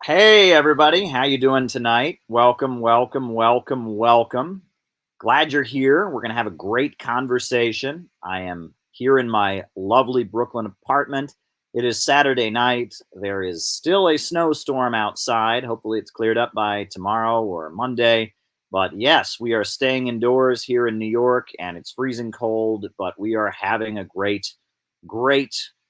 Hey everybody, how you doing tonight? Welcome, welcome, welcome, welcome. Glad you're here. We're going to have a great conversation. I am here in my lovely Brooklyn apartment. It is Saturday night. There is still a snowstorm outside. Hopefully it's cleared up by tomorrow or Monday. But yes, we are staying indoors here in New York and it's freezing cold, but we are having a great,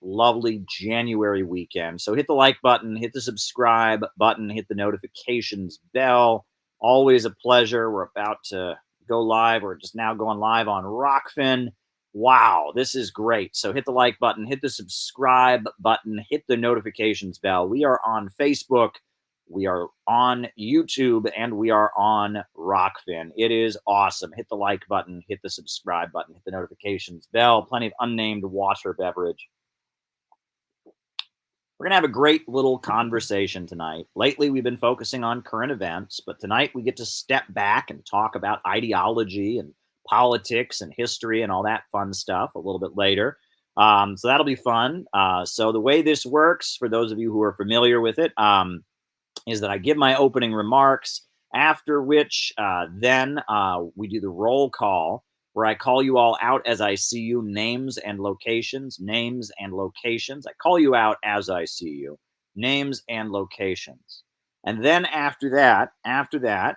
lovely January weekend. So hit the like button, hit the subscribe button, hit the notifications bell. Always a pleasure. We're about to go live. We're just now going live on Rockfin. Wow, this is great. So hit the like button, hit the subscribe button, hit the notifications bell. We are on Facebook, we are on YouTube, and we are on Rockfin. It is awesome. Hit the like button, hit the subscribe button, hit the notifications bell. Plenty of unnamed water beverage. We're going to have a great little conversation tonight. Lately, we've been focusing on current events, but tonight we get to step back and talk about ideology and politics and history and all that fun stuff a little bit later. So that'll be fun. So the way this works, for those of you who are familiar with it, is that I give my opening remarks, after which then we do the roll call, where I call you all out as I see you, names and locations, names and locations. I call you out as I see you, names and locations. And then after that, then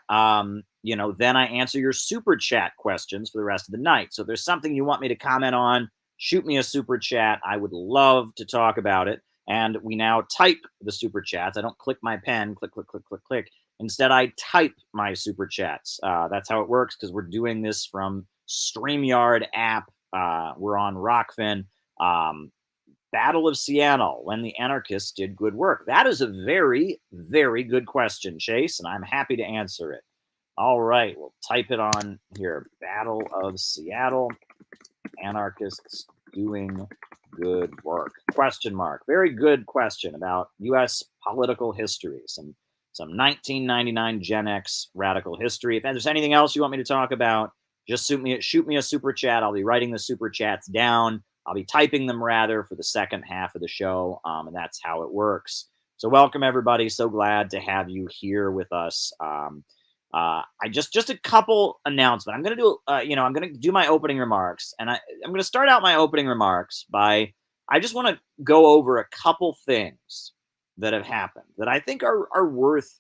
I answer your super chat questions for the rest of the night. So if there's something you want me to comment on, shoot me a super chat. I would love to talk about it. And we now type the super chats. I don't click my pen, click, click, click, click, click. Instead, I type my super chats. That's how it works because we're doing this from StreamYard app. We're on Rockfin. Battle of Seattle, when the anarchists did good work. That is a very, very good question, Chase, and I'm happy to answer it. All right, we'll type it on here. Battle of Seattle, anarchists doing good work. Question mark. Very good question about U.S. political history. Some 1999 Gen X radical history. If there's anything else you want me to talk about, just shoot me a super chat. I'll be writing the super chats down. I'll be typing them rather for the second half of the show, and that's how it works. So welcome everybody. So glad to have you here with us. I just a couple announcements. I'm gonna do I'm gonna do my opening remarks, and I'm gonna start out my opening remarks by I just want to go over a couple things that have happened that I think are worth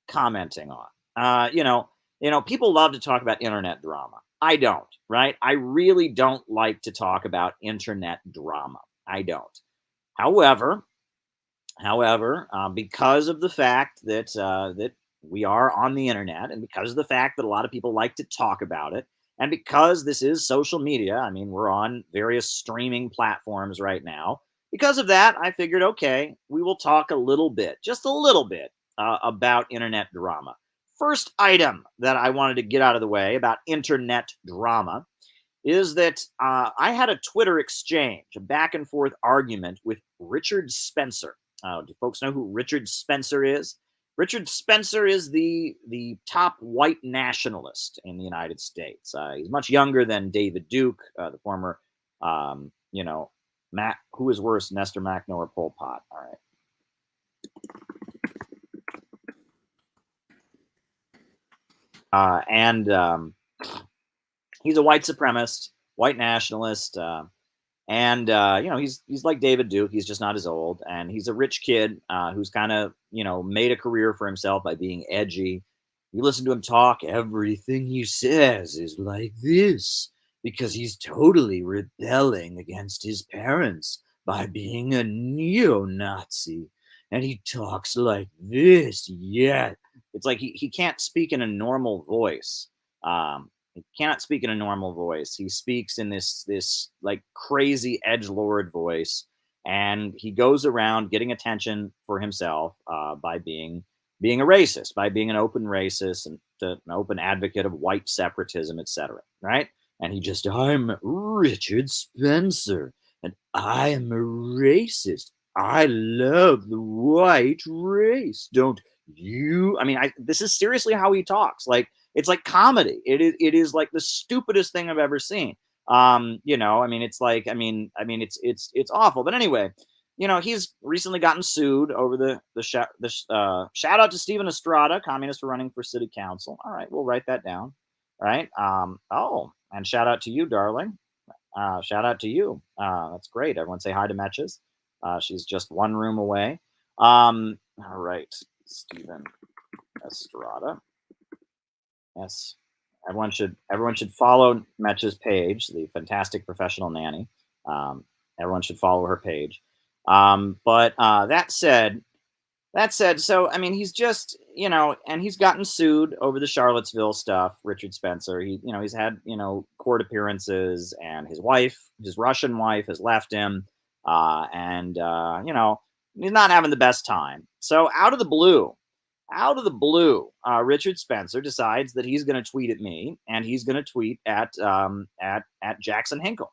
commenting on. People love to talk about internet drama. I don't, right? I really don't like to talk about internet drama. I don't. However, because of the fact that that we are on the internet, and because of the fact that a lot of people like to talk about it, and because this is social media, I mean, we're on various streaming platforms right now. Because of that, I figured, okay, we will talk a little bit, just a little bit, about internet drama. First item that I wanted to get out of the way about internet drama is that I had a Twitter exchange, a back and forth argument with Richard Spencer. Do folks know who Richard Spencer is? Richard Spencer is the top white nationalist in the United States. He's much younger than David Duke, the former, who is worse, Nestor Makhno or Pol Pot? All right. He's a white supremacist, white nationalist, he's like David Duke. He's just not as old, and he's a rich kid who's kind of made a career for himself by being edgy. You listen to him talk, everything he says is like this because he's totally rebelling against his parents by being a neo-Nazi, and he talks like this. Yeah, it's like he can't speak in a normal voice. He cannot speak in a normal voice. He speaks in this like crazy edgelord voice, and he goes around getting attention for himself by being a racist, by being an open racist and an open advocate of white separatism, etc. Right? And I'm Richard Spencer, and I am a racist. I love the white race. Don't you? I mean, this is seriously how he talks. Like, it's like comedy. It is like the stupidest thing I've ever seen. It's awful. But anyway, he's recently gotten sued over the shout out to Stephen Estrada, communist, for running for city council. All right, we'll write that down. All right. Oh, and shout out to you, darling. Shout out to you. That's great. Everyone say hi to Metches. She's just one room away. All right, Stephen Estrada. Yes, everyone should follow Metches' page, the fantastic professional nanny. Everyone should follow her page. But that said, so I mean, he's just, and he's gotten sued over the Charlottesville stuff. Richard Spencer, he's had, court appearances, and his Russian wife, has left him, and he's not having the best time. So out of the blue, Richard Spencer decides that he's going to tweet at me, and he's going to tweet at Jackson Hinkle.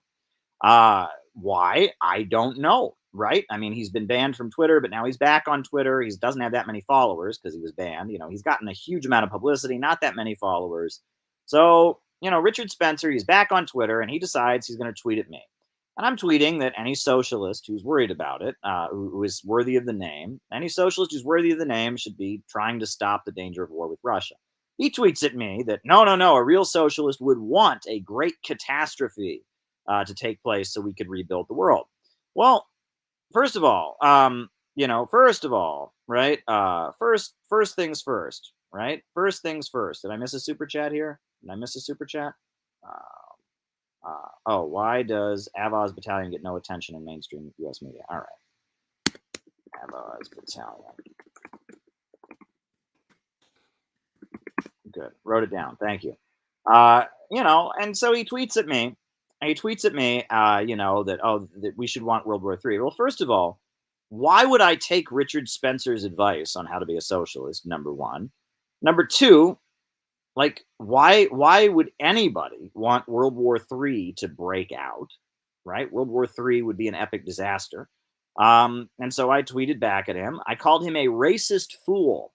Why? I don't know. Right? I mean, he's been banned from Twitter, but now he's back on Twitter. He doesn't have that many followers because he was banned. He's gotten a huge amount of publicity, not that many followers. So, Richard Spencer, he's back on Twitter, and he decides he's going to tweet at me. And I'm tweeting that any socialist who's worried about it, who is worthy of the name, any socialist who's worthy of the name should be trying to stop the danger of war with Russia. He tweets at me that no, a real socialist would want a great catastrophe to take place so we could rebuild the world. Well, first of all, right? First things first, right? First things first. Did I miss a super chat here? Oh, why does Azov's battalion get no attention in mainstream U.S. media? All right. Azov's battalion. Good. Wrote it down. Thank you. And so he tweets at me. That we should want World War III. Well, first of all, why would I take Richard Spencer's advice on how to be a socialist? Number one. Number two, why would anybody want World War III to break out? Right? World War III would be an epic disaster. And so I tweeted back at him. I called him a racist fool.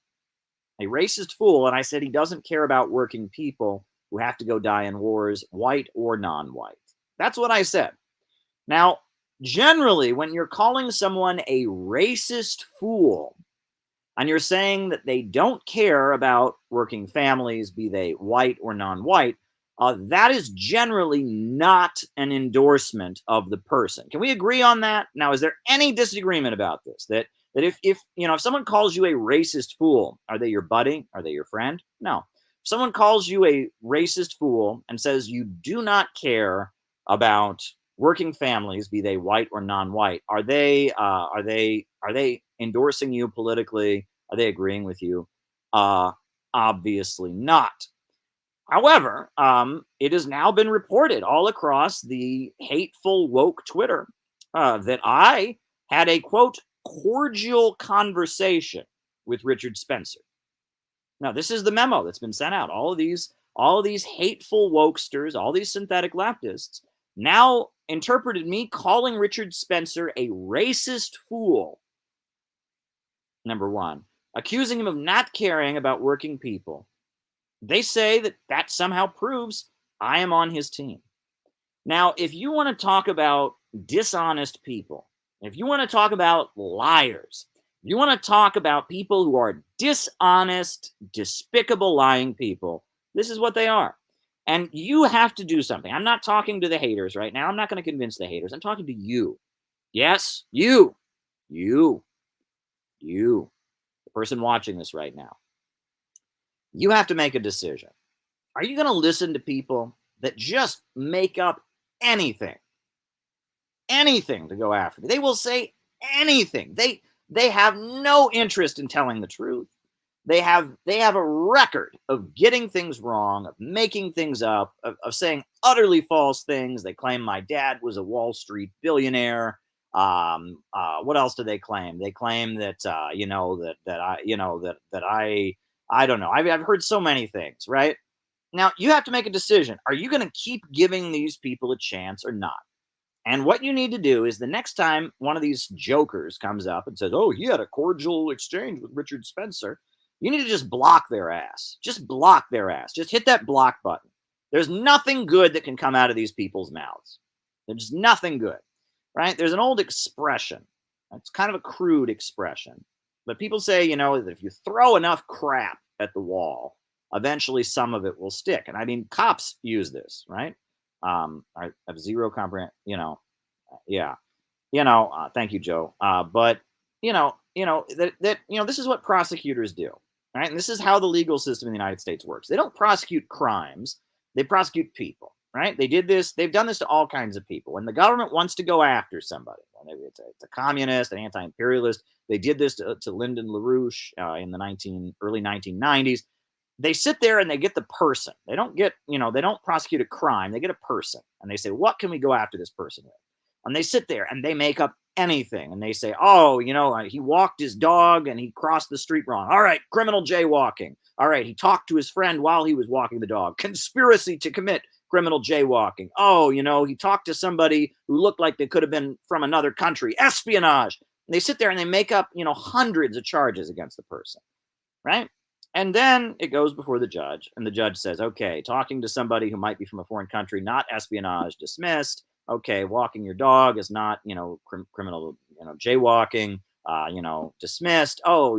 And I said he doesn't care about working people who have to go die in wars, white or non-white. That's what I said. Now, generally, when you're calling someone a racist fool, and you're saying that they don't care about working families, be they white or non-white, that is generally not an endorsement of the person. Can we agree on that? Now, is there any disagreement about this? That if someone calls you a racist fool, are they your buddy? Are they your friend? No. If someone calls you a racist fool and says you do not care about working families, be they white or non-white, are they endorsing you politically? Are they agreeing with you? Obviously not. However, it has now been reported all across the hateful woke Twitter that I had a, quote, cordial conversation with Richard Spencer. Now, this is the memo that's been sent out. All of these hateful wokesters, all these synthetic leftists, now interpreted me calling Richard Spencer a racist fool. Number one, accusing him of not caring about working people. They say that somehow proves I am on his team. Now, if you want to talk about dishonest people, if you want to talk about liars, if you want to talk about people who are dishonest, despicable, lying people, this is what they are. And you have to do something. I'm not talking to the haters right now. I'm not going to convince the haters. I'm talking to you. Yes, you, the person watching this right now. You have to make a decision. Are you going to listen to people that just make up anything to go after me? They will say anything. They have no interest in telling the truth. They have a record of getting things wrong, of making things up, of saying utterly false things. They claim my dad was a Wall Street billionaire. What else do they claim? They claim that I don't know. I've heard so many things, right? Now you have to make a decision. Are you going to keep giving these people a chance or not? And what you need to do is the next time one of these jokers comes up and says, "Oh, he had a cordial exchange with Richard Spencer," you need to just block their ass. Just block their ass. Just hit that block button. There's nothing good that can come out of these people's mouths. There's nothing good, right? There's an old expression It's kind of a crude expression. But people say, that if you throw enough crap at the wall, eventually some of it will stick. And I mean, cops use this, right? I have zero comprehend, yeah. Thank you, Joe. But this is what prosecutors do, right? And this is how the legal system in the United States works. They don't prosecute crimes; they prosecute people, right? They did this. They've done this to all kinds of people. When the government wants to go after somebody, maybe it's a communist, an anti-imperialist. They did this to Lyndon LaRouche in the early 1990s. They sit there and they get the person. They don't they don't prosecute a crime. They get a person, and they say, what can we go after this person with? And they sit there and they make up anything. And they say, oh, he walked his dog and he crossed the street wrong. All right, criminal jaywalking. All right, he talked to his friend while he was walking the dog. Conspiracy to commit criminal jaywalking. Oh, he talked to somebody who looked like they could have been from another country. Espionage. And they sit there and they make up, hundreds of charges against the person, right? And then it goes before the judge, and the judge says, okay, talking to somebody who might be from a foreign country, not espionage, dismissed. Okay, walking your dog is not, criminal, jaywalking, dismissed. Oh,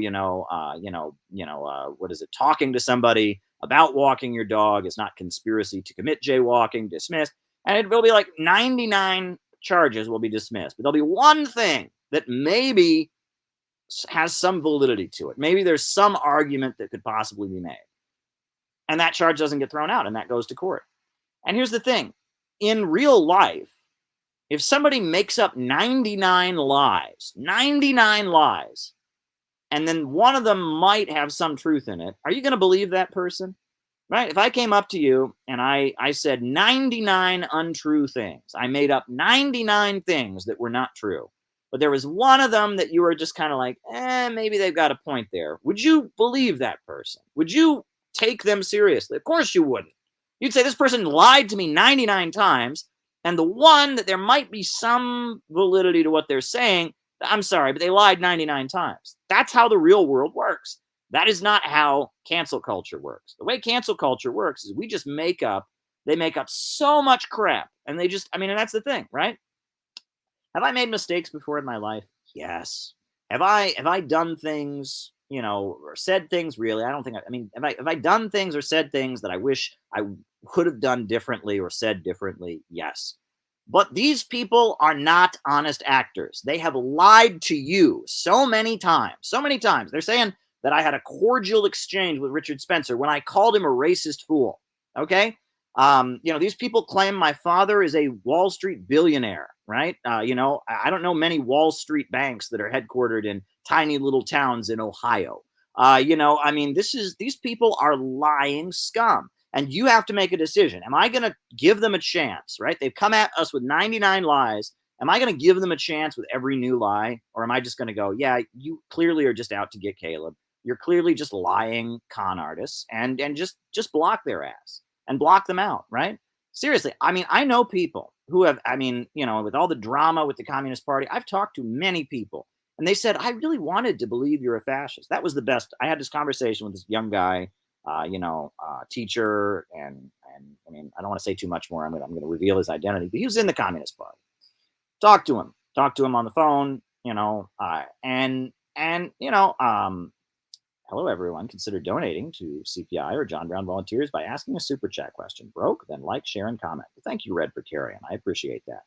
what is it? Talking to somebody about walking your dog is not conspiracy to commit jaywalking, dismissed. And it will be like 99 charges will be dismissed. But there'll be one thing that maybe has some validity to it. Maybe there's some argument that could possibly be made. And that charge doesn't get thrown out, and that goes to court. And here's the thing. In real life, if somebody makes up 99 lies, and then one of them might have some truth in it, are you going to believe that person? Right? If I came up to you and I said 99 untrue things, I made up 99 things that were not true, but there was one of them that you were just kind of like, maybe they've got a point there. Would you believe that person? Would you take them seriously? Of course you wouldn't. You'd say, this person lied to me 99 times, and the one that there might be some validity to what they're saying, I'm sorry, but they lied 99 times. That's how the real world works. That is not how cancel culture works. The way cancel culture works is they make up so much crap, and and that's the thing, right? Have I made mistakes before in my life? Yes. Have I done things, or said things? Really, I don't think. Have I done things or said things that I wish I could have done differently or said differently? Yes. But these people are not honest actors. They have lied to you so many times. So many times. They're saying that I had a cordial exchange with Richard Spencer when I called him a racist fool. Okay. These people claim my father is a Wall Street billionaire, right? I don't know many Wall Street banks that are headquartered in tiny little towns in Ohio. These people are lying scum. And you have to make a decision. Am I going to give them a chance, right? They've come at us with 99 lies. Am I going to give them a chance with every new lie? Or am I just going to go, yeah, you clearly are just out to get Caleb. You're clearly just lying con artists, and just block their ass and block them out, right? Seriously, I know people who have, with all the drama with the Communist Party, I've talked to many people, and they said, I really wanted to believe you're a fascist. That was the best. I had this conversation with this young guy, teacher, and I don't want to say too much more. I'm going to reveal his identity, but he was in the Communist Party. Talk to him on the phone, hello, everyone. Consider donating to CPI or John Brown Volunteers by asking a super chat question. Broke? Then like, share, and comment. Thank you, Red Precarian. I appreciate that.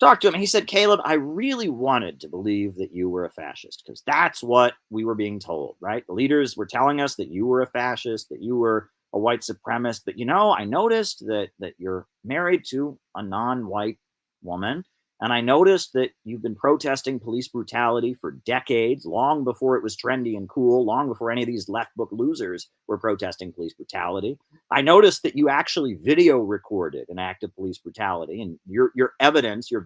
Talked to him, and he said, Caleb, I really wanted to believe that you were a fascist, because that's what we were being told, right? The leaders were telling us that you were a fascist, that you were a white supremacist. But, I noticed that you're married to a non-white woman. And I noticed that you've been protesting police brutality for decades, long before it was trendy and cool, long before any of these left book losers were protesting police brutality. I noticed that you actually video recorded an act of police brutality, and your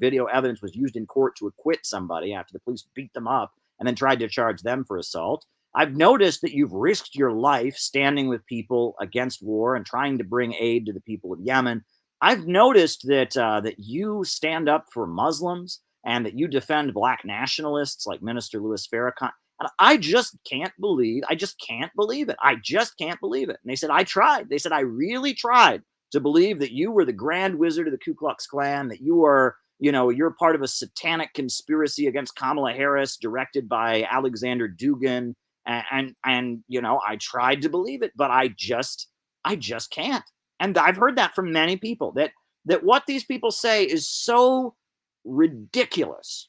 video evidence was used in court to acquit somebody after the police beat them up and then tried to charge them for assault. I've noticed that you've risked your life standing with people against war and trying to bring aid to the people of Yemen. I've noticed that you stand up for Muslims and that you defend black nationalists like Minister Louis Farrakhan. And I just can't believe it. I just can't believe it. And they said, I tried. They said, I really tried to believe that you were the grand wizard of the Ku Klux Klan, that you were, you know, you're part of a satanic conspiracy against Kamala Harris directed by Alexander Dugin. And you know, I tried to believe it, but I just can't. And I've heard that from many people, that what these people say is so ridiculous.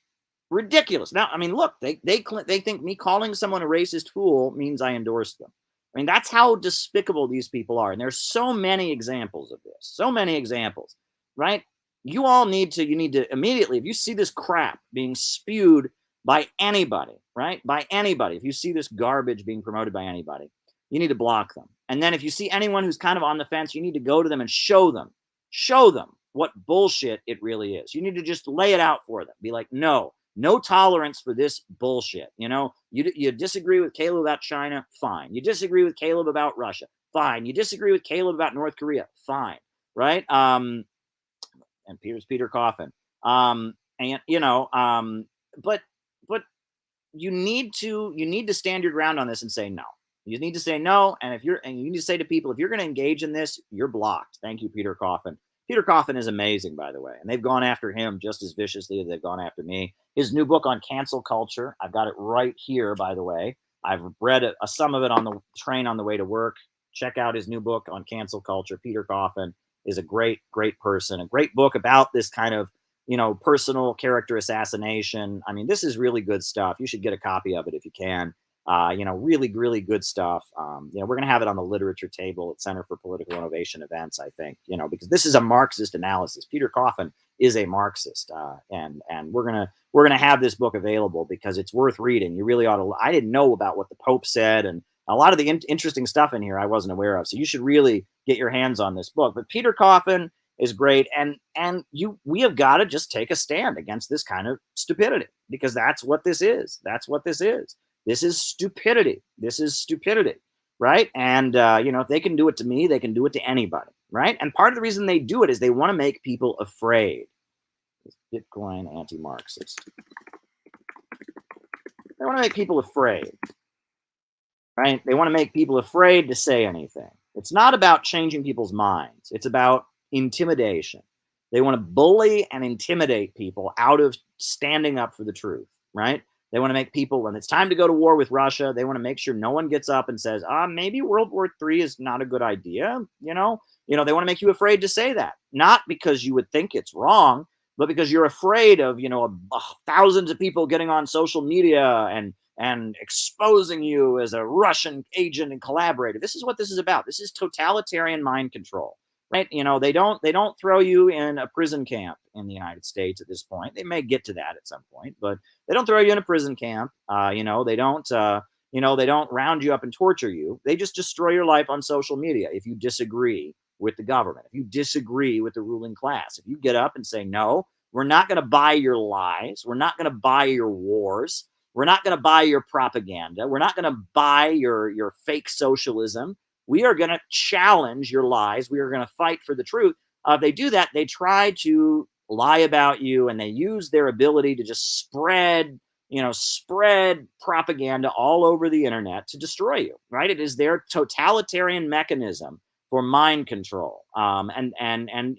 Ridiculous. Now, I mean, look, they think me calling someone a racist fool means I endorse them. I mean, that's how despicable these people are. And there's so many examples of this. So many examples, right? You need to immediately, if you see this crap being spewed by anybody, right? By anybody, if you see this garbage being promoted by anybody, you need to block them. And then if you see anyone who's kind of on the fence, you need to go to them and show them what bullshit it really is. You need to just lay it out for them. Be like, no tolerance for this bullshit. You know, you disagree with Caleb about China, fine. You disagree with Caleb about Russia, fine. You disagree with Caleb about North Korea, fine. Right? And Peter Coffin. And you know, but you need to stand your ground on this and say no. You need to say no, and you need to say to people, if you're going to engage in this, you're blocked. Thank you, Peter Coffin. Peter Coffin is amazing, by the way, and they've gone after him just as viciously as they've gone after me. His new book on cancel culture, I've got it right here, by the way. I've read some of it on the train on the way to work. Check out his new book on cancel culture. Peter Coffin is a great person, a great book about this kind of, you know, personal character assassination. I mean, this is really good stuff. You should get a copy of it if you can. You know, really good stuff. You know, we're going to have it on the literature table at Center for Political Innovation events, I think, you know, because this is a Marxist analysis. Peter Coffin is a Marxist, and we're going to have this book available because it's worth reading. You really ought to. I didn't know about what the Pope said, and a lot of the interesting stuff in here I wasn't aware of. So you should really get your hands on this book. But Peter Coffin is great, and we have got to just take a stand against this kind of stupidity, because that's what this is. That's what this is. This is stupidity. This is stupidity, right? And, you know, if they can do it to me, they can do it to anybody, right? And part of the reason they do it is they want to make people afraid. Bitcoin anti-Marxist. They want to make people afraid, right? They want to make people afraid to say anything. It's not about changing people's minds. It's about intimidation. They want to bully and intimidate people out of standing up for the truth, right? They want to make people, when it's time to go to war with Russia, they want to make sure no one gets up and says, maybe World War III is not a good idea. You know, they want to make you afraid to say that, not because you would think it's wrong, but because you're afraid of, you know, thousands of people getting on social media and exposing you as a Russian agent and collaborator. This is what this is about. This is totalitarian mind control. Right? You know, they don't throw you in a prison camp in the United States at this point. They may get to that at some point, but they don't throw you in a prison camp. You know, they don't round you up and torture you. They just destroy your life on social media if you disagree with the government, if you disagree with the ruling class. If you get up and say, no, we're not going to buy your lies. We're not going to buy your wars. We're not going to buy your propaganda. We're not going to buy your fake socialism. We are going to challenge your lies. We are going to fight for the truth. If they do that, they try to lie about you, and they use their ability to just spread propaganda all over the internet to destroy you, right? It is their totalitarian mechanism for mind control, and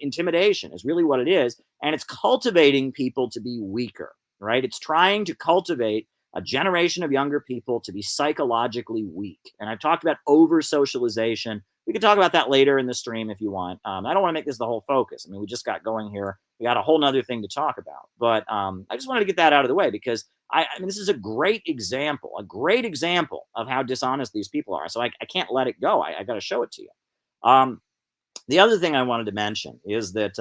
intimidation is really what it is. And it's cultivating people to be weaker, right? It's trying to cultivate a generation of younger people to be psychologically weak. And I've talked about over-socialization. We can talk about that later in the stream if you want. I don't want to make this the whole focus. I mean, we just got going here. We got a whole nother thing to talk about. But I just wanted to get that out of the way, because I mean, this is a great example of how dishonest these people are. So I can't let it go. I got to show it to you. The other thing I wanted to mention is that,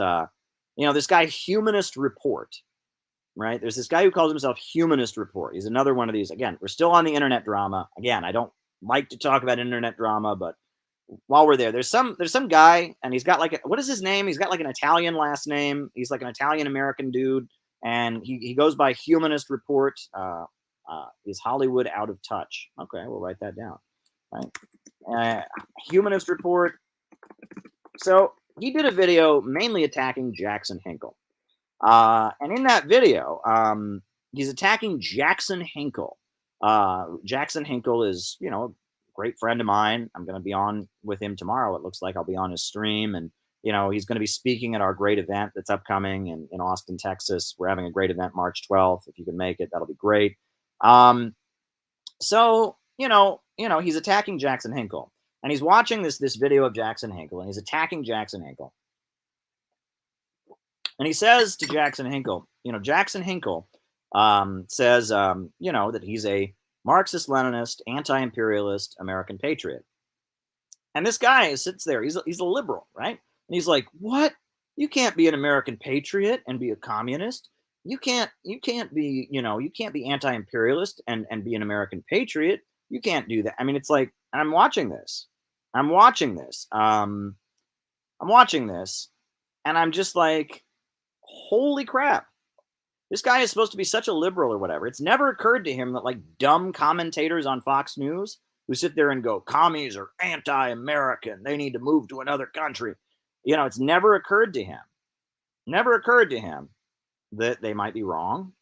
you know, this guy, Humanist Report, right? There's this guy who calls himself Humanist Report. He's another one of these. Again, we're still on the internet drama. Again, I don't like to talk about internet drama, but while we're there, there's some guy, and he's got like what is his name? He's got like an Italian last name. He's like an Italian American dude, and he goes by Humanist Report. Is Hollywood out of touch? Okay, we'll write that down. Right, Humanist Report. So he did a video mainly attacking Jackson Hinkle. And in that video, he's attacking Jackson Hinkle. Jackson Hinkle is, you know, a great friend of mine. I'm going to be on with him tomorrow. It looks like I'll be on his stream, and he's going to be speaking at our great event that's upcoming in Austin, Texas. We're having a great event March 12th. If you can make it, that'll be great. So, he's attacking Jackson Hinkle, and he's watching this video of Jackson Hinkle, and he's attacking Jackson Hinkle. And he says to Jackson Hinkle, Jackson Hinkle says, that he's a Marxist-Leninist, anti-imperialist American patriot. And this guy sits there. He's a liberal, right? And he's like, what? You can't be an American patriot and be a communist. You can't be, you can't be anti-imperialist and be an American patriot. You can't do that. I mean, it's like, I'm watching this. And I'm just like, holy crap. This guy is supposed to be such a liberal or whatever. It's never occurred to him that like dumb commentators on Fox News who sit there and go, commies are anti-American. They need to move to another country. It's never occurred to him. Never occurred to him that they might be wrong.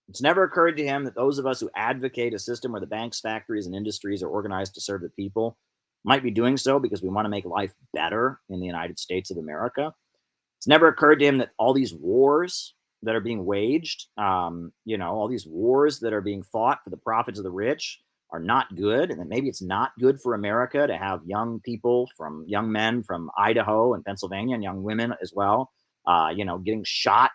It's never occurred to him that those of us who advocate a system where the banks, factories, and industries are organized to serve the people might be doing so because we want to make life better in the United States of America. It's never occurred to him that all these wars that are being waged, all these wars that are being fought for the profits of the rich are not good, and that maybe it's not good for America to have young men from Idaho and Pennsylvania, and young women as well, getting shot,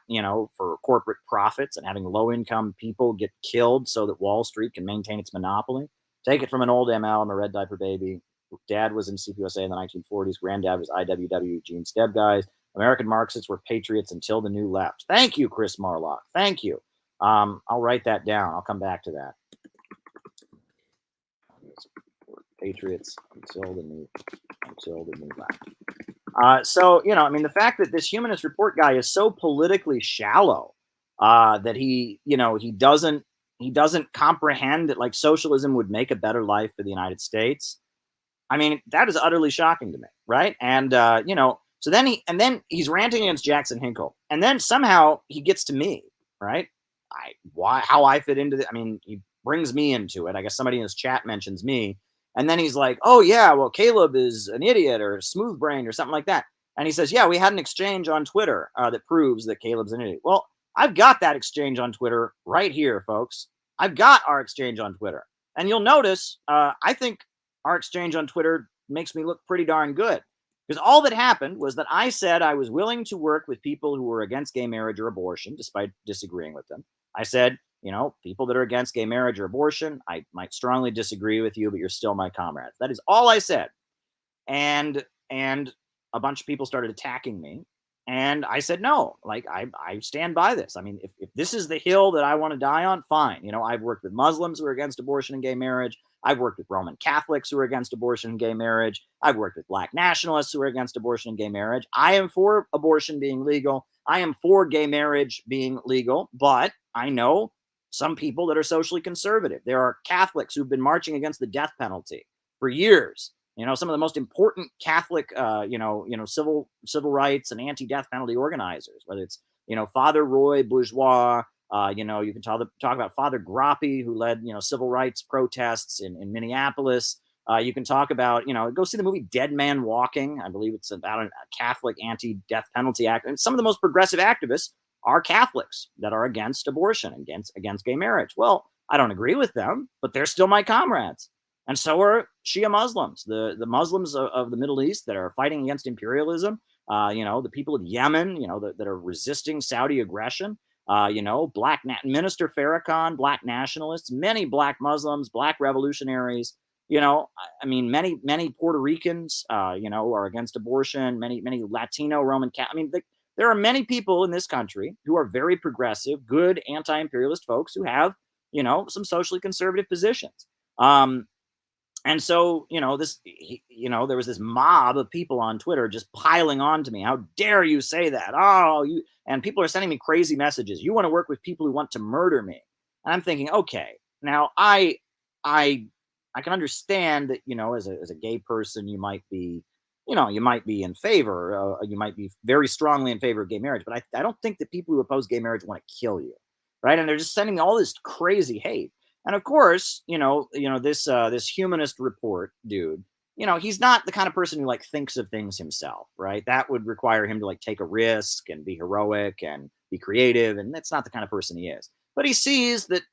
for corporate profits, and having low-income people get killed so that Wall Street can maintain its monopoly. Take it from an old ML. I'm a red diaper baby. Dad was in CPUSA in the 1940s. Granddad was IWW Gene Steb guys. American Marxists were patriots until the new left. Thank you, Chris Marlock. Thank you. I'll write that down. I'll come back to that. Patriots until the new left. So, the fact that this Humanist Report guy is so politically shallow that he doesn't comprehend that like socialism would make a better life for the United States. I mean, that is utterly shocking to me, right? And so then he's ranting against Jackson Hinkle, and then somehow he gets to me, right? How I fit into he brings me into it. I guess somebody in his chat mentions me, and then he's like, oh yeah, well, Caleb is an idiot or smooth brain or something like that. And he says, yeah, we had an exchange on Twitter that proves that Caleb's an idiot. Well, I've got that exchange on Twitter right here, folks. I've got our exchange on Twitter, and you'll notice, I think our exchange on Twitter makes me look pretty darn good. Because all that happened was that I said I was willing to work with people who were against gay marriage or abortion, despite disagreeing with them. I said, people that are against gay marriage or abortion, I might strongly disagree with you, but you're still my comrades. That is all I said. And a bunch of people started attacking me. And I said, no, like I stand by this. I mean, if this is the hill that I want to die on, fine. I've worked with Muslims who are against abortion and gay marriage. I've worked with Roman Catholics who are against abortion and gay marriage. I've worked with black nationalists who are against abortion and gay marriage. I am for abortion being legal. I am for gay marriage being legal, but I know some people that are socially conservative. There are Catholics who've been marching against the death penalty for years. Some of the most important Catholic, civil rights and anti-death penalty organizers, whether it's, Father Roy Bourgeois, you can talk about Father Grappi, who led, civil rights protests in Minneapolis. You can talk about, go see the movie Dead Man Walking. I believe it's about a Catholic anti-death penalty act. And some of the most progressive activists are Catholics that are against abortion, against gay marriage. Well, I don't agree with them, but they're still my comrades. And so are Shia Muslims, the Muslims of the Middle East that are fighting against imperialism, the people of Yemen, that are resisting Saudi aggression, Minister Farrakhan, black nationalists, many black Muslims, black revolutionaries, many Puerto Ricans, are against abortion, many Latino Roman Catholic. There are many people in this country who are very progressive, good anti-imperialist folks who have, some socially conservative positions. And so, there was this mob of people on Twitter just piling on to me. How dare you say that? And people are sending me crazy messages. You want to work with people who want to murder me. And I'm thinking, okay, now I can understand that, as a gay person, you might be in favor, you might be very strongly in favor of gay marriage, but I don't think that people who oppose gay marriage want to kill you. Right. And they're just sending me all this crazy hate. And of course, this Humanist Report dude he's not the kind of person who like thinks of things himself, right? That would require him to like take a risk and be heroic and be creative, and that's not the kind of person he is. But he sees that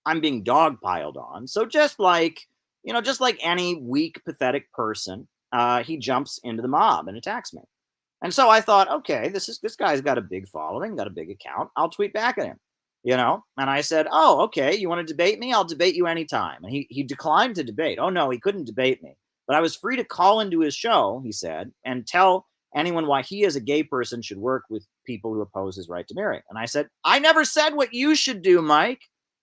I'm being dogpiled on, so just like any weak, pathetic person, he jumps into the mob and attacks me. And so I thought, okay, this guy's got a big following, got a big account. I'll tweet back at him, And I said, oh, okay, you want to debate me? I'll debate you anytime. And he declined to debate. Oh no, he couldn't debate me. But I was free to call into his show, he said, and tell anyone why he as a gay person should work with people who oppose his right to marry. And I said, I never said what you should do, Mike.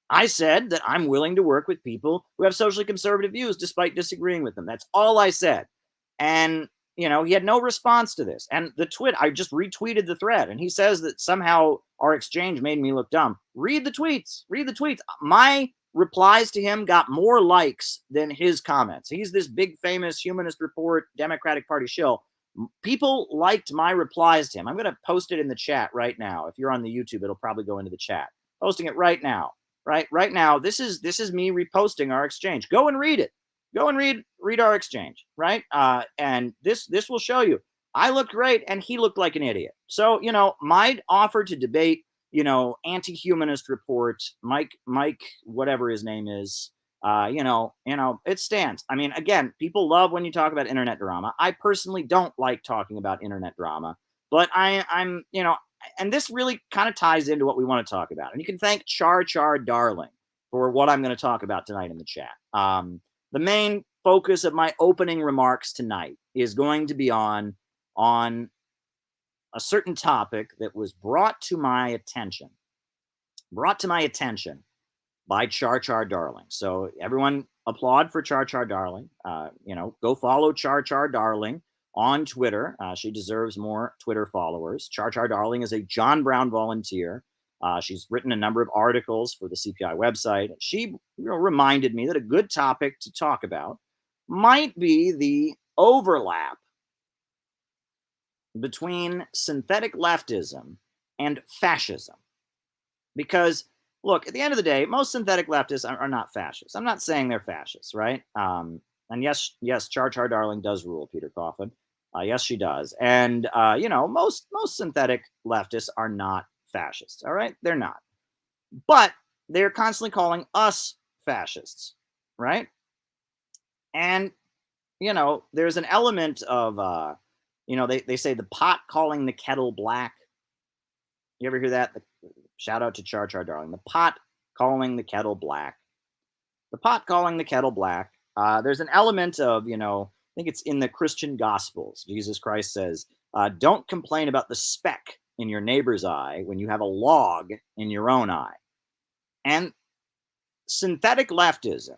I said that I'm willing to work with people who have socially conservative views despite disagreeing with them. That's all I said. And he had no response to this. And I just retweeted the thread, and he says that somehow our exchange made me look dumb. Read the tweets. My replies to him got more likes than his comments. He's this big, famous Humanist Report, Democratic Party shill. People liked my replies to him. I'm going to post it in the chat right now. If you're on the YouTube, it'll probably go into the chat. Posting it right now. Right now. This is me reposting our exchange. Go and read it. Go and read our exchange, right? And this will show you. I looked great, and he looked like an idiot. So, my offer to debate, anti-humanist report, Mike, whatever his name is, it stands. I mean, again, people love when you talk about internet drama. I personally don't like talking about internet drama, but I'm, and this really kind of ties into what we want to talk about. And you can thank Char Darling for what I'm going to talk about tonight in the chat. The main focus of my opening remarks tonight is going to be on a certain topic that was brought to my attention by Char Darling. So everyone applaud for Char Darling. Go follow Char Darling on Twitter. She deserves more Twitter followers. Char Darling is a John Brown volunteer. She's written a number of articles for the CPI website. She reminded me that a good topic to talk about might be the overlap between synthetic leftism and fascism. Because, look, at the end of the day, most synthetic leftists are not fascists. I'm not saying they're fascists, right? And yes, Char Darling does rule, Peter Coffin. Yes, she does. And, most synthetic leftists are not fascists, all right? They're not. But they're constantly calling us fascists, right? And, there's an element of, they say the pot calling the kettle black. You ever hear that? Shout out to Char Darling. The pot calling the kettle black. The pot calling the kettle black. There's an element of, I think it's in the Christian Gospels. Jesus Christ says, don't complain about the speck in your neighbor's eye when you have a log in your own eye. And synthetic leftism,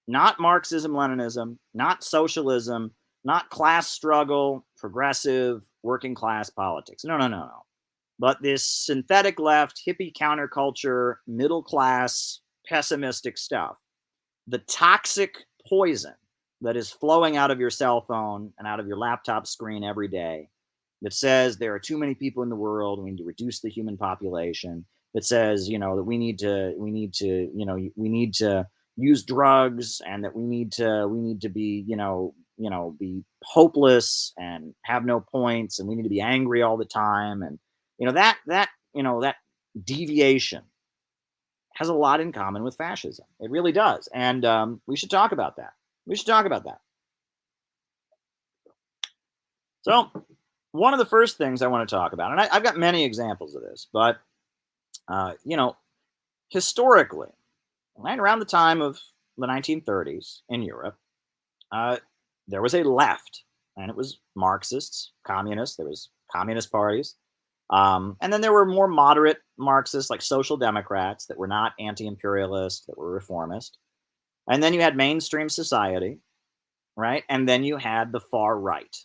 not Marxism, Leninism, not socialism, not class struggle, progressive, working class politics. No. But this synthetic left, hippie counterculture, middle class, pessimistic stuff, the toxic poison that is flowing out of your cell phone and out of your laptop screen every day, that says there are too many people in the world, we need to reduce the human population, that says, that we need to use drugs, and that we need to be, be hopeless and have no points, and we need to be angry all the time. And, that deviation has a lot in common with fascism. It really does. And we should talk about that. So one of the first things I want to talk about, and I've got many examples of this, but, historically, right around the time of the 1930s in Europe, there was a left, and it was Marxists, communists. There was communist parties. And then there were more moderate Marxists, like social democrats, that were not anti-imperialist, that were reformist. And then you had mainstream society, right? And then you had the far right.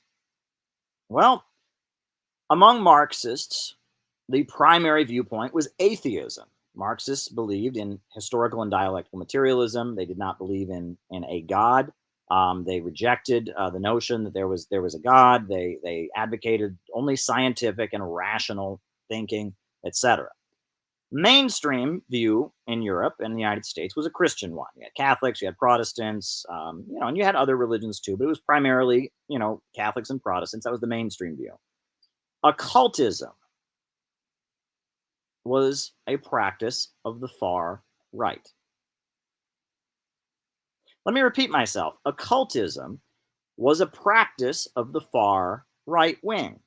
Well, among Marxists, the primary viewpoint was atheism. Marxists believed in historical and dialectical materialism. They did not believe in a God. They rejected the notion that there was a God. They advocated only scientific and rational thinking, etc. Mainstream view in Europe and the United States was a Christian one. You had Catholics, you had Protestants, and you had other religions too, but it was primarily, Catholics and Protestants. That was the mainstream view. Occultism was a practice of the far right. Let me repeat myself. Occultism was a practice of the far right wing.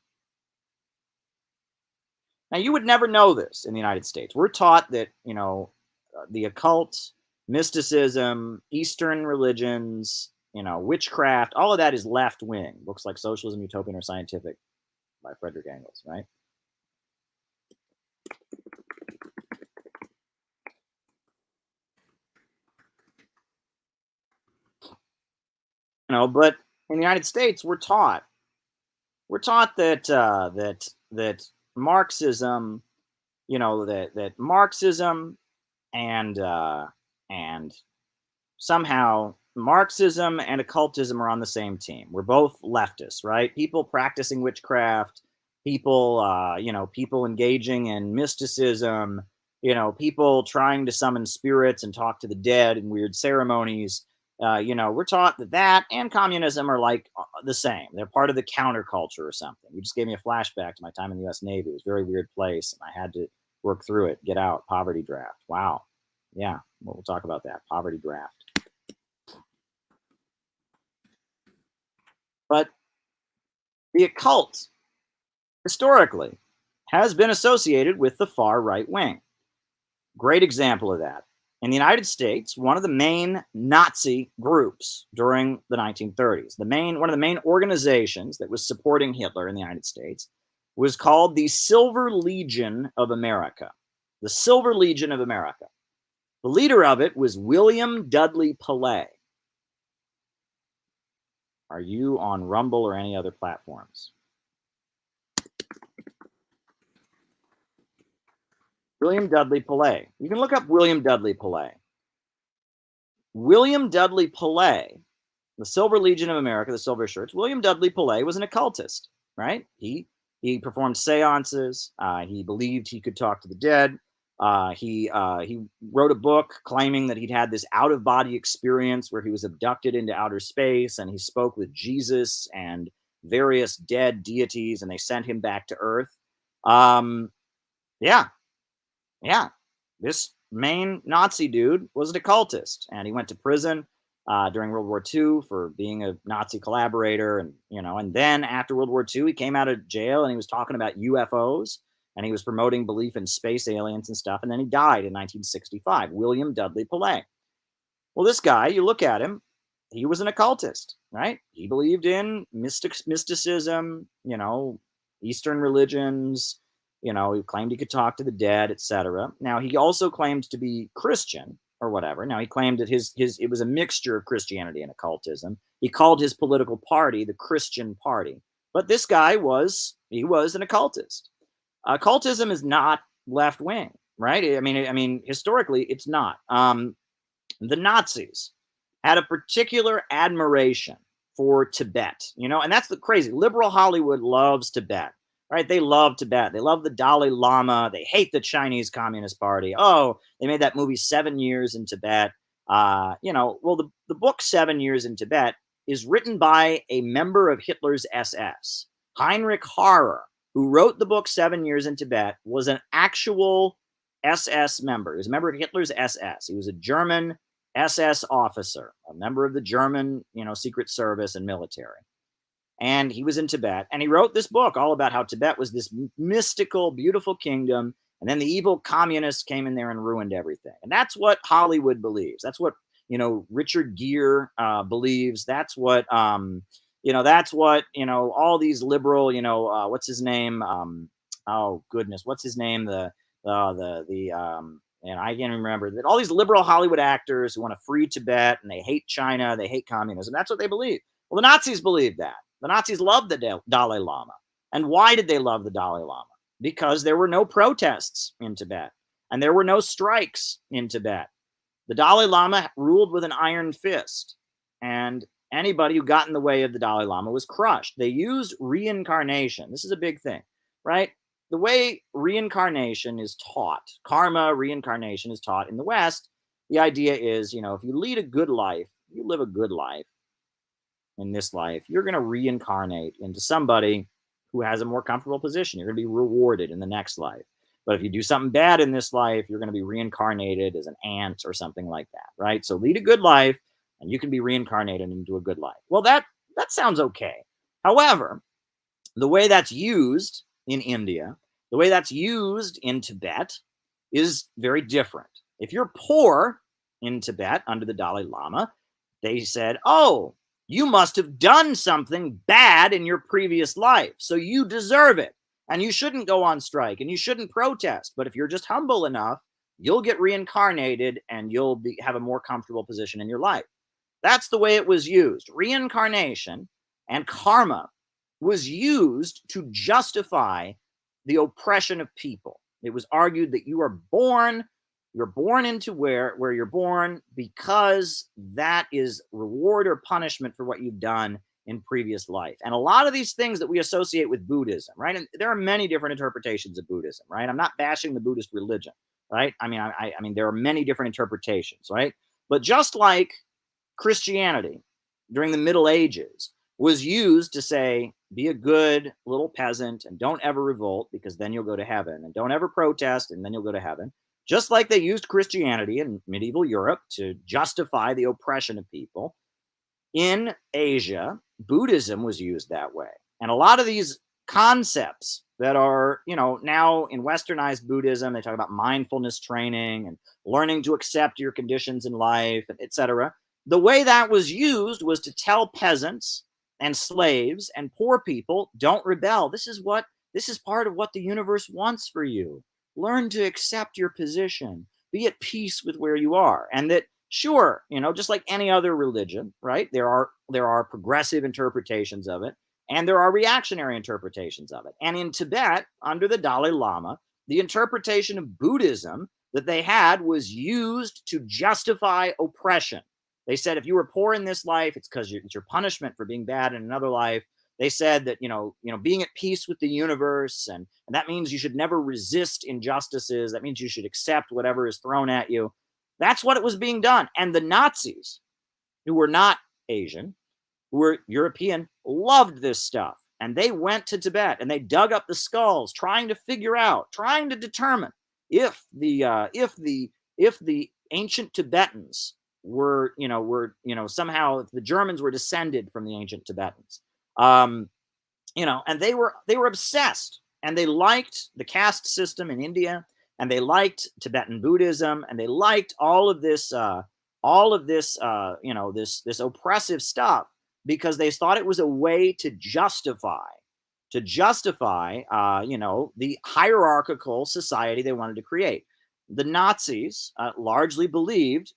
Now, you would never know this in the United States. We're taught that, the occult, mysticism, Eastern religions, witchcraft, all of that is left wing. Books like Socialism, Utopian, or Scientific by Frederick Engels, right? But in the United States, we're taught that Marxism, that Marxism and somehow Marxism and occultism are on the same team. We're both leftists, right? People practicing witchcraft, people engaging in mysticism, people trying to summon spirits and talk to the dead in weird ceremonies. We're taught that and communism are like the same. They're part of the counterculture or something. You just gave me a flashback to my time in the U.S. Navy. It was a very weird place, and I had to work through it. Get out, poverty draft. Wow. Yeah, we'll talk about that. Poverty draft. But the occult, historically, has been associated with the far right wing. Great example of that. In the United States, one of the main Nazi groups during the 1930s, one of the main organizations that was supporting Hitler in the United States, was called the Silver Legion of America. The Silver Legion of America. The leader of it was William Dudley Pillay. Are you on Rumble or any other platforms? William Dudley Pillay. You can look up William Dudley Pillay. William Dudley Pillay, the Silver Legion of America, the Silver Shirts. William Dudley Pillay was an occultist, right? He performed seances. He believed he could talk to the dead. He wrote a book claiming that he'd had this out-of-body experience where he was abducted into outer space, and he spoke with Jesus and various dead deities, and they sent him back to Earth. Yeah, this main Nazi dude was an occultist, and he went to prison during World War II for being a Nazi collaborator, and then after World War II, he came out of jail and he was talking about UFOs, and he was promoting belief in space aliens and stuff, and then he died in 1965. William Dudley Pillay. Well, this guy, you look at him, he was an occultist, right? He believed in mysticism, Eastern religions. He claimed he could talk to the dead, etc. Now, he also claimed to be Christian or whatever. Now, he claimed that it was a mixture of Christianity and occultism. He called his political party the Christian Party. But this guy was an occultist. Occultism is not left wing, right? I mean, historically, it's not. The Nazis had a particular admiration for Tibet, and that's the crazy. Liberal Hollywood loves Tibet. Right? They love Tibet. They love the Dalai Lama. They hate the Chinese Communist Party. Oh, they made that movie 7 Years in Tibet. Well, the book 7 Years in Tibet is written by a member of Hitler's SS. Heinrich Harrer, who wrote the book 7 Years in Tibet, was an actual SS member. He was a member of Hitler's SS. He was a German SS officer, a member of the German, Secret Service and military. And he was in Tibet, and he wrote this book all about how Tibet was this mystical, beautiful kingdom, and then the evil communists came in there and ruined everything. And that's what Hollywood believes. That's what Richard Gere believes. That's what all these liberal, what's his name? Oh goodness, what's his name? And I can't remember that. All these liberal Hollywood actors who want to free Tibet and they hate China, they hate communism. That's what they believe. Well, the Nazis believed that. The Nazis loved the Dalai Lama. And why did they love the Dalai Lama? Because there were no protests in Tibet, and there were no strikes in Tibet. The Dalai Lama ruled with an iron fist, and anybody who got in the way of the Dalai Lama was crushed. They used reincarnation. This is a big thing, right? the way reincarnation is taught, karma reincarnation is taught in the West, the idea is, if you lead a good life, you live a good life in this life, you're going to reincarnate into somebody who has a more comfortable position. You're going to be rewarded in the next life. But if you do something bad in this life, you're going to be reincarnated as an ant or something like that, right? So lead a good life and you can be reincarnated into a good life. Well, that sounds okay. However, the way that's used in India, the way that's used in Tibet is very different. If you're poor in Tibet under the Dalai Lama, they said, oh, you must have done something bad in your previous life, so you deserve it. And you shouldn't go on strike and you shouldn't protest. But if you're just humble enough, you'll get reincarnated and you'll have a more comfortable position in your life. That's the way it was used. Reincarnation and karma was used to justify the oppression of people. It was argued that you're born into where you're born because that is reward or punishment for what you've done in previous life. And a lot of these things that we associate with Buddhism, right? And there are many different interpretations of Buddhism, right? I'm not bashing the Buddhist religion, right? I mean, there are many different interpretations, right? But just like Christianity during the Middle Ages was used to say, be a good little peasant and don't ever revolt because then you'll go to heaven, and don't ever protest and then you'll go to heaven. Just like they used Christianity in medieval Europe to justify the oppression of people, in Asia, Buddhism was used that way. And a lot of these concepts that are, now in westernized Buddhism, they talk about mindfulness training and learning to accept your conditions in life, etc. The way that was used was to tell peasants and slaves and poor people, don't rebel. This is part of what the universe wants for you. Learn to accept your position. Be at peace with where you are. And that, sure, just like any other religion, right? There are progressive interpretations of it, and there are reactionary interpretations of it. And in Tibet, under the Dalai Lama, the interpretation of Buddhism that they had was used to justify oppression. They said if you were poor in this life, it's because it's your punishment for being bad in another life. They said that, being at peace with the universe, and that means you should never resist injustices. That means you should accept whatever is thrown at you. That's what it was being done. And the Nazis, who were not Asian, who were European, loved this stuff. And they went to Tibet and they dug up the skulls, trying to determine if the ancient Tibetans were somehow, if the Germans were descended from the ancient Tibetans. And they were obsessed, and they liked the caste system in India, and they liked Tibetan Buddhism, and they liked all of this this oppressive stuff, because they thought it was a way to justify the hierarchical society they wanted to create. The Nazis largely believed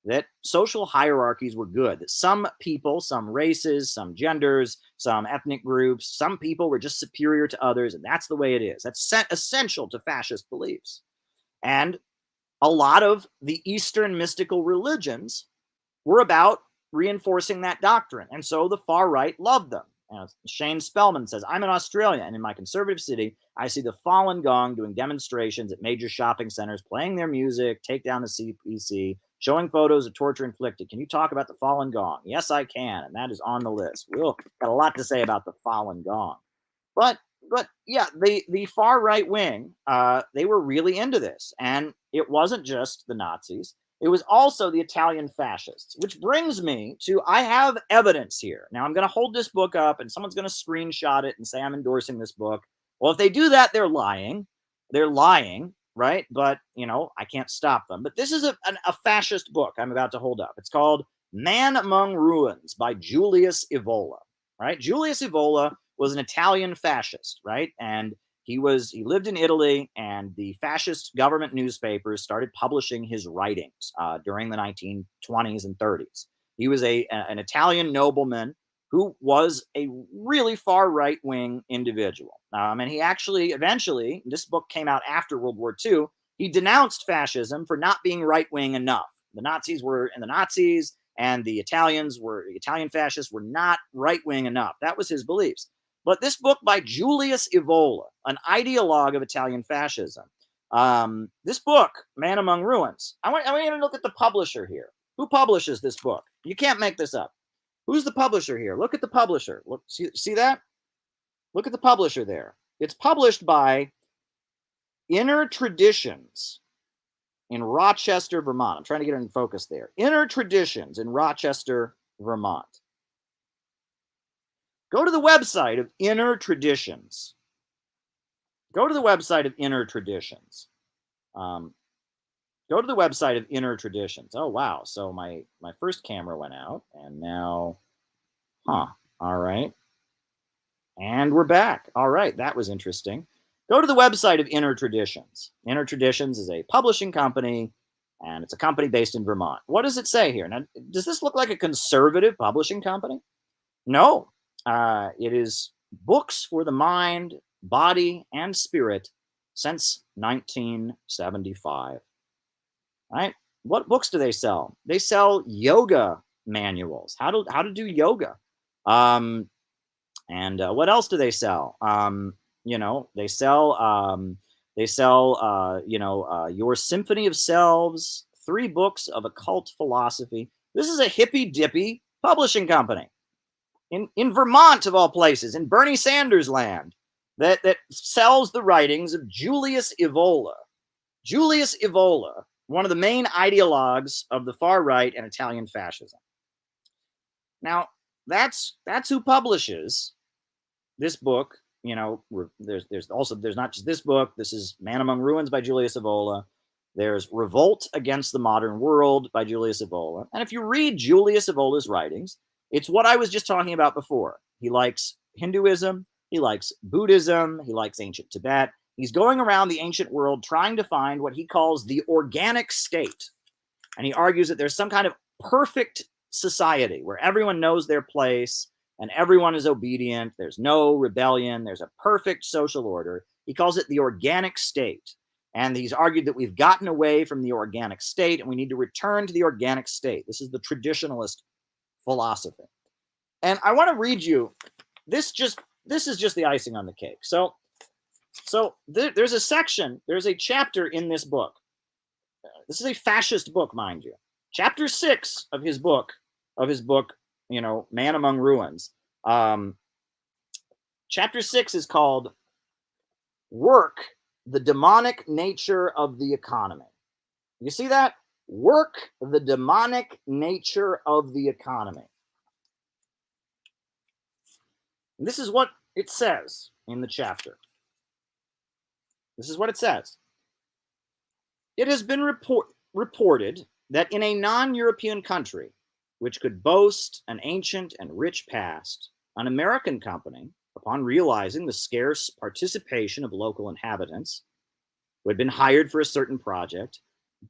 that social hierarchies were good, that some people, some races, some genders, some ethnic groups, some people were just superior to others, and that's the way it is. That's essential to fascist beliefs. And a lot of the Eastern mystical religions were about reinforcing that doctrine, and so the far right loved them. Shane Spellman says, I'm in Australia, and in my conservative city, I see the Falun Gong doing demonstrations at major shopping centers, playing their music, take down the CPC, showing photos of torture inflicted. Can you talk about the Falun Gong? Yes, I can, and that is on the list. We'll got a lot to say about the Falun Gong. But yeah, the far right wing, they were really into this. And it wasn't just the Nazis. It was also the Italian fascists, which brings me to, I have evidence here. Now, I'm going to hold this book up and someone's going to screenshot it and say I'm endorsing this book. Well, if they do that, they're lying. They're lying, right? But, I can't stop them. But this is a fascist book I'm about to hold up. It's called Man Among Ruins by Julius Evola, right? Julius Evola was an Italian fascist, right? And he lived in Italy, and the fascist government newspapers started publishing his writings during the 1920s and 30s. He was an Italian nobleman who was a really far right-wing individual. And he actually, eventually, this book came out after World War II, he denounced fascism for not being right-wing enough. The Nazis and the Italian fascists were not right-wing enough. That was his beliefs. But this book by Julius Evola, an ideologue of Italian fascism, this book, Man Among Ruins, I want you to look at the publisher here. Who publishes this book? You can't make this up. Who's the publisher here? Look at the publisher. Look, see that? Look at the publisher there. It's published by Inner Traditions in Rochester, Vermont. I'm trying to get it in focus there. Inner Traditions in Rochester, Vermont. Go to the website of Inner Traditions. Go to the website of Inner Traditions. Go to the website of Inner Traditions. Oh, wow. So my first camera went out, and now, all right. And we're back. All right, that was interesting. Go to the website of Inner Traditions. Inner Traditions is a publishing company, and it's a company based in Vermont. What does it say here? Now, does this look like a conservative publishing company? No. It is books for the mind, body, and spirit since 1975. Right? What books do they sell? They sell yoga manuals. How to do yoga. And what else do they sell? They sell Your Symphony of Selves, 3 books of occult philosophy. This is a hippy dippy publishing company in Vermont, of all places, in Bernie Sanders land, that sells the writings of Julius Evola. Julius Evola, one of the main ideologues of the far right and Italian fascism. Now, that's who publishes this book. There's not just this book. This is Man Among Ruins by Julius Evola. There's Revolt Against the Modern World by Julius Evola. And if you read Julius Evola's writings, it's what I was just talking about before. He likes Hinduism. He likes Buddhism. He likes ancient Tibet. He's going around the ancient world trying to find what he calls the organic state. And he argues that there's some kind of perfect society where everyone knows their place and everyone is obedient. There's no rebellion. There's a perfect social order. He calls it the organic state. And he's argued that we've gotten away from the organic state and we need to return to the organic state. This is the traditionalist philosophy. And I want to read you, this is just the icing on the cake. So there's a section, there's a chapter in this book. This is a fascist book, mind you. Chapter 6 of his book, Man Among Ruins. Chapter 6 is called Work, the Demonic Nature of the Economy. You see that? Work, the demonic nature of the economy. And this is what it says in the chapter. This is what it says. It has been reported that in a non-European country, which could boast an ancient and rich past, an American company, upon realizing the scarce participation of local inhabitants, who had been hired for a certain project,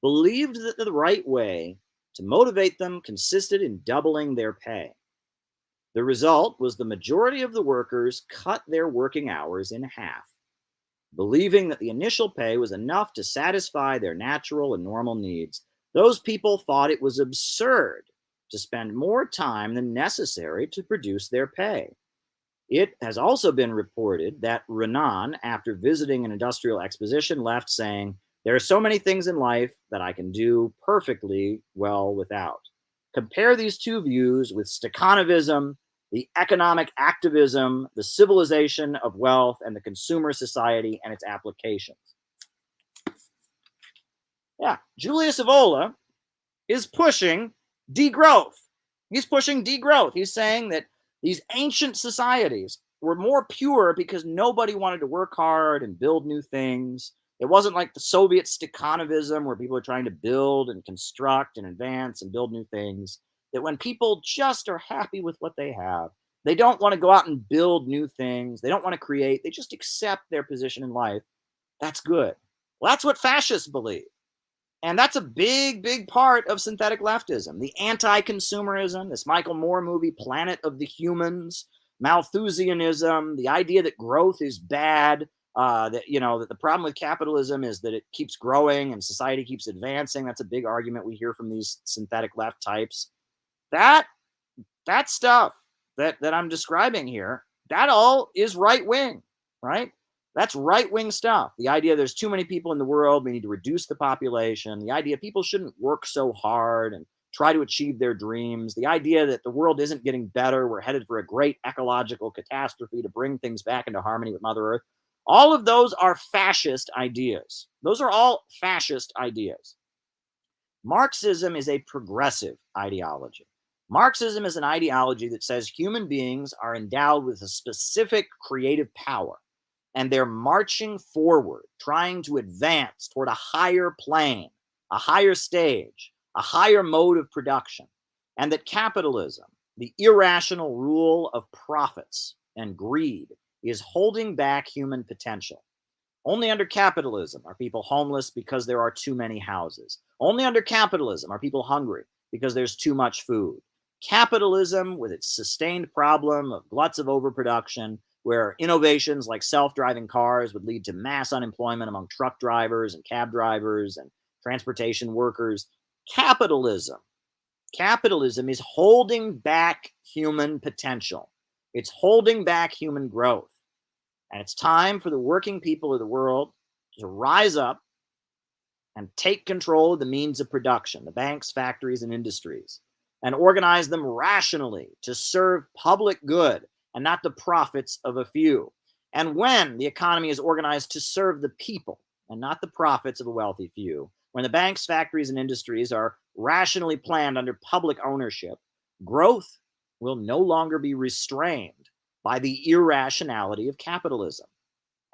believed that the right way to motivate them consisted in doubling their pay. The result was the majority of the workers cut their working hours in half, believing that the initial pay was enough to satisfy their natural and normal needs. Those people thought it was absurd to spend more time than necessary to produce their pay. It has also been reported that Renan, after visiting an industrial exposition, left saying, "There are so many things in life that I can do perfectly well without." Compare these two views with Stakhanovism, the economic activism, the civilization of wealth, and the consumer society and its applications. Yeah, Julius Evola is pushing degrowth. He's pushing degrowth. He's saying that these ancient societies were more pure because nobody wanted to work hard and build new things. It wasn't like the Soviet Stakhanovism where people are trying to build and construct and advance and build new things. That when people just are happy with what they have, they don't want to go out and build new things. They don't want to create. They just accept their position in life. That's good. Well, that's what fascists believe. And that's a big, big part of synthetic leftism. The anti-consumerism, this Michael Moore movie, Planet of the Humans, Malthusianism, the idea that growth is bad, that the problem with capitalism is that it keeps growing and society keeps advancing. That's a big argument we hear from these synthetic left types. That stuff that I'm describing here, That all is right-wing, right? That's right-wing stuff. The idea there's too many people in the world, we need to reduce the population. The idea people shouldn't work so hard and try to achieve their dreams. The idea that the world isn't getting better, we're headed for a great ecological catastrophe to bring things back into harmony with Mother Earth. All of those are fascist ideas. Those are all fascist ideas. Marxism is a progressive ideology. Marxism is an ideology that says human beings are endowed with a specific creative power, and they're marching forward, trying to advance toward a higher plane, a higher stage, a higher mode of production, and that capitalism, the irrational rule of profits and greed, is holding back human potential. Only under capitalism are people homeless because there are too many houses. Only under capitalism are people hungry because there's too much food. Capitalism, with its sustained problem of gluts of overproduction, where innovations like self-driving cars would lead to mass unemployment among truck drivers and cab drivers and transportation workers. Capitalism is holding back human potential. It's holding back human growth. And it's time for the working people of the world to rise up and take control of the means of production, the banks, factories, and industries, and organize them rationally to serve public good and not the profits of a few. And when the economy is organized to serve the people and not the profits of a wealthy few, when the banks, factories, and industries are rationally planned under public ownership, growth will no longer be restrained by the irrationality of capitalism.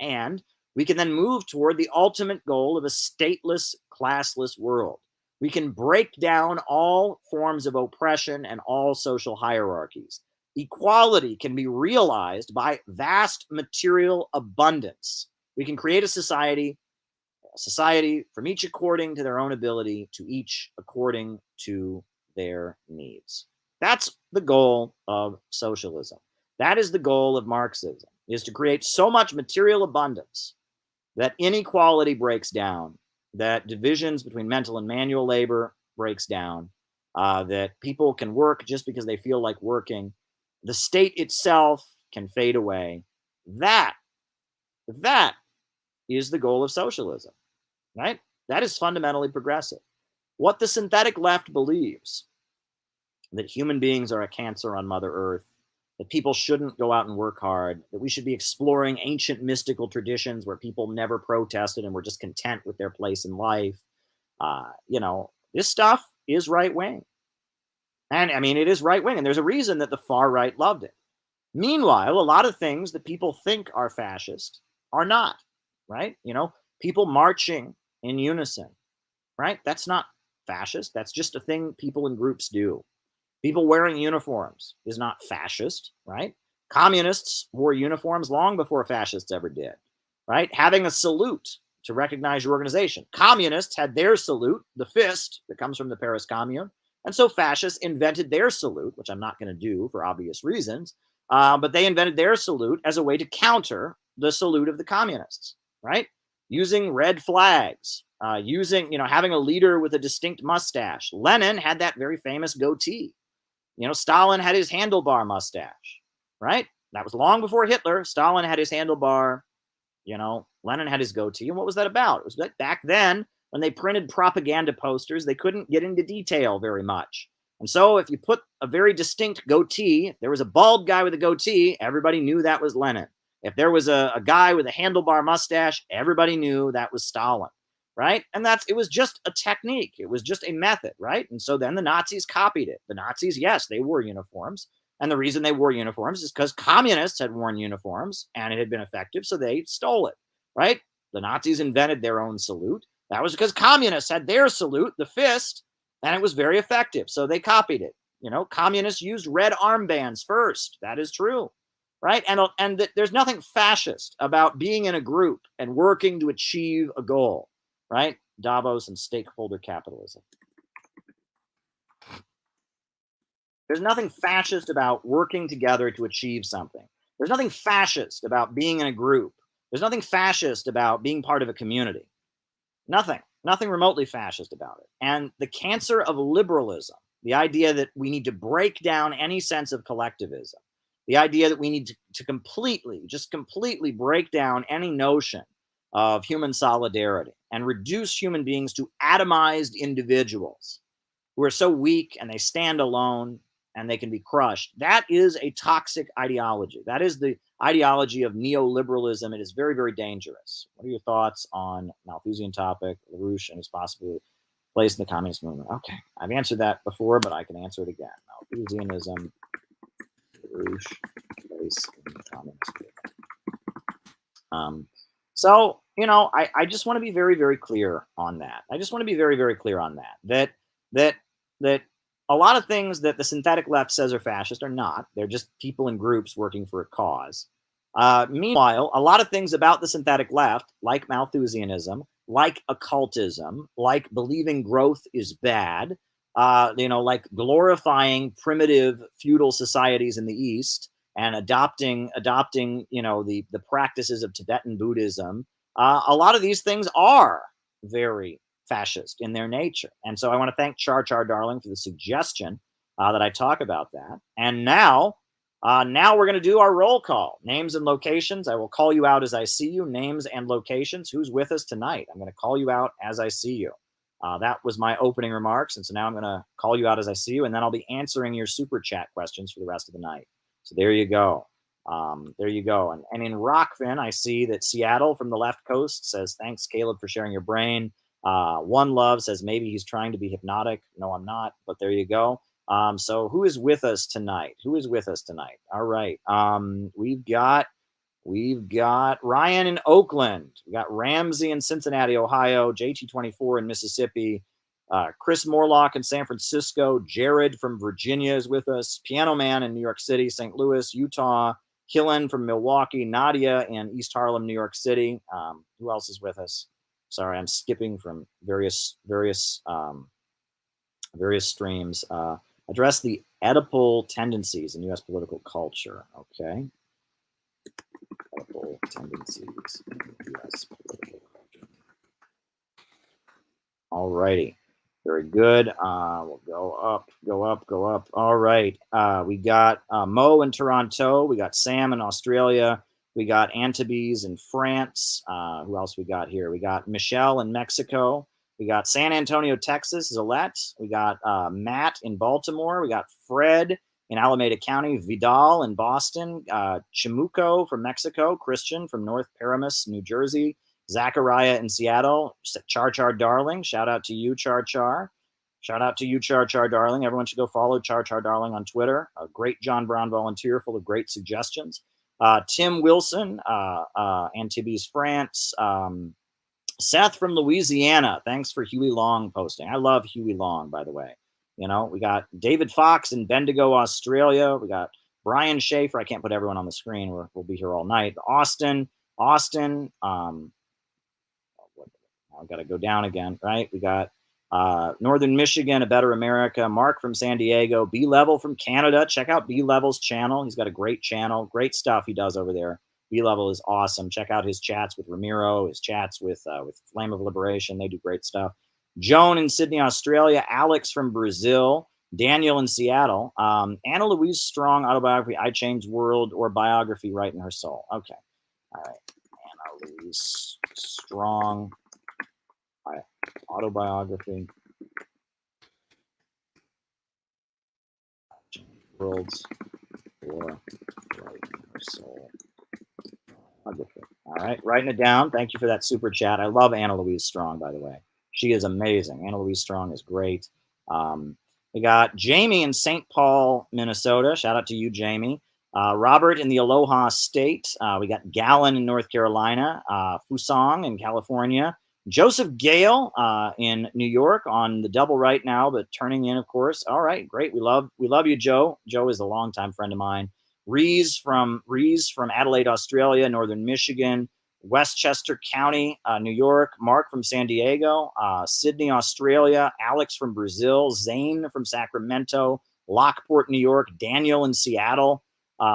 And we can then move toward the ultimate goal of a stateless, classless world. We can break down all forms of oppression and all social hierarchies. Equality can be realized by vast material abundance. We can create a society from each according to their own ability, to each according to their needs. That's the goal of socialism. That is the goal of Marxism, is to create so much material abundance that inequality breaks down, that divisions between mental and manual labor breaks down, that people can work just because they feel like working. The state itself can fade away. That is the goal of socialism, right? That is fundamentally progressive. What the synthetic left believes, that human beings are a cancer on Mother Earth, that people shouldn't go out and work hard, that we should be exploring ancient mystical traditions where people never protested and were just content with their place in life. This stuff is right wing. And I mean, it is right wing, and there's a reason that the far right loved it. Meanwhile, a lot of things that people think are fascist are not, right? People marching in unison, right? That's not fascist. That's just a thing people in groups do. People wearing uniforms is not fascist, right? Communists wore uniforms long before fascists ever did, right? Having a salute to recognize your organization. Communists had their salute, the fist that comes from the Paris Commune. And so fascists invented their salute, which I'm not going to do for obvious reasons, but they invented their salute as a way to counter the salute of the communists, right? Using red flags, having a leader with a distinct mustache. Lenin had that very famous goatee. Stalin had his handlebar mustache, right? That was long before Hitler. Stalin had his handlebar, Lenin had his goatee. And what was that about? It was that back then, when they printed propaganda posters, they couldn't get into detail very much. And so if you put a very distinct goatee, if there was a bald guy with a goatee, everybody knew that was Lenin. If there was a guy with a handlebar mustache, everybody knew that was Stalin, right? And it was just a technique. It was just a method, right? And so then the Nazis copied it. The Nazis, yes, they wore uniforms. And the reason they wore uniforms is because communists had worn uniforms and it had been effective, so they stole it, right? The Nazis invented their own salute. That was because communists had their salute, the fist, and it was very effective, so they copied it. Communists used red armbands first. That is true, right? And there's nothing fascist about being in a group and working to achieve a goal, right? Davos and stakeholder capitalism. There's nothing fascist about working together to achieve something. There's nothing fascist about being in a group. There's nothing fascist about being part of a community. Nothing remotely fascist about it. And the cancer of liberalism, the idea that we need to break down any sense of collectivism, The idea that we need to just completely break down any notion of human solidarity and reduce human beings to atomized individuals who are so weak and they stand alone and they can be crushed. That is a toxic ideology. That is the ideology of neoliberalism. It is very, very dangerous. What are your thoughts on Malthusian topic, LaRouche, and his possible place in the communist movement? Okay, I've answered that before, but I can answer it again. Malthusianism, LaRouche, place in the communist movement. So, you know, I just want to be very, very clear on that. I just want to be very, very clear on that. That a lot of things that the synthetic left says are fascist are not. They're just people and groups working for a cause. Meanwhile, a lot of things about the synthetic left, like Malthusianism, like occultism, like believing growth is bad, you know, like glorifying primitive feudal societies in the East and adopting, you know, the practices of Tibetan Buddhism. A lot of these things are very fascist in their nature. And so I want to thank Char Darling for the suggestion that I talk about that. And now we're going to do our roll call. Names and locations. I will call you out as I see you. Names and locations. Who's with us tonight? I'm going to call you out as I see you. That was my opening remarks. And so now I'm going to call you out as I see you. And then I'll be answering your super chat questions for the rest of the night. So there you go. There you go. And in Rockfin, I see that Seattle from the left coast says, thanks, Caleb, for sharing your brain. One Love says maybe he's trying to be hypnotic. No, I'm not. But there you go. So who is with us tonight? Who is with us tonight? All right. We've got Ryan in Oakland. We got Ramsey in Cincinnati, Ohio. JT24 in Mississippi. Chris Morlock in San Francisco. Jared from Virginia is with us. Piano Man in New York City, St. Louis, Utah. Killen from Milwaukee. Nadia in East Harlem, New York City. Who else is with us? Sorry, I'm skipping from various streams. Address the Oedipal tendencies in U.S. political culture. Okay. Oedipal tendencies in U.S. political culture. All righty. Very good. We'll go up. All right. We got Mo in Toronto. We got Sam in Australia. We got Antibes in France. Who else we got here? We got Michelle in Mexico. We got San Antonio, Texas, Zalette. We got Matt in Baltimore. We got Fred in Alameda County. Vidal in Boston. Chimuco from Mexico. Christian from North Paramus, New Jersey. Zachariah in Seattle. Char Darling. Shout out to you, Char. Shout out to you, Char Darling. Everyone should go follow Char Darling on Twitter. A great John Brown volunteer full of great suggestions. Tim Wilson, Antibes, France. Seth from Louisiana. Thanks for Huey Long posting. I love Huey Long, by the way. You know, we got David Fox in Bendigo, Australia. We got Brian Schaefer. I can't put everyone on the screen. We'll be here all night. Austin. I've got to go down again, right? We got Northern Michigan, A Better America. Mark from San Diego. B-Level from Canada. Check out B-Level's channel. He's got a great channel. Great stuff he does over there. B-Level is awesome. Check out his chats with Ramiro, his chats with Flame of Liberation. They do great stuff. Joan in Sydney, Australia. Alex from Brazil. Daniel in Seattle. Anna Louise Strong, autobiography, I Changed World, or biography, Right in Her Soul. Okay. All right. Anna Louise Strong, autobiography, Worlds, or Right in Her Soul. All right, writing it down. Thank you for that super chat. I love Anna Louise Strong, by the way. She is amazing. Anna Louise Strong is great. We got Jamie in St. Paul, Minnesota. Shout out to you, Jamie. Robert in the Aloha State. We got Gallon in North Carolina. Fusang in California. Joseph Gale in New York on the double right now, but turning in, of course. All right, great. We love you, Joe. Joe is a longtime friend of mine. Rees from Adelaide, Australia, Northern Michigan, Westchester County, New York, Mark from San Diego, Sydney, Australia, Alex from Brazil, Zane from Sacramento, Lockport, New York, Daniel in Seattle,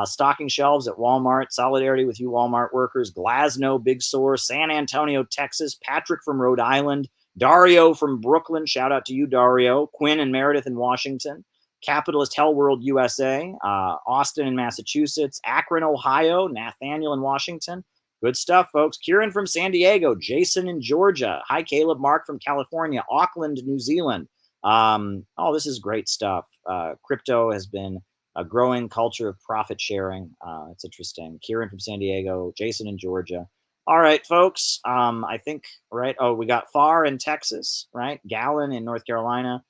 stocking shelves at Walmart, solidarity with you Walmart workers, Glasgow, Big Sore, San Antonio, Texas, Patrick from Rhode Island, Dario from Brooklyn, shout out to you, Dario, Quinn and Meredith in Washington, Capitalist Hell World USA, Austin in Massachusetts, Akron, Ohio, Nathaniel in Washington. Good stuff, folks. Kieran from San Diego, Jason in Georgia. Hi, Caleb. Mark from California, Auckland, New Zealand. Oh, this is great stuff. Crypto has been a growing culture of profit sharing. It's interesting. Kieran from San Diego, Jason in Georgia. All right, folks. I think, right. Oh, we got Far in Texas, right? Gallon in North Carolina.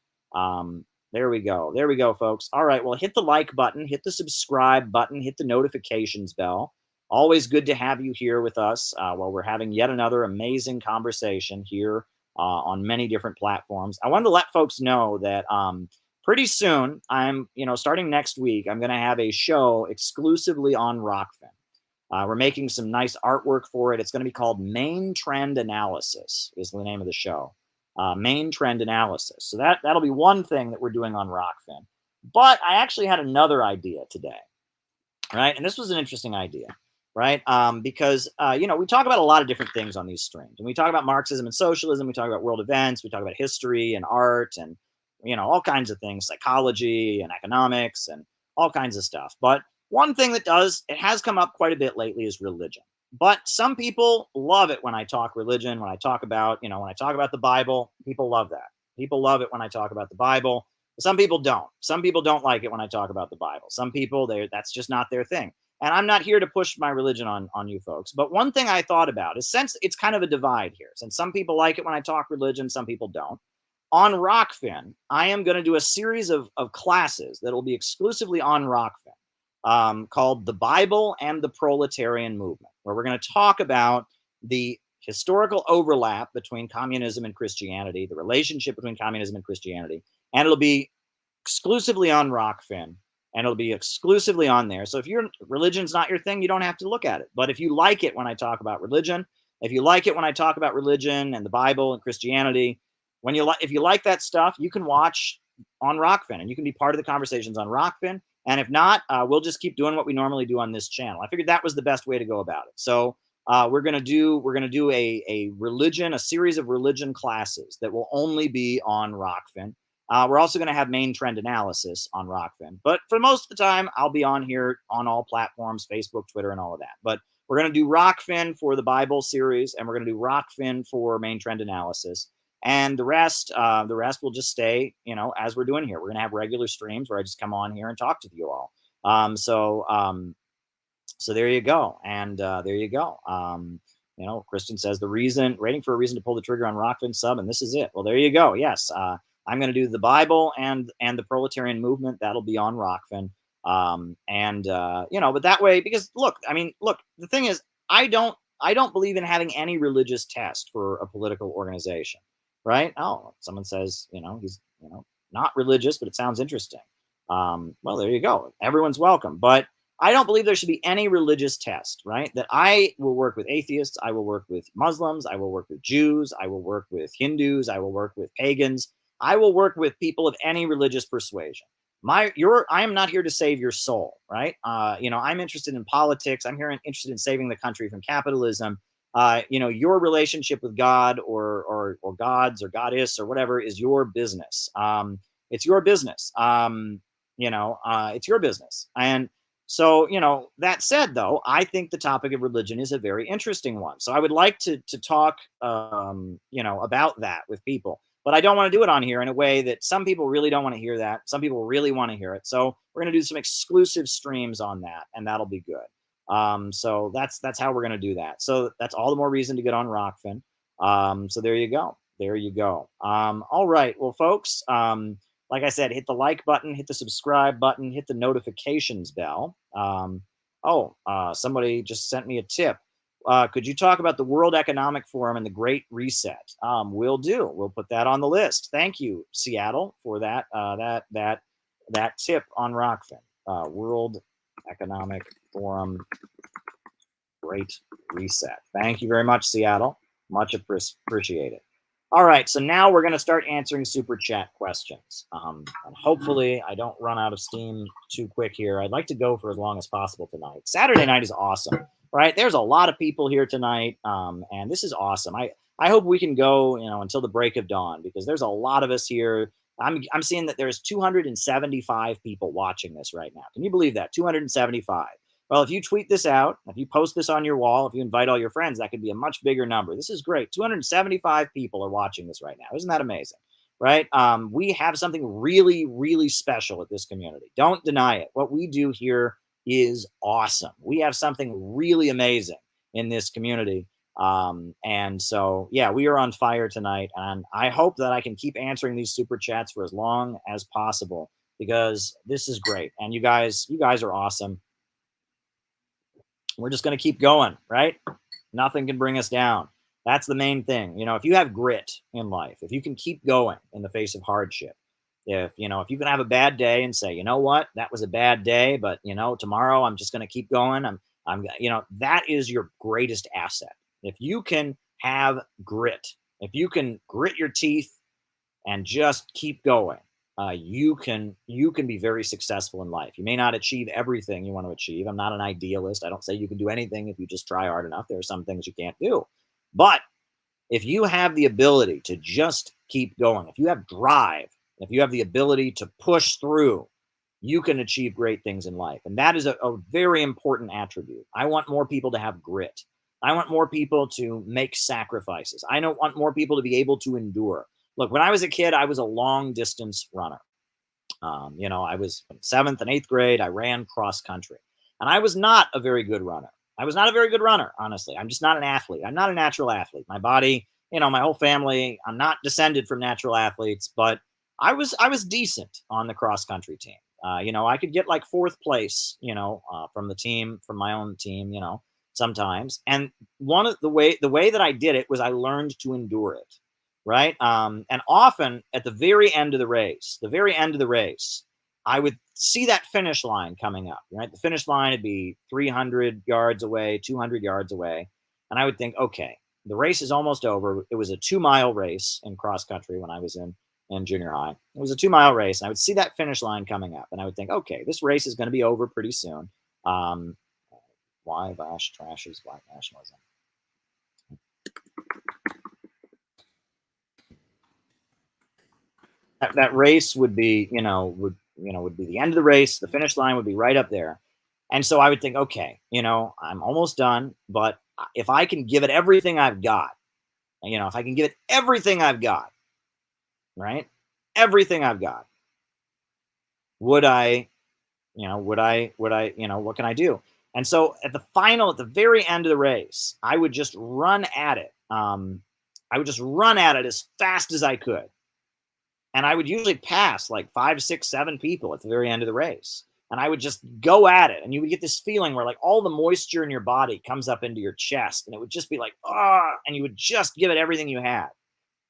There we go. There we go, folks. All right. Well, hit the like button, hit the subscribe button, hit the notifications bell. Always good to have you here with us while we're having yet another amazing conversation here on many different platforms. I wanted to let folks know that pretty soon, starting next week, I'm going to have a show exclusively on Rockfin. We're making some nice artwork for it. It's going to be called Main Trend Analysis is the name of the show. Main Trend Analysis. So that'll be one thing that we're doing on Rockfin. But I actually had another idea today, right? And this was an interesting idea, right? Because, we talk about a lot of different things on these streams. And we talk about Marxism and socialism. We talk about world events. We talk about history and art and, all kinds of things, psychology and economics and all kinds of stuff. But one thing that it has come up quite a bit lately is religion. But some people love it when I talk religion, when I talk about, when I talk about the Bible. People love that. People love it when I talk about the Bible. Some people don't. Some people don't like it when I talk about the Bible. Some people, that's just not their thing. And I'm not here to push my religion on you folks. But one thing I thought about is, since it's kind of a divide here, since some people like it when I talk religion, some people don't. On Rockfin, I am going to do a series of classes that will be exclusively on Rockfin, called The Bible and the Proletarian Movement, where we're going to talk about the historical overlap between communism and Christianity, the relationship between communism and Christianity, and it'll be exclusively on Rockfin, and it'll be exclusively on there. So if religion's not your thing, you don't have to look at it. But if you like it when I talk about religion, if you like it when I talk about religion and the Bible and Christianity, if you like that stuff, you can watch on Rockfin, and you can be part of the conversations on Rockfin. And if not, we'll just keep doing what we normally do on this channel. I figured that was the best way to go about it. So we're gonna do a series of religion classes that will only be on Rockfin. We're also going to have Main Trend Analysis on Rockfin. But for most of the time, I'll be on here on all platforms, Facebook, Twitter, and all of that. But we're going to do Rockfin for the Bible series, and we're going to do Rockfin for Main Trend Analysis. And the rest will just stay, as we're doing here. We're going to have regular streams where I just come on here and talk to you all. So there you go. And there you go. Kristen says waiting for a reason to pull the trigger on Rockfin sub, and this is it. Well, there you go. Yes. I'm going to do the Bible and the Proletarian Movement. That'll be on Rockfin. But that way, because look, the thing is, I don't believe in having any religious test for a political organization. Right? Oh, someone says, he's, not religious, but it sounds interesting. Well, there you go. Everyone's welcome. But I don't believe there should be any religious test, right? That I will work with atheists. I will work with Muslims. I will work with Jews. I will work with Hindus. I will work with pagans. I will work with people of any religious persuasion. I am not here to save your soul, right? I'm interested in politics. I'm interested in saving the country from capitalism. Your relationship with God or gods or goddess or whatever is your business. It's your business. It's your business. And so, that said, though, I think the topic of religion is a very interesting one. So I would like to talk, about that with people. But I don't want to do it on here in a way that some people really don't want to hear that. Some people really want to hear it. So we're going to do some exclusive streams on that, and that'll be good. So that's how we're going to do that. So that's all the more reason to get on Rockfin. So there you go. There you go. All right. Well, folks, like I said, hit the like button, hit the subscribe button, hit the notifications bell. Somebody just sent me a tip. Could you talk about the World Economic Forum and the Great Reset? We'll do. We'll put that on the list. Thank you, Seattle, for that tip on Rockfin. World Economic Forum, Great Reset. Thank you very much, Seattle. Much appreciated. All right, so now we're going to start answering super chat questions. And hopefully I don't run out of steam too quick here. I'd like to go for as long as possible tonight. Saturday night is awesome, right? There's a lot of people here tonight, and this is awesome. I hope we can go, until the break of dawn, because there's a lot of us here. I'm seeing that there's 275 people watching this right now. Can you believe that? 275. Well, if you tweet this out, if you post this on your wall, if you invite all your friends, that could be a much bigger number. This is great. 275 people are watching this right now. Isn't that amazing? Right? We have something really, really special at this community. Don't deny it. What we do here is awesome. We have something really amazing in this community. And so, yeah, we are on fire tonight. And I hope that I can keep answering these super chats for as long as possible, because this is great. And you guys are awesome. We're just going to keep going, right? Nothing can bring us down. That's the main thing. You know, if you have grit in life, if you can keep going in the face of hardship, if you can have a bad day and say, you know what, that was a bad day, but tomorrow I'm just going to keep going. That is your greatest asset. If you can have grit, if you can grit your teeth and just keep going, you can be very successful in life. You may not achieve everything you want to achieve. I'm not an idealist. I don't say you can do anything if you just try hard enough. There are some things you can't do. But if you have the ability to just keep going, if you have drive, if you have the ability to push through, you can achieve great things in life. And that is a very important attribute. I want more people to have grit. I want more people to make sacrifices. I don't want more people to be able to endure. Look, when I was a kid, I was a long distance runner. I was in 7th and 8th grade. I ran cross country, and I was not a very good runner. Honestly. I'm just not an athlete. I'm not a natural athlete. My body, my whole family, I'm not descended from natural athletes, but I was decent on the cross country team. I could get like 4th place, from my own team, sometimes. And the way that I did it was I learned to endure it. Right. And often at the very end of the race, I would see that finish line coming up, right? The finish line would be 300 yards away, 200 yards away. And I would think, okay, the race is almost over. It was a 2-mile race in cross country when I was in junior high. It was a 2-mile race. And I would see that finish line coming up, and I would think, okay, this race is going to be over pretty soon. Why trashes black nationalism? That race would be, would be the end of the race. The finish line would be right up there. And so I would think, okay, I'm almost done, but if I can give it everything I've got, if I can give it everything I've got, right? Everything I've got, what can I do? And so at the very end of the race, I would just run at it. I would just run at it as fast as I could. And I would usually pass like 5, 6, 7 people at the very end of the race. And I would just go at it. And you would get this feeling where like all the moisture in your body comes up into your chest. And it would just be like, and you would just give it everything you had.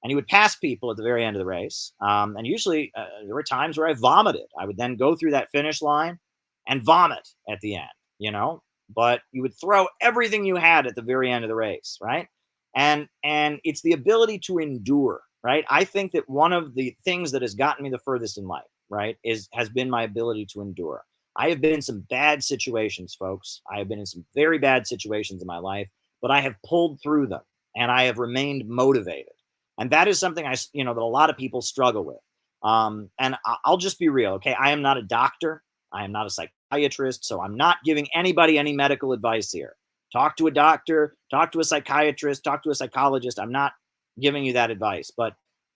And you would pass people at the very end of the race. And usually there were times where I vomited. I would then go through that finish line and vomit at the end, But you would throw everything you had at the very end of the race, right? And it's the ability to endure. Right. I think that one of the things that has gotten me the furthest in life, right, has been my ability to endure. I have been in some bad situations, folks. I have been in some very bad situations in my life, but I have pulled through them and I have remained motivated. And that is something that a lot of people struggle with. And I'll just be real. Okay. I am not a doctor. I am not a psychiatrist. So I'm not giving anybody any medical advice here. Talk to a doctor, talk to a psychiatrist, talk to a psychologist. I'm not giving you that advice, but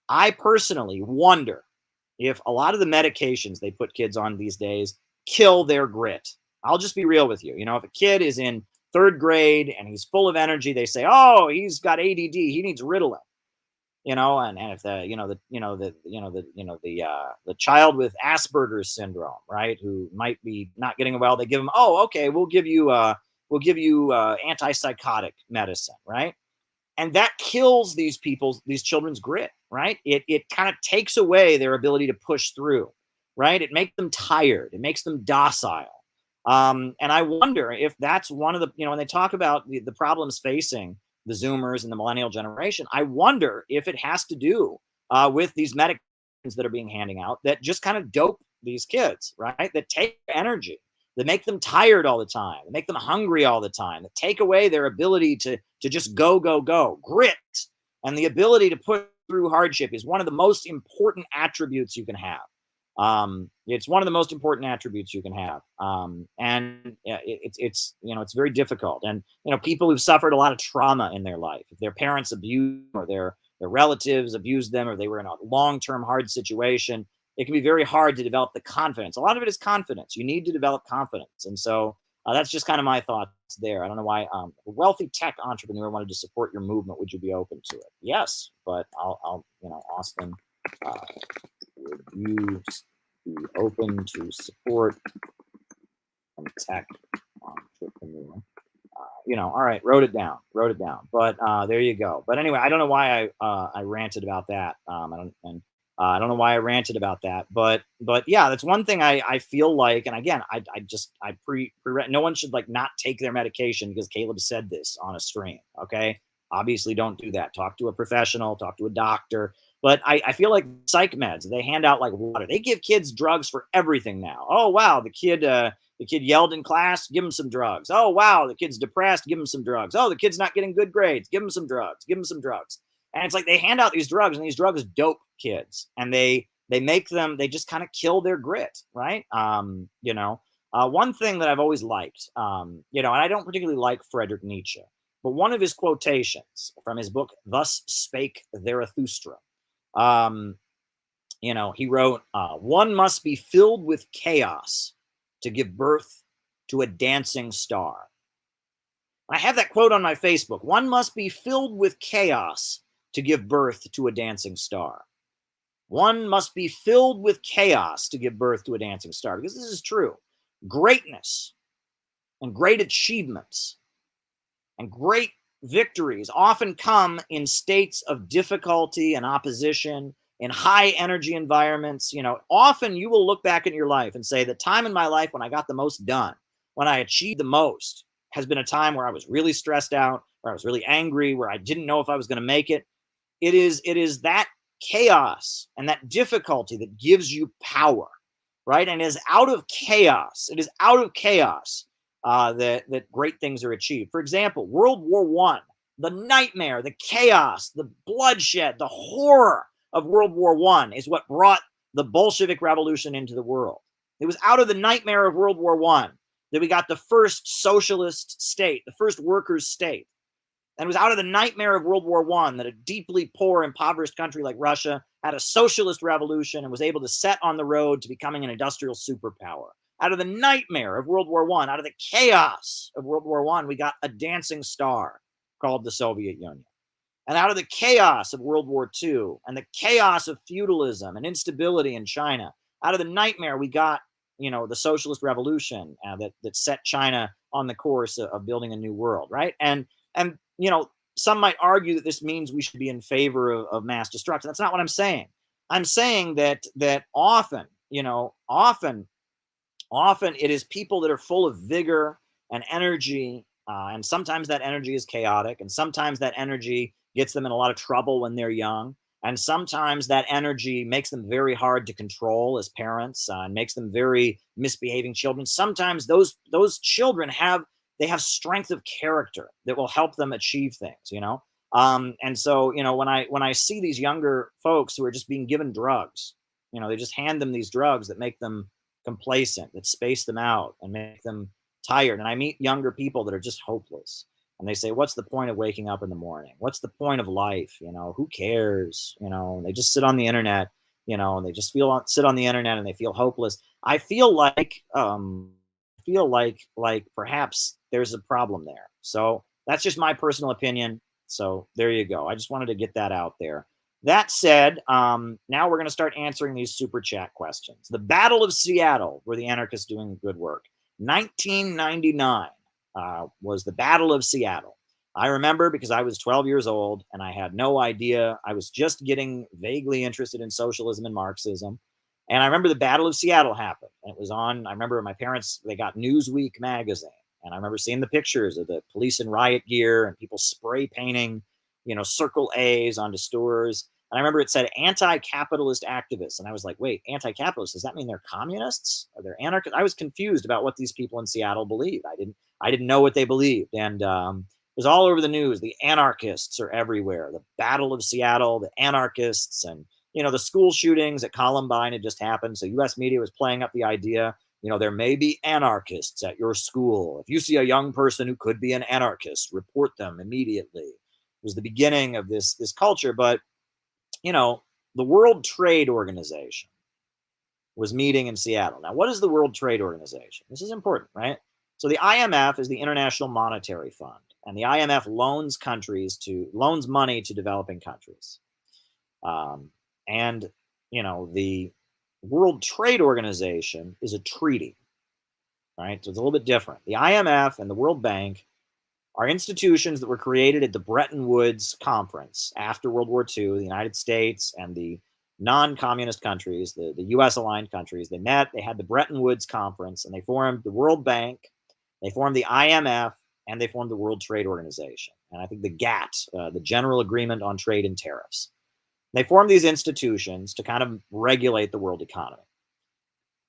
I personally wonder if a lot of the medications they put kids on these days kill their grit. I'll just be real with you. If a kid is in 3rd grade and he's full of energy, they say, oh, he's got ADD, he needs Ritalin. And if the child with Asperger's syndrome, right, who might be not getting well, they give him, oh, okay, we'll give you antipsychotic medicine, right? And that kills these children's grit, right? It kind of takes away their ability to push through, right? It makes them tired. It makes them docile. And I wonder if that's one of the, when they talk about the problems facing the Zoomers and the millennial generation, I wonder if it has to do with these medications that are being handed out that just kind of dope these kids, right? That take energy, that make them tired all the time, that make them hungry all the time, that take away their ability to just go, grit, and the ability to push through hardship is one of the most important attributes you can have. It's one of the most important attributes you can have. And it's, you know, it's very difficult. And, you know, people who've suffered a lot of trauma in their life, if their parents abused them or their relatives abused them, or they were in a long-term hard situation, it can be very hard to develop the confidence. A lot of it is confidence. You need to develop confidence. And so that's just kind of my thoughts there. I don't know why a wealthy tech entrepreneur wanted to support your movement. Would you be open to it? Yes, but I'll you know, Austin, would you be open to support a tech entrepreneur? You know, all right, wrote it down. But there you go. But anyway, I don't know why I ranted about that. I don't know why I ranted about that, but yeah, that's one thing I feel like, and again, I no one should like not take their medication because Caleb said this on a stream. Okay, obviously don't do that. Talk to a professional, talk to a doctor. But I feel like psych meds, they hand out like water. They give kids drugs for everything now. Oh wow, the kid yelled in class, give him some drugs. Oh wow, the kid's depressed, give him some drugs. Oh, the kid's not getting good grades, give him some drugs. And it's like they hand out these drugs, and these drugs dope kids, and they make them, they just kind of kill their grit, right? You know, one thing that I've always liked, you know, and I don't particularly like Friedrich Nietzsche, but one of his quotations from his book, Thus Spake Zarathustra, you know, he wrote, one must be filled with chaos to give birth to a dancing star. I have that quote on my Facebook. One must be filled with chaos to give birth to a dancing star. One must be filled with chaos to give birth to a dancing star, because this is true. Greatness and great achievements and great victories often come in states of difficulty and opposition, in high energy environments. You know, often you will look back in your life and say the time in my life when I got the most done, when I achieved the most, has been a time where I was really stressed out, where I was really angry, where I didn't know if I was going to make it. It is that chaos and that difficulty that gives you power, right? And it is out of chaos. It is out of chaos that great things are achieved. For example, World War I, the nightmare, the chaos, the bloodshed, the horror of World War I is what brought the Bolshevik Revolution into the world. It was out of the nightmare of World War I that we got the first socialist state, the first workers' state. And it was out of the nightmare of World War I that a deeply poor, impoverished country like Russia had a socialist revolution and was able to set on the road to becoming an industrial superpower. Out of the nightmare of World War I, out of the chaos of World War I, we got a dancing star called the Soviet Union. And out of the chaos of World War II and the chaos of feudalism and instability in China, out of the nightmare, we got, you know, the socialist revolution that set China on the course of building a new world, right? And you know, some might argue that this means we should be in favor of mass destruction. That's not what I'm saying. I'm saying that often, you know, often it is people that are full of vigor and energy, and sometimes that energy is chaotic, and sometimes that energy gets them in a lot of trouble when they're young, and sometimes that energy makes them very hard to control as parents, and makes them very misbehaving children. Sometimes those children have strength of character that will help them achieve things, you know? And so, you know, when I see these younger folks who are just being given drugs, you know, they just hand them these drugs that make them complacent, that space them out and make them tired. And I meet younger people that are just hopeless. And they say, what's the point of waking up in the morning? What's the point of life? You know, who cares? You know, and they just sit on the internet, you know, and they just sit on the internet and they feel hopeless. I feel like perhaps there's a problem there. So that's just my personal opinion. So there you go. I just wanted to get that out there. That said, now we're going to start answering these super chat questions. The Battle of Seattle, were the anarchists doing good work? 1999 was the Battle of Seattle. I remember because I was 12 years old and I had no idea. I was just getting vaguely interested in socialism and Marxism. And I remember the Battle of Seattle happened. And it was on, I remember my parents, they got Newsweek magazine. And I remember seeing the pictures of the police in riot gear and people spray painting, you know, circle A's onto stores. And I remember it said anti-capitalist activists. And I was like, wait, anti-capitalist, does that mean they're communists? Are they anarchists? I was confused about what these people in Seattle believed. I didn't know what they believed. And was all over the news. The anarchists are everywhere. The Battle of Seattle, the anarchists, and the school shootings at Columbine had just happened. So U.S. media was playing up the idea, there may be anarchists at your school. If you see a young person who could be an anarchist, report them immediately. It was the beginning of this culture. But, the World Trade Organization was meeting in Seattle. Now, what is the World Trade Organization? This is important, right? So the IMF is the International Monetary Fund, and the IMF loans money to developing countries. And the World Trade Organization is a treaty, right? So it's a little bit different. The IMF and the World Bank are institutions that were created at the Bretton Woods Conference after World War II. The United States and the non-communist countries, the US-aligned countries, they met, they had the Bretton Woods Conference, and they formed the World Bank, they formed the IMF, and they formed the World Trade Organization. And I think the GATT, the General Agreement on Trade and Tariffs. They formed these institutions to kind of regulate the world economy.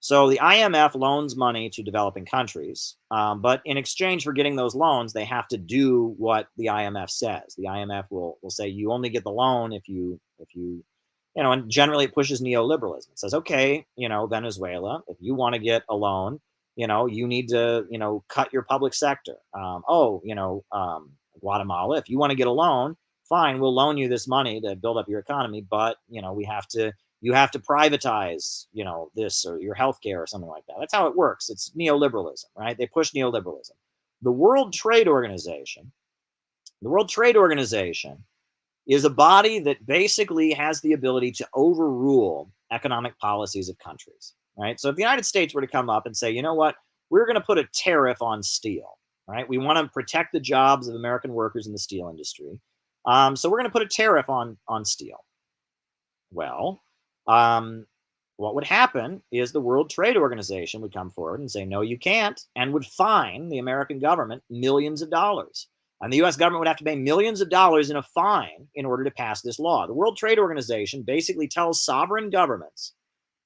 So the IMF loans money to developing countries, but in exchange for getting those loans, they have to do what the IMF says. The IMF will say you only get the loan if you and generally it pushes neoliberalism. It says, okay, Venezuela, if you want to get a loan, you need to cut your public sector. Guatemala, if you want to get a loan, fine, we'll loan you this money to build up your economy, but you have to privatize, this or your healthcare or something like that. That's how it works. It's neoliberalism, right? They push neoliberalism. The World Trade Organization is a body that basically has the ability to overrule economic policies of countries, right? So if the United States were to come up and say, you know what, we're going to put a tariff on steel, right? We want to protect the jobs of American workers in the steel industry. So we're going to put a tariff on steel. Well, what would happen is the World Trade Organization would come forward and say, no, you can't, and would fine the American government millions of dollars. And the U.S. government would have to pay millions of dollars in a fine in order to pass this law. The World Trade Organization basically tells sovereign governments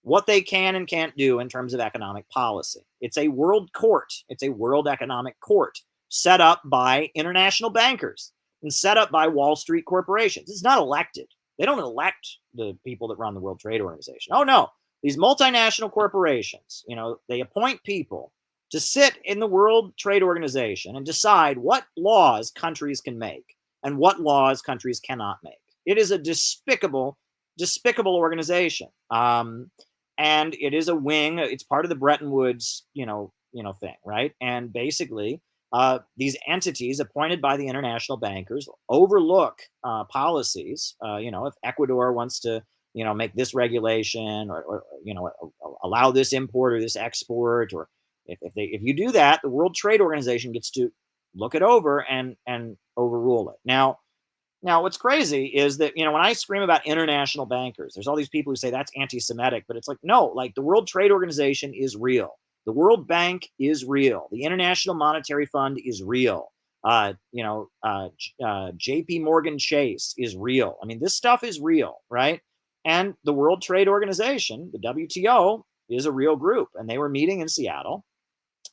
what they can and can't do in terms of economic policy. It's a world court. It's a world economic court set up by international bankers and set up by Wall Street corporations. It's not elected. They don't elect the people that run the World Trade Organization. Oh, no. These multinational corporations, they appoint people to sit in the World Trade Organization and decide what laws countries can make and what laws countries cannot make. It is a despicable organization. And it is a wing. It's part of the Bretton Woods, thing, right? And basically, these entities appointed by the international bankers overlook policies. If Ecuador wants to, make this regulation or allow this import or this export, or if you do that, the World Trade Organization gets to look it over and overrule it. Now, what's crazy is that, when I scream about international bankers, there's all these people who say that's anti-Semitic, but it's like, no, like the World Trade Organization is real. The World Bank is real. The International Monetary Fund is real. J.P. Morgan Chase is real. I mean, this stuff is real, right? And the World Trade Organization, the WTO, is a real group. And they were meeting in Seattle.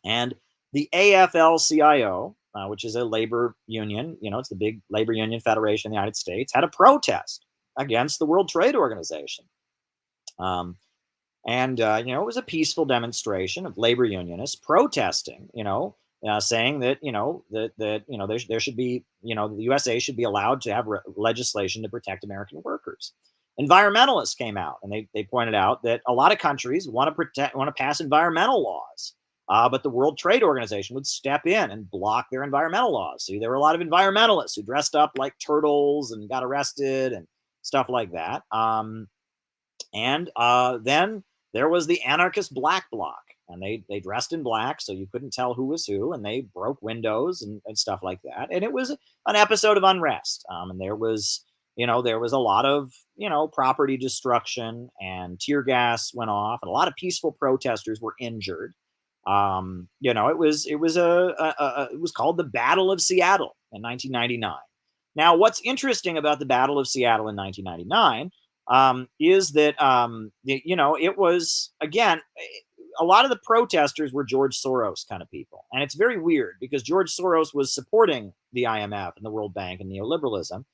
And the AFL-CIO, which is a labor union, it's the big labor union federation in the United States, had a protest against the World Trade Organization. It was a peaceful demonstration of labor unionists protesting, saying that, there should be, the USA should be allowed to have legislation to protect American workers. Environmentalists came out and they pointed out that a lot of countries want to pass environmental laws, but the World Trade Organization would step in and block their environmental laws. So there were a lot of environmentalists who dressed up like turtles and got arrested and stuff like that. Then there was the anarchist Black Bloc, and they dressed in black so you couldn't tell who was who, and they broke windows and stuff like that. And it was an episode of unrest. And there was a lot of, property destruction, and tear gas went off, and a lot of peaceful protesters were injured. It was called the Battle of Seattle in 1999. Now, what's interesting about the Battle of Seattle in 1999 is that, it was, again, a lot of the protesters were George Soros kind of people. And it's very weird because George Soros was supporting the IMF and the World Bank and neoliberalism,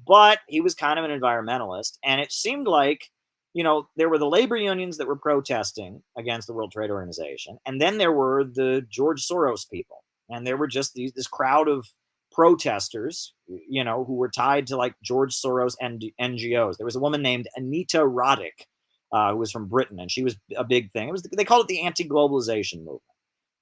but he was kind of an environmentalist. And it seemed like, there were the labor unions that were protesting against the World Trade Organization. And then there were the George Soros people. And there were just this crowd of protesters, who were tied to like George Soros and NGOs. There was a woman named Anita Roddick, who was from Britain, and she was a big thing. They called it the anti-globalization movement.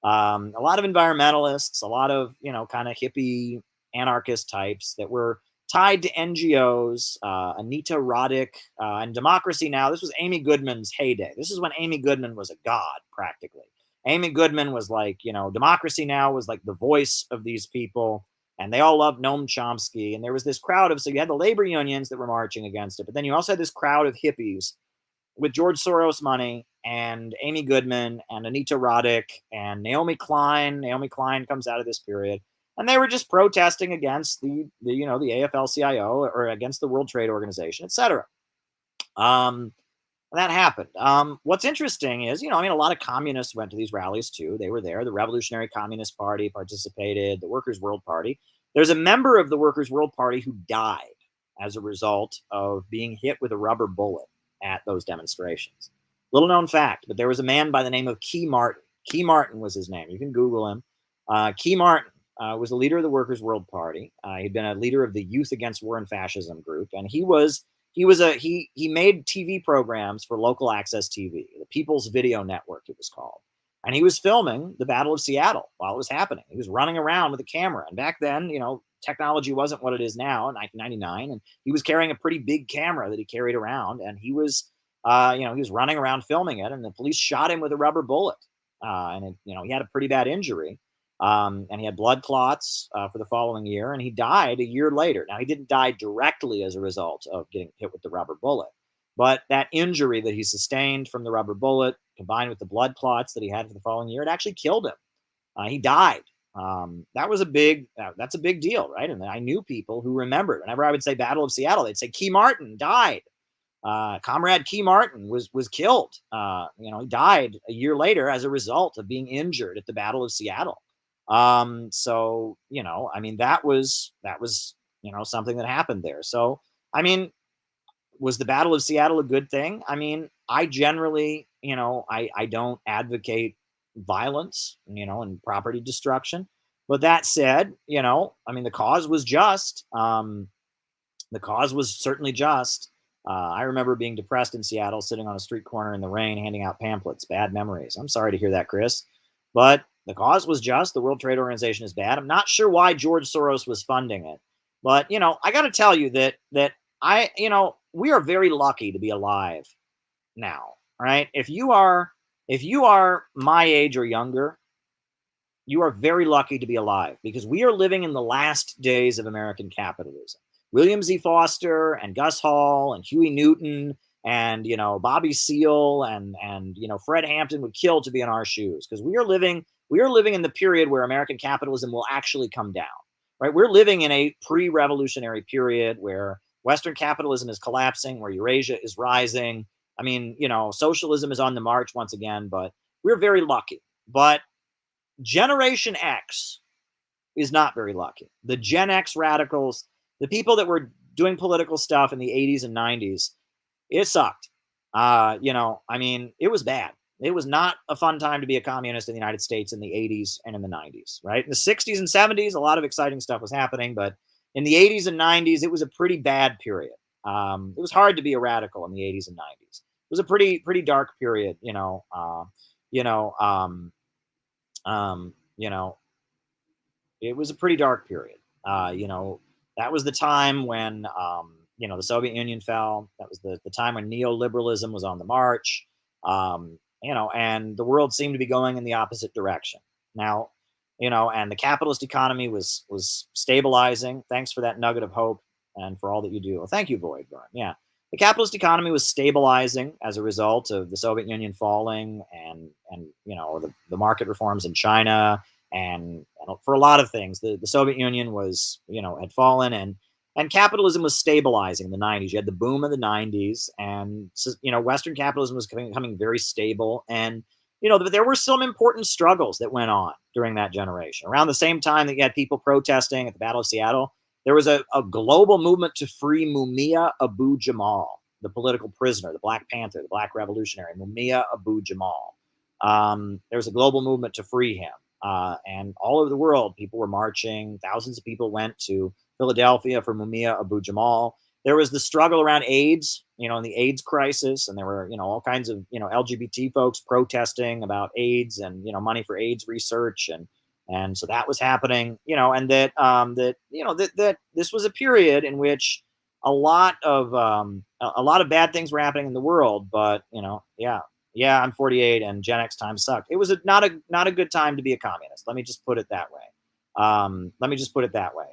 A lot of environmentalists, a lot of, kind of hippie anarchist types that were tied to NGOs, Anita Roddick, and Democracy Now! This was Amy Goodman's heyday. This is when Amy Goodman was a god, practically. Amy Goodman was like, Democracy Now! Was like the voice of these people, and they all loved Noam Chomsky. And there was this crowd of, so you had the labor unions that were marching against it, but then you also had this crowd of hippies with George Soros money and Amy Goodman and Anita Roddick and Naomi Klein. Naomi Klein comes out of this period. And they were just protesting against the AFL-CIO or against the World Trade Organization, etc. That happened. What's interesting is, a lot of communists went to these rallies too. They were there. The Revolutionary Communist Party participated, the Workers' World Party. There's a member of the Workers' World Party who died as a result of being hit with a rubber bullet at those demonstrations. Little known fact, but there was a man by the name of Key Martin. Key Martin was his name. You can Google him. Key Martin was the leader of the Workers' World Party. He'd been a leader of the Youth Against War and Fascism group, and he made TV programs for local access TV, the People's Video Network, it was called. And he was filming the Battle of Seattle while it was happening. He was running around with a camera, and back then, technology wasn't what it is now in 1999, and he was carrying a pretty big camera that he carried around, and he was running around filming it, and the police shot him with a rubber bullet, and he had a pretty bad injury. And he had blood clots for the following year, and he died a year later. Now, he didn't die directly as a result of getting hit with the rubber bullet, but that injury that he sustained from the rubber bullet, combined with the blood clots that he had for the following year, it actually killed him. He died. That's a big deal, right? And I knew people who remembered. Whenever I would say Battle of Seattle, they'd say Key Martin died. Comrade Key Martin was killed. He died a year later as a result of being injured at the Battle of Seattle. That was something that happened there. So, was the Battle of Seattle a good thing? I generally, I don't advocate violence, and property destruction. But that said, the cause was just. The cause was certainly just. I remember being depressed in Seattle, sitting on a street corner in the rain, handing out pamphlets. Bad memories. I'm sorry to hear that, Chris. But the cause was just. The World Trade Organization is bad. I'm not sure why George Soros was funding it. But, I got to tell you that we are very lucky to be alive now, right? If you are my age or younger, you are very lucky to be alive because we are living in the last days of American capitalism. William Z. Foster and Gus Hall and Huey Newton and, Bobby Seale and Fred Hampton would kill to be in our shoes because we are living in the period where American capitalism will actually come down, right? We're living in a pre-revolutionary period where Western capitalism is collapsing, where Eurasia is rising. Socialism is on the march once again, but we're very lucky. But Generation X is not very lucky. The Gen X radicals, the people that were doing political stuff in the 80s and 90s, it sucked. It was bad. It was not a fun time to be a communist in the United States in the 80s and in the 90s, right? In the 60s and 70s, a lot of exciting stuff was happening, but in the 80s and 90s, it was a pretty bad period. It was hard to be a radical in the 80s and 90s. It was a pretty dark period, it was a pretty dark period. That was the time when, the Soviet Union fell. That was the time when neoliberalism was on the march, and the world seemed to be going in the opposite direction. Now, and the capitalist economy was stabilizing. Thanks for that nugget of hope and for all that you do. Well, thank you, Voidburn. Yeah. The capitalist economy was stabilizing as a result of the Soviet Union falling and the market reforms in China and for a lot of things. The Soviet Union was, had fallen and capitalism was stabilizing in the 90s. You had the boom of the 90s and, Western capitalism was becoming very stable. And but there were some important struggles that went on during that generation. Around the same time that you had people protesting at the Battle of Seattle, there was a global movement to free Mumia Abu-Jamal, the political prisoner, the Black Panther, the Black revolutionary, Mumia Abu-Jamal. There was a global movement to free him. And all over the world, people were marching. Thousands of people went to Philadelphia for Mumia Abu-Jamal. There was the struggle around AIDS, and the AIDS crisis, and there were, all kinds of, LGBT folks protesting about AIDS and, money for AIDS research, and so that was happening, and that this was a period in which a lot of bad things were happening in the world, but yeah, I'm 48 and Gen X time sucked. It was not a good time to be a communist. Let me just put it that way.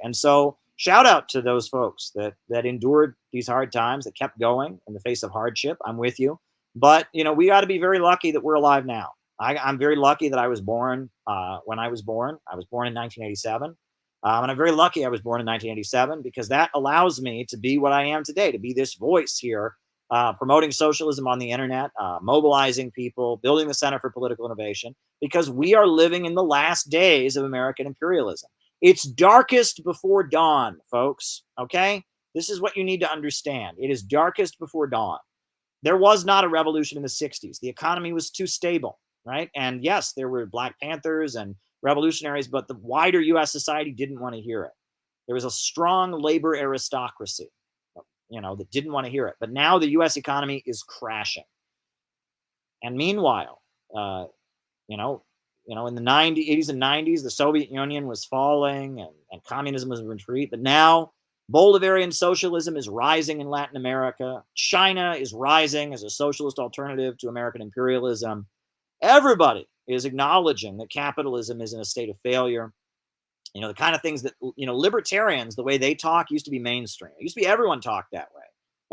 And so shout out to those folks that endured these hard times, that kept going in the face of hardship. I'm with you. But, we got to be very lucky that we're alive now. I'm very lucky that I was born when I was born. I was born in 1987. And I'm very lucky I was born in 1987 because that allows me to be what I am today, to be this voice here, promoting socialism on the internet, mobilizing people, building the Center for Political Innovation, because we are living in the last days of American imperialism. It's darkest before dawn, folks, okay? This is what you need to understand. It is darkest before dawn. There was not a revolution in the 60s. The economy was too stable, right? And yes, there were Black Panthers and revolutionaries, but the wider U.S. society didn't want to hear it. There was a strong labor aristocracy, that didn't want to hear it. But now the U.S. economy is crashing. And meanwhile, in the 80s and 90s, the Soviet Union was falling and communism was in retreat. But now Bolivarian socialism is rising in Latin America. China is rising as a socialist alternative to American imperialism. Everybody is acknowledging that capitalism is in a state of failure. The kind of things that, libertarians, the way they talk used to be mainstream. It used to be everyone talked that way.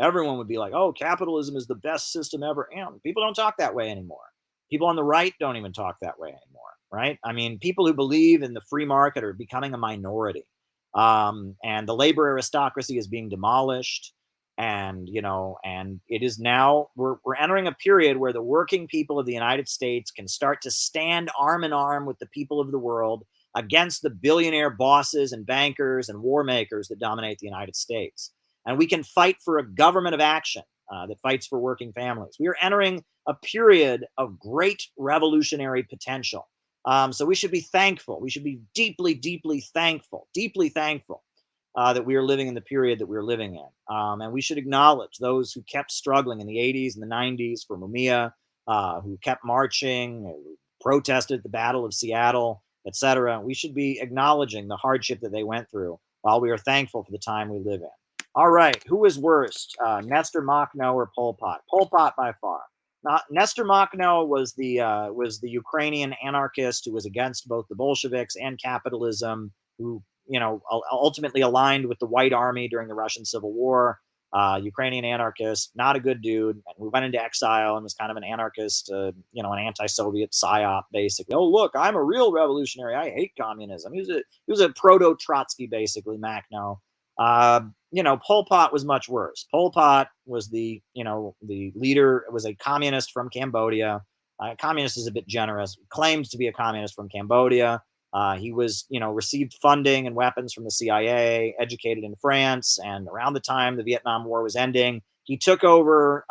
Everyone would be like, oh, capitalism is the best system ever. And people don't talk that way anymore. People on the right don't even talk that way anymore, right? I mean, people who believe in the free market are becoming a minority. And the labor aristocracy is being demolished. And, and it is now, we're entering a period where the working people of the United States can start to stand arm in arm with the people of the world against the billionaire bosses and bankers and war makers that dominate the United States. And we can fight for a government of action that fights for working families. We are entering a period of great revolutionary potential. So we should be thankful. We should be deeply, deeply thankful that we are living in the period that we're living in. And we should acknowledge those who kept struggling in the 80s and the 90s for Mumia, who kept marching, who protested at the Battle of Seattle, etc. We should be acknowledging the hardship that they went through while we are thankful for the time we live in. All right, who is worst, Nestor Makhno or Pol Pot? Pol Pot by far. Nestor Makhno was the Ukrainian anarchist who was against both the Bolsheviks and capitalism, who ultimately aligned with the White Army during the Russian Civil War. Ukrainian anarchist, not a good dude, and we went into exile and was kind of an anarchist, an anti-Soviet psyop, basically. Oh, look, I'm a real revolutionary. I hate communism. He was a proto-Trotsky, basically, Makhno. Pol Pot was much worse. Pol Pot was the leader, was a communist from Cambodia. Communist is a bit generous. Claimed to be a communist from Cambodia. He was, received funding and weapons from the CIA, educated in France, and around the time the Vietnam War was ending, he took over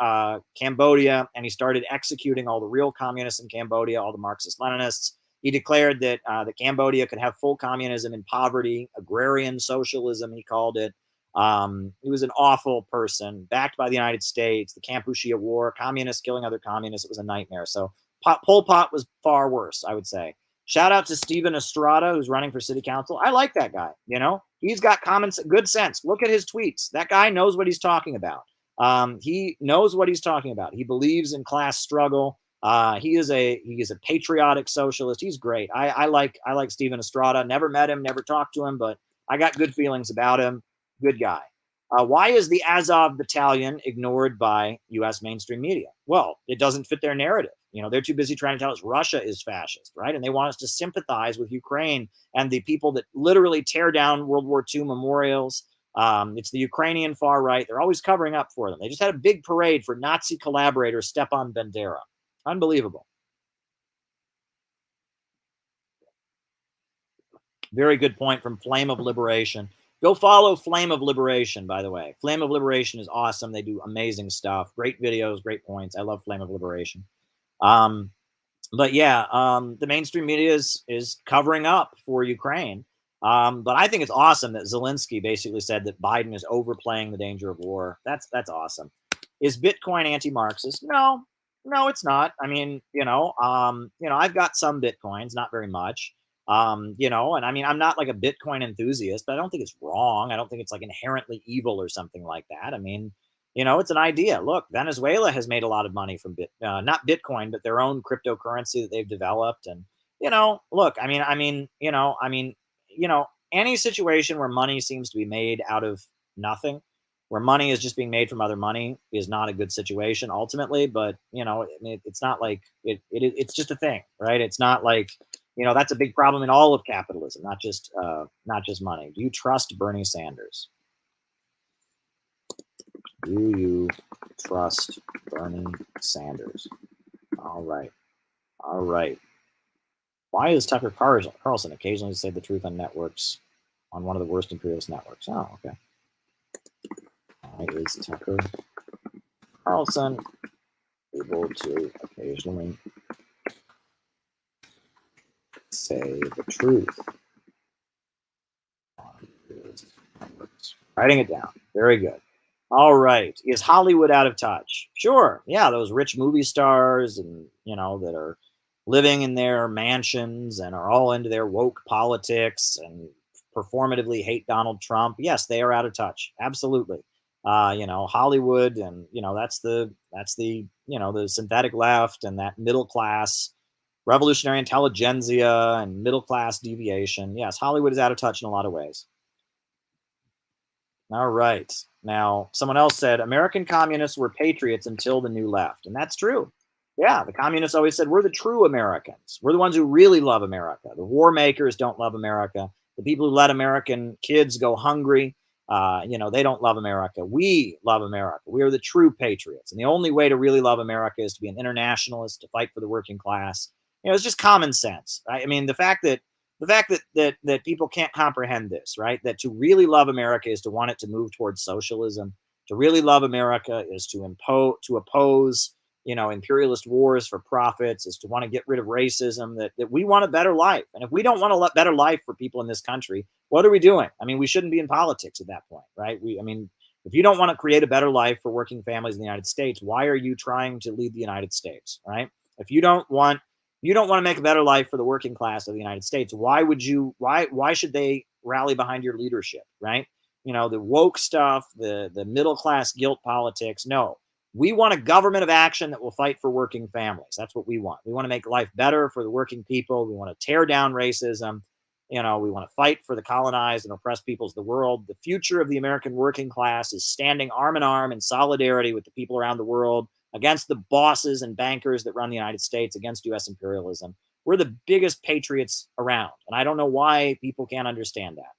Cambodia and he started executing all the real communists in Cambodia, all the Marxist-Leninists. He declared that Cambodia could have full communism in poverty, agrarian socialism, he called it. He was an awful person, backed by the United States, the Kampuchea War, communists killing other communists. It was a nightmare. So Pol Pot was far worse, I would say. Shout out to Stephen Estrada, who's running for city council. I like that guy. He's got good sense. Look at his tweets. That guy knows what he's talking about. He knows what he's talking about. He believes in class struggle. He is a patriotic socialist. He's great. I like Stephen Estrada. Never met him, never talked to him, but I got good feelings about him. Good guy. Why is the Azov battalion ignored by U.S. mainstream media? Well, it doesn't fit their narrative. They're too busy trying to tell us Russia is fascist, right? And they want us to sympathize with Ukraine and the people that literally tear down World War II memorials. It's the Ukrainian far right. They're always covering up for them. They just had a big parade for Nazi collaborator Stepan Bandera. Unbelievable. Very good point from Flame of Liberation. Go follow Flame of Liberation, by the way. Flame of Liberation is awesome. They do amazing stuff. Great videos, great points. I love Flame of Liberation. But yeah, the mainstream media is covering up for Ukraine. But I think it's awesome that Zelensky basically said that Biden is overplaying the danger of war. That's awesome. Is Bitcoin anti-Marxist? No, no, it's not. I mean, I've got some Bitcoins, not very much. And I mean, I'm not like a Bitcoin enthusiast, but I don't think it's wrong. I don't think it's like inherently evil or something like that. I mean, it's an idea. Look, Venezuela has made a lot of money from not Bitcoin, but their own cryptocurrency that they've developed. And, look, any situation where money seems to be made out of nothing, where money is just being made from other money, is not a good situation ultimately. But, it's not like it's just a thing, right? It's not like, that's a big problem in all of capitalism, not just money. Do you trust Bernie Sanders? Do you trust Bernie Sanders? All right. All right. Why is Tucker Carlson occasionally say the truth on networks, on one of the worst imperialist networks? Oh, okay. Why is Tucker Carlson able to occasionally say the truth on his networks? Writing it down. Very good. All right. Is Hollywood out of touch? Sure. Yeah, those rich movie stars and, that are living in their mansions and are all into their woke politics and performatively hate Donald Trump. Yes, they are out of touch. Absolutely. Hollywood and, that's the the synthetic left and that middle class revolutionary intelligentsia and middle class deviation. Yes, Hollywood is out of touch in a lot of ways. All right. Now, someone else said American communists were patriots until the new left. And that's true. Yeah, the communists always said we're the true Americans. We're the ones who really love America. The war makers don't love America. The people who let American kids go hungry, they don't love America. We love America. We are the true patriots. And the only way to really love America is to be an internationalist, to fight for the working class. It's just common sense. Right? I mean, the fact that people can't comprehend this, right? That to really love America is to want it to move towards socialism. To really love America is to oppose, imperialist wars for profits, is to want to get rid of racism, that we want a better life. And if we don't want a better life for people in this country, what are we doing? I mean, we shouldn't be in politics at that point, right? If you don't want to create a better life for working families in the United States, why are you trying to lead the United States, right? If you don't want to make a better life for the working class of the United States, why should they rally behind your leadership, right? The woke stuff, the middle class guilt politics. No, we want a government of action that will fight for working families. That's what we want. We want to make life better for the working people. We want to tear down racism. We want to fight for the colonized and oppressed peoples of the world. The future of the American working class is standing arm in arm in solidarity with the people around the world against the bosses and bankers that run the United States, against U.S. imperialism. We're the biggest patriots around, and I don't know why people can't understand that.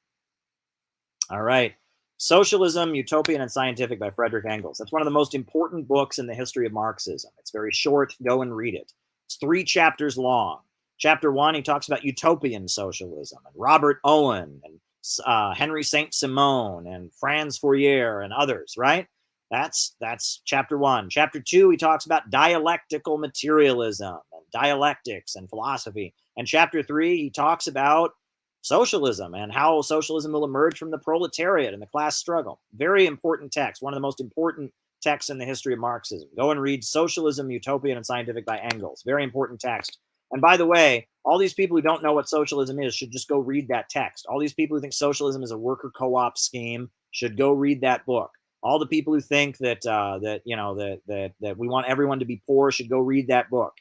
All right. Socialism, Utopian and Scientific by Friedrich Engels. That's one of the most important books in the history of Marxism. It's very short. Go and read it. It's 3 chapters long. Chapter 1, he talks about utopian socialism, and Robert Owen and Henry Saint-Simon and Franz Fourier and others, right? That's chapter 1. Chapter 2, he talks about dialectical materialism and dialectics and philosophy. And chapter 3, he talks about socialism and how socialism will emerge from the proletariat and the class struggle. Very important text, one of the most important texts in the history of Marxism. Go and read Socialism, Utopian and Scientific by Engels. Very important text. And by the way, all these people who don't know what socialism is should just go read that text. All these people who think socialism is a worker co-op scheme should go read that book. All the people who think that we want everyone to be poor should go read that book.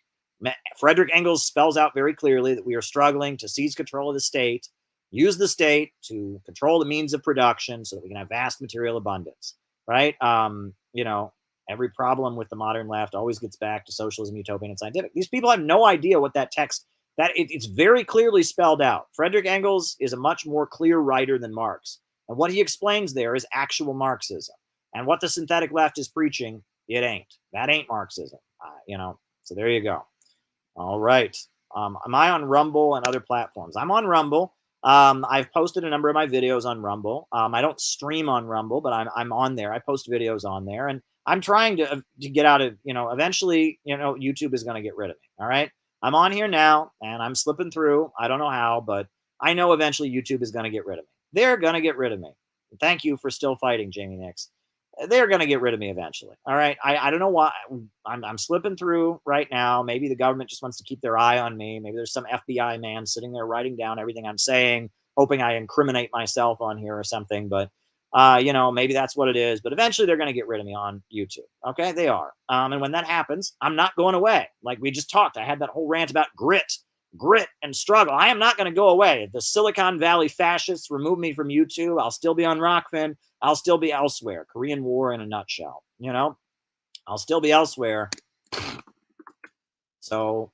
Friedrich Engels spells out very clearly that we are struggling to seize control of the state, use the state to control the means of production so that we can have vast material abundance, right? Every problem with the modern left always gets back to socialism, utopian, and scientific. These people have no idea what that text, it's very clearly spelled out. Friedrich Engels is a much more clear writer than Marx. And what he explains there is actual Marxism. And what the synthetic left is preaching, it ain't. That ain't Marxism, so there you go. All right. Am I on Rumble and other platforms? I'm on Rumble. I've posted a number of my videos on Rumble. I don't stream on Rumble, but I'm on there. I post videos on there, and I'm trying to get out of, eventually, YouTube is going to get rid of me. All right. I'm on here now and I'm slipping through. I don't know how, but I know eventually YouTube is going to get rid of me. They're going to get rid of me. Thank you for still fighting, Jamie Nix. They're going to get rid of me eventually. All right. I don't know why. I'm slipping through right now. Maybe the government just wants to keep their eye on me. Maybe there's some FBI man sitting there writing down everything I'm saying, hoping I incriminate myself on here or something. But, maybe that's what it is. But eventually they're going to get rid of me on YouTube. Okay. They are. And when that happens, I'm not going away. Like we just talked. I had that whole rant about grit and struggle. I am not going to go away. If the Silicon Valley fascists remove me from YouTube, I'll still be on Rockfin. I'll still be elsewhere. Korean War in a nutshell. I'll still be elsewhere. So,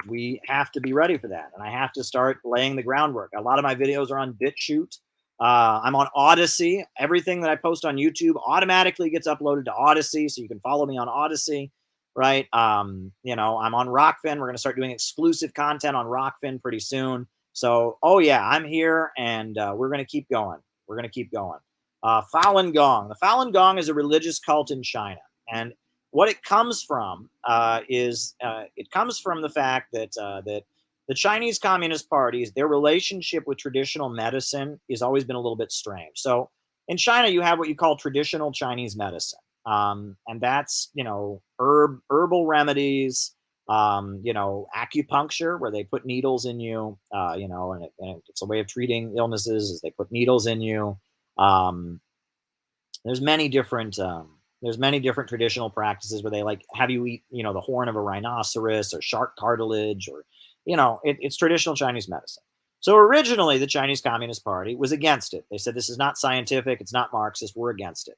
we have to be ready for that. And I have to start laying the groundwork. A lot of my videos are on BitChute. I'm on Odyssey. Everything that I post on YouTube automatically gets uploaded to Odyssey. So you can follow me on Odyssey. Right. I'm on Rockfin. We're going to start doing exclusive content on Rockfin pretty soon. So, oh yeah, I'm here and we're going to keep going. We're going to keep going. Falun Gong. The Falun Gong is a religious cult in China. And what it comes from is it comes from the fact that the Chinese Communist parties, their relationship with traditional medicine has always been a little bit strange. So in China, you have what you call traditional Chinese medicine. And that's, herbal remedies, acupuncture, where they put needles in you, and it's a way of treating illnesses is they put needles in you. There's many different traditional practices where they like have you eat, the horn of a rhinoceros or shark cartilage or, it's traditional Chinese medicine. So originally the Chinese Communist Party was against it. They said, this is not scientific. It's not Marxist. We're against it.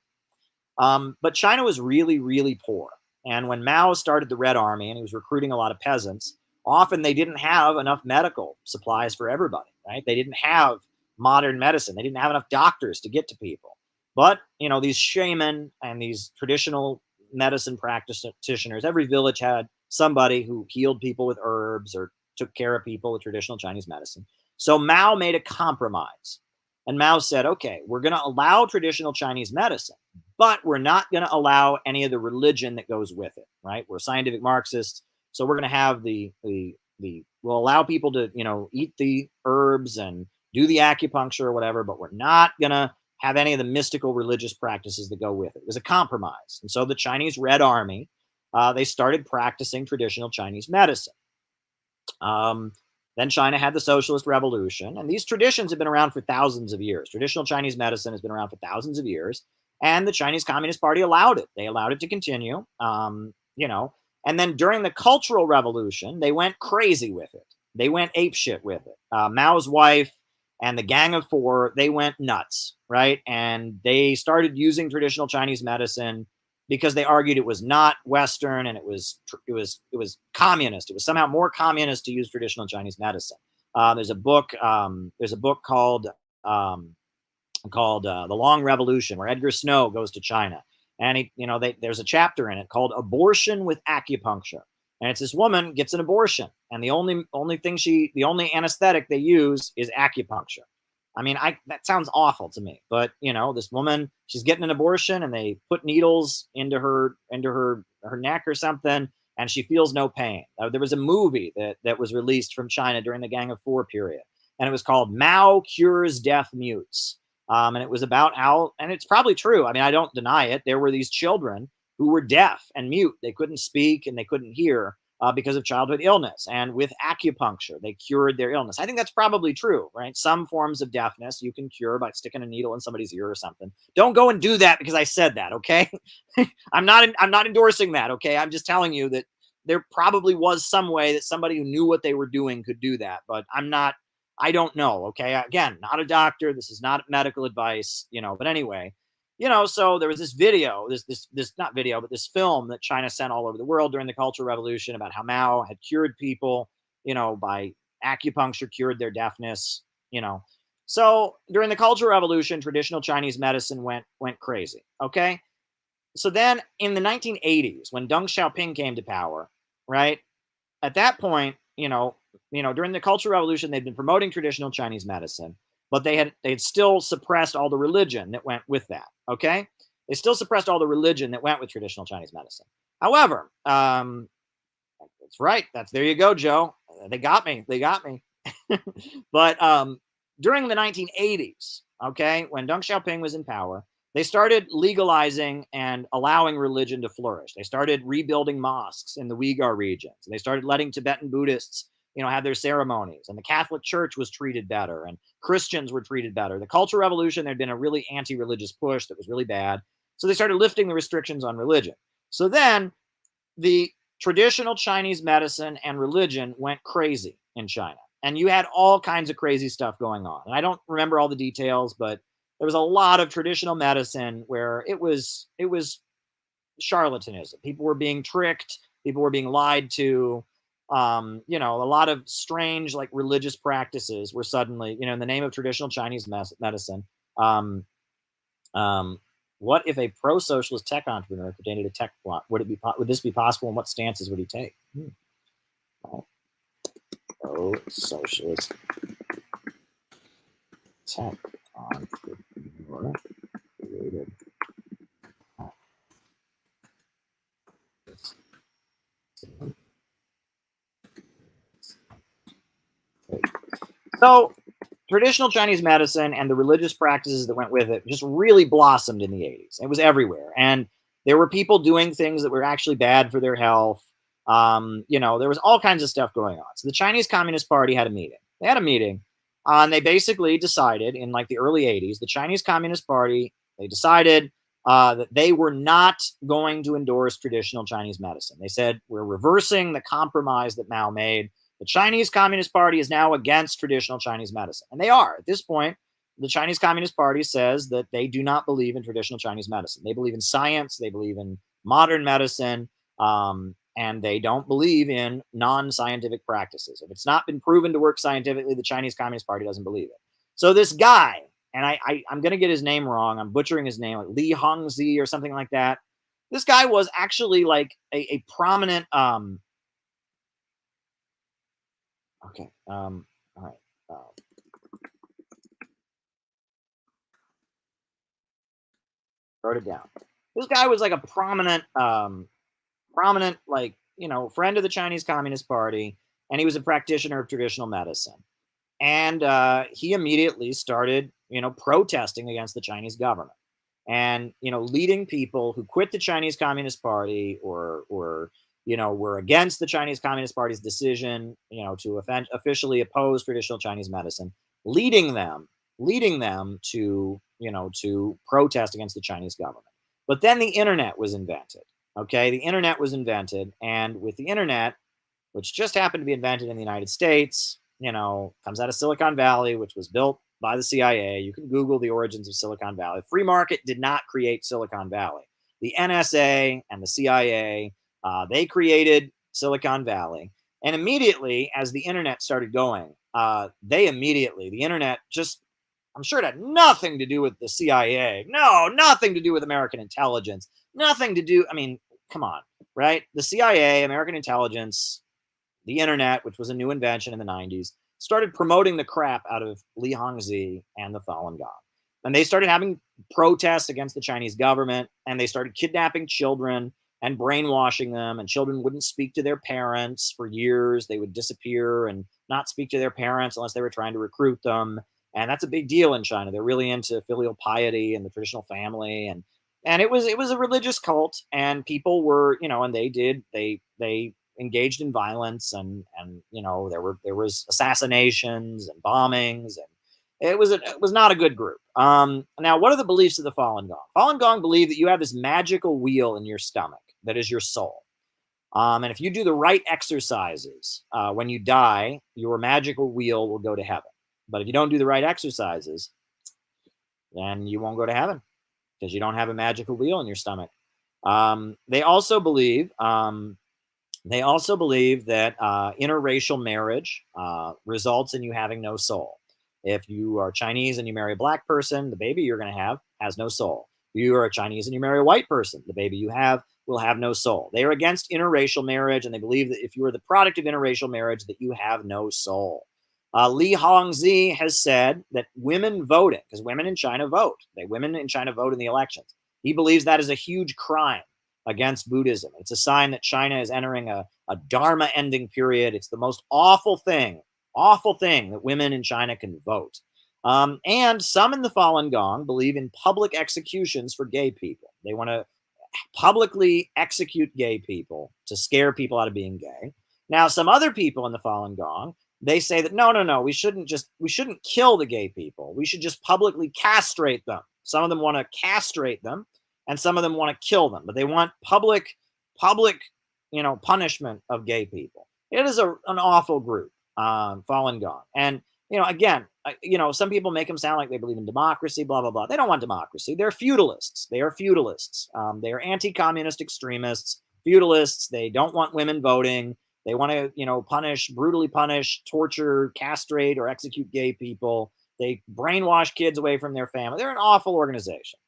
But China was really, really poor. And when Mao started the Red Army and he was recruiting a lot of peasants, often they didn't have enough medical supplies for everybody, right? They didn't have modern medicine. They didn't have enough doctors to get to people. But, these shaman and these traditional medicine practitioners, every village had somebody who healed people with herbs or took care of people with traditional Chinese medicine. So Mao made a compromise. And Mao said, okay, we're going to allow traditional Chinese medicine, but we're not going to allow any of the religion that goes with it, right? We're scientific Marxists. So we're going to have we'll allow people to, eat the herbs and do the acupuncture or whatever, but we're not going to have any of the mystical religious practices that go with it. It was a compromise. And so the Chinese Red Army, they started practicing traditional Chinese medicine. Then China had the socialist revolution, and these traditions have been around for thousands of years. Traditional Chinese medicine has been around for thousands of years, and the Chinese Communist Party allowed it. They allowed it to continue, and then during the Cultural Revolution, they went crazy with it. They went apeshit with it. Mao's wife and the Gang of Four, they went nuts, right? And they started using traditional Chinese medicine because they argued it was not Western and it was communist. It was somehow more communist to use traditional Chinese medicine. There's a book called The Long Revolution, where Edgar Snow goes to China, and there's a chapter in it called Abortion with Acupuncture. And it's this woman gets an abortion, and the only anesthetic they use is acupuncture. I mean, that sounds awful to me, but this woman, she's getting an abortion, and they put needles into her neck or something, and she feels no pain. There was a movie that was released from China during the Gang of Four period, and it was called Mao Cures Deaf Mutes. And it was about how, and it's probably true. I mean, I don't deny it. There were these children who were deaf and mute. They couldn't speak and they couldn't hear because of childhood illness. And with acupuncture, they cured their illness. I think that's probably true, right? Some forms of deafness you can cure by sticking a needle in somebody's ear or something. Don't go and do that because I said that, okay? I'm not endorsing that, okay? I'm just telling you that there probably was some way that somebody who knew what they were doing could do that, but I don't know, okay? Again, not a doctor. This is not medical advice, but anyway, so there was this video, this not video, but this film that China sent all over the world during the Cultural Revolution about how Mao had cured people, by acupuncture, cured their deafness, So during the Cultural Revolution, traditional Chinese medicine went crazy, okay? So then in the 1980s, when Deng Xiaoping came to power, right? At that point, during the Cultural Revolution, they'd been promoting traditional Chinese medicine, but they had still suppressed all the religion that went with that. Okay, they still suppressed all the religion that went with traditional Chinese medicine. However, that's right. There you go, Joe. They got me. They got me. But during the 1980s, okay, when Deng Xiaoping was in power, they started legalizing and allowing religion to flourish. They started rebuilding mosques in the Uyghur regions. They started letting Tibetan Buddhists, have their ceremonies, and the Catholic Church was treated better, and Christians were treated better. The Cultural Revolution, there'd been a really anti-religious push that was really bad. So they started lifting the restrictions on religion. So then the traditional Chinese medicine and religion went crazy in China. And you had all kinds of crazy stuff going on. And I don't remember all the details, but there was a lot of traditional medicine where it was charlatanism. People were being tricked. People were being lied to. A lot of strange, like, religious practices were suddenly, in the name of traditional Chinese medicine. What if a pro-socialist tech entrepreneur pertained to a tech plot? Would this be possible, and what stances would he take? Pro-socialist tech entrepreneur created. So traditional Chinese medicine and the religious practices that went with it just really blossomed in the 80s. It was everywhere. And there were people doing things that were actually bad for their health. There was all kinds of stuff going on. So the Chinese Communist Party had a meeting. They had a meeting, and they basically decided in, like, the early 80s, the Chinese Communist Party, they decided that they were not going to endorse traditional Chinese medicine. They said, we're reversing the compromise that Mao made. The Chinese Communist Party is now against traditional Chinese medicine. And they are. At this point, the Chinese Communist Party says that they do not believe in traditional Chinese medicine. They believe in science. They believe in modern medicine. And they don't believe in non-scientific practices. If it's not been proven to work scientifically, the Chinese Communist Party doesn't believe it. So this guy, and I'm going to get his name wrong. I'm butchering his name, like Li Hongzi or something like that. This guy was actually like a prominent... Okay. All right. Wrote it down. This guy was like a prominent, like, friend of the Chinese Communist Party, and he was a practitioner of traditional medicine. And he immediately started, protesting against the Chinese government, and leading people who quit the Chinese Communist Party or were against the Chinese Communist Party's decision, to officially oppose traditional Chinese medicine, leading them to, to protest against the Chinese government. But then the internet was invented. Okay, the internet was invented, and with the internet, which just happened to be invented in the United States, comes out of Silicon Valley, which was built by the CIA. You can Google the origins of Silicon Valley. Free market did not create Silicon Valley. The NSA and the CIA, they created Silicon Valley. And immediately, as the internet started going, the internet just, I'm sure it had nothing to do with the CIA. No, nothing to do with American intelligence. Nothing to do, come on, right? The CIA, American intelligence, the internet, which was a new invention in the 90s, started promoting the crap out of Li Hongzi and the Falun Gong. And they started having protests against the Chinese government, and they started kidnapping children and brainwashing them, and children wouldn't speak to their parents for years. They would disappear and not speak to their parents unless they were trying to recruit them. And that's a big deal in China. They're really into filial piety and the traditional family. And it was a religious cult, and people were, and they engaged in violence, and there was assassinations and bombings, and it was not a good group. Now, what are the beliefs of the Falun Gong? Falun Gong believe that you have this magical wheel in your stomach that is your soul. And if you do the right exercises, when you die, your magical wheel will go to heaven. But if you don't do the right exercises, then you won't go to heaven because you don't have a magical wheel in your stomach. They also believe that interracial marriage results in you having no soul. If you are Chinese and you marry a black person, the baby you're going to have has no soul. If you are a Chinese and you marry a white person, the baby you have will have no soul. They are against interracial marriage, and they believe that if you are the product of interracial marriage, that you have no soul. Li Hongzhi has said that women voting, because women in China vote, women in China vote in the elections. He believes that is a huge crime against Buddhism. It's a sign that China is entering a Dharma ending period. It's the most awful thing that women in China can vote. And some in the Falun Gong believe in public executions for gay people. They want to publicly execute gay people to scare people out of being gay. Now, some other people in the Falun Gong, they say that no, we shouldn't kill the gay people. We should just publicly castrate them. Some of them want to castrate them, and some of them want to kill them, but they want public, punishment of gay people. It is an awful group, Falun Gong, and again, some people make them sound like they believe in democracy, blah blah blah. They don't want democracy. They're feudalists. They are feudalists. They are anti-communist extremists, feudalists. They don't want women voting. They want to, brutally punish, torture, castrate, or execute gay people. They brainwash kids away from their family. They're an awful organization.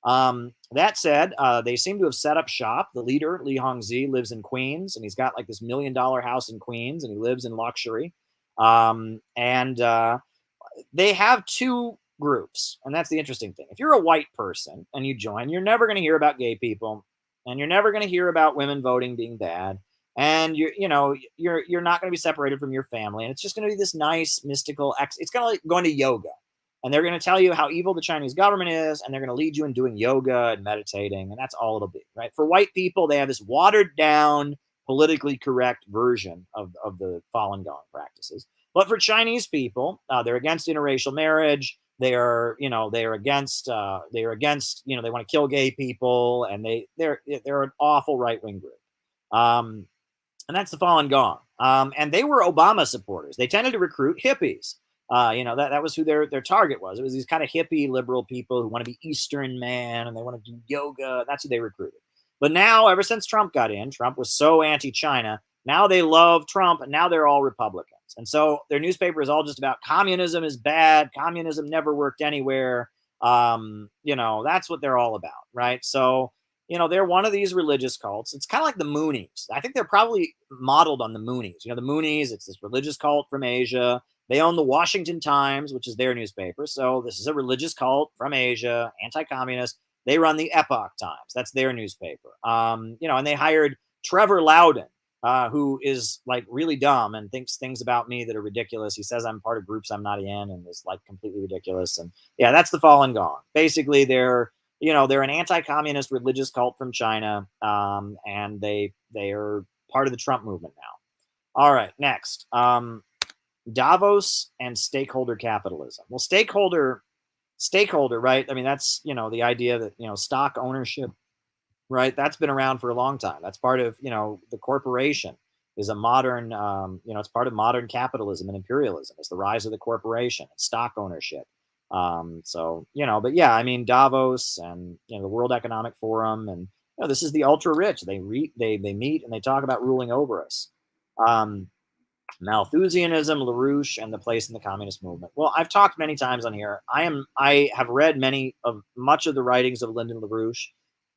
That said, they seem to have set up shop. The leader, Li Hongzhi, lives in Queens, and he's got like this $1 million house in Queens, and he lives in luxury. They have two groups, and that's the interesting thing. If you're a white person and you join, you're never going to hear about gay people, and you're never going to hear about women voting being bad. And you're not going to be separated from your family, and it's just going to be this nice mystical. It's kind of like going to yoga, and they're going to tell you how evil the Chinese government is, and they're going to lead you in doing yoga and meditating, and that's all it'll be, right? For white people, they have this watered down, politically correct version of the Falun Gong practices. But for Chinese people, they're against interracial marriage. They are against. They want to kill gay people, and they're an awful right wing group. And that's the Falun Gong. And they were Obama supporters. They tended to recruit hippies. That was who their target was. It was these kind of hippie liberal people who want to be Eastern man, and they want to do yoga. That's who they recruited. But now, ever since Trump got in, Trump was so anti-China. Now they love Trump, and now they're all Republicans. And so their newspaper is all just about communism is bad. Communism never worked anywhere. That's what they're all about, right? So they're one of these religious cults. It's kind of like the Moonies. I think they're probably modeled on the Moonies. The Moonies, it's this religious cult from Asia. They own the Washington Times, which is their newspaper. So this is a religious cult from Asia, anti-communist. They run the Epoch Times. That's their newspaper. And they hired Trevor Loudon, who is like really dumb and thinks things about me that are ridiculous. He says I'm part of groups I'm not in and is like completely ridiculous. And yeah, that's the Falun Gong. Basically, they're an anti-communist religious cult from China, and they are part of the Trump movement now. All right, next. Davos and stakeholder capitalism. Well, stakeholder, right? I mean, that's, the idea that, stock ownership, right? That's been around for a long time. That's part of, the corporation is a modern, it's part of modern capitalism and imperialism. It's the rise of the corporation, stock ownership. But yeah, I mean, Davos and, the World Economic Forum, and, this is the ultra rich. They meet and they talk about ruling over us. Malthusianism, LaRouche, and the place in the communist movement. Well, I've talked many times on here. I have read much of the writings of Lyndon LaRouche.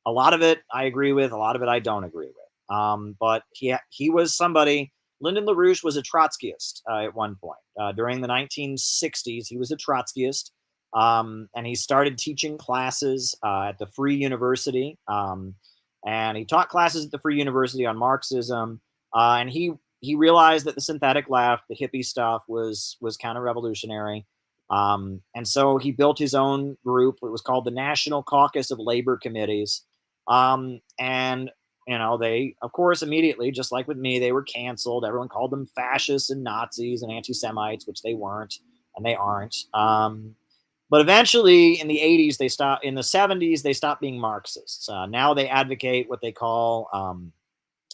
A lot of it I agree with, a lot of it I don't agree with. But he was somebody. Lyndon LaRouche was a Trotskyist at one point. During the 1960s, he was a Trotskyist, and he started teaching classes at the Free University. And he taught classes at the Free University on Marxism, and he realized that the synthetic left, the hippie stuff, was counter-revolutionary. And so he built his own group. It was called the National Caucus of Labor Committees. They, of course, immediately, just like with me, they were canceled. Everyone called them fascists and Nazis and anti-Semites, which they weren't, and they aren't. But eventually, in the 80s, they stopped. In the 70s, they stopped being Marxists. Now they advocate what they call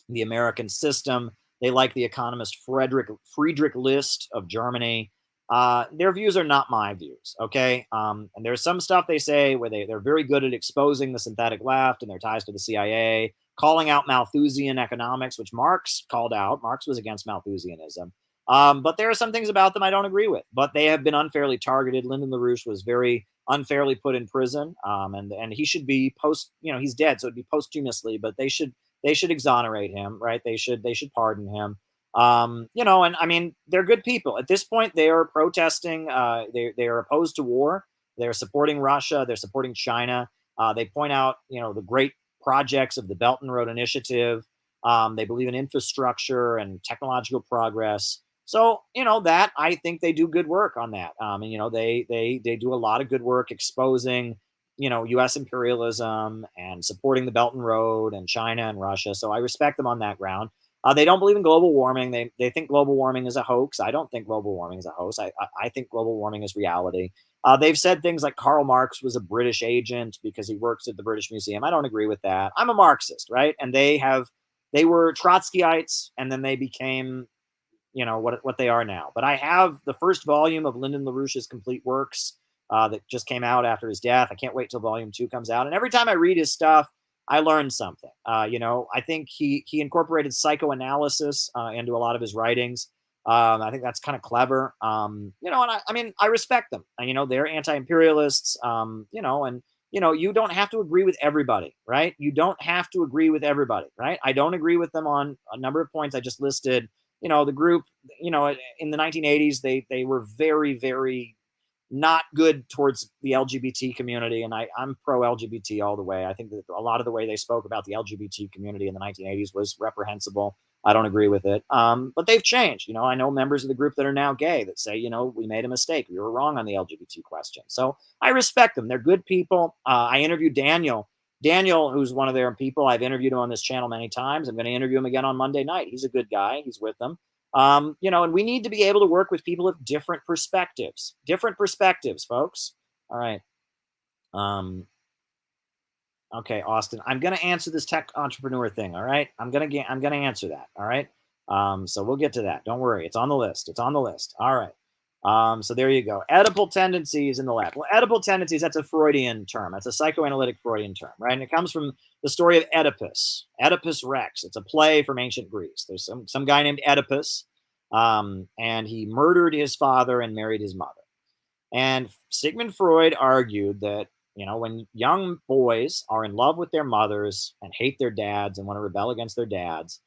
the American system. They like the economist Friedrich List of Germany. Their views are not my views, okay? And there's some stuff they say where they're very good at exposing the synthetic left and their ties to the CIA, calling out Malthusian economics, which Marx called out. Marx was against Malthusianism. But there are some things about them I don't agree with. But they have been unfairly targeted. Lyndon LaRouche was very unfairly put in prison, and he should be he's dead, so it'd be posthumously, but they should exonerate him, right? They should pardon him. And I mean, they're good people. At this point, they are protesting. They are opposed to war. They're supporting Russia. They're supporting China. They point out, the great projects of the Belt and Road Initiative. They believe in infrastructure and technological progress. So, that I think they do good work on that. And they do a lot of good work exposing, U.S. imperialism and supporting the Belt and Road and China and Russia. So I respect them on that ground. They don't believe in global warming. They think global warming is a hoax. I don't think global warming is a hoax. I think global warming is reality. They've said things like Karl Marx was a British agent because he works at the British Museum. I don't agree with that. I'm a Marxist, right? And they were Trotskyites, and then they became, what they are now. But I have the first volume of Lyndon LaRouche's complete works that just came out after his death. I can't wait till volume 2 comes out. And every time I read his stuff, I learned something. I think he incorporated psychoanalysis into a lot of his writings. I think that's kind of clever. And I mean, I respect them. They're anti-imperialists. And you don't have to agree with everybody, right? You don't have to agree with everybody, right? I don't agree with them on a number of points I just listed. The group, in the 1980s, they were very, very not good towards the LGBT community. And I'm pro LGBT all the way. I think that a lot of the way they spoke about the LGBT community in the 1980s was reprehensible. I don't agree with it. But they've changed. I know members of the group that are now gay that say, we made a mistake. We were wrong on the LGBT question. So I respect them. They're good people. I interviewed Daniel, who's one of their people. I've interviewed him on this channel many times. I'm going to interview him again on Monday night. He's a good guy. He's with them. And we need to be able to work with people with different perspectives, folks. All right. Okay, Austin, I'm going to answer this tech entrepreneur thing. All right. I'm going to answer that. All right. So we'll get to that. Don't worry. It's on the list. All right. So there you go. Oedipal tendencies in the left. Well, Oedipal tendencies, that's a Freudian term. That's a psychoanalytic Freudian term, right? And it comes from the story of Oedipus Rex. It's a play from ancient Greece. There's some guy named Oedipus, and he murdered his father and married his mother. And Sigmund Freud argued that, when young boys are in love with their mothers and hate their dads and want to rebel against their dads,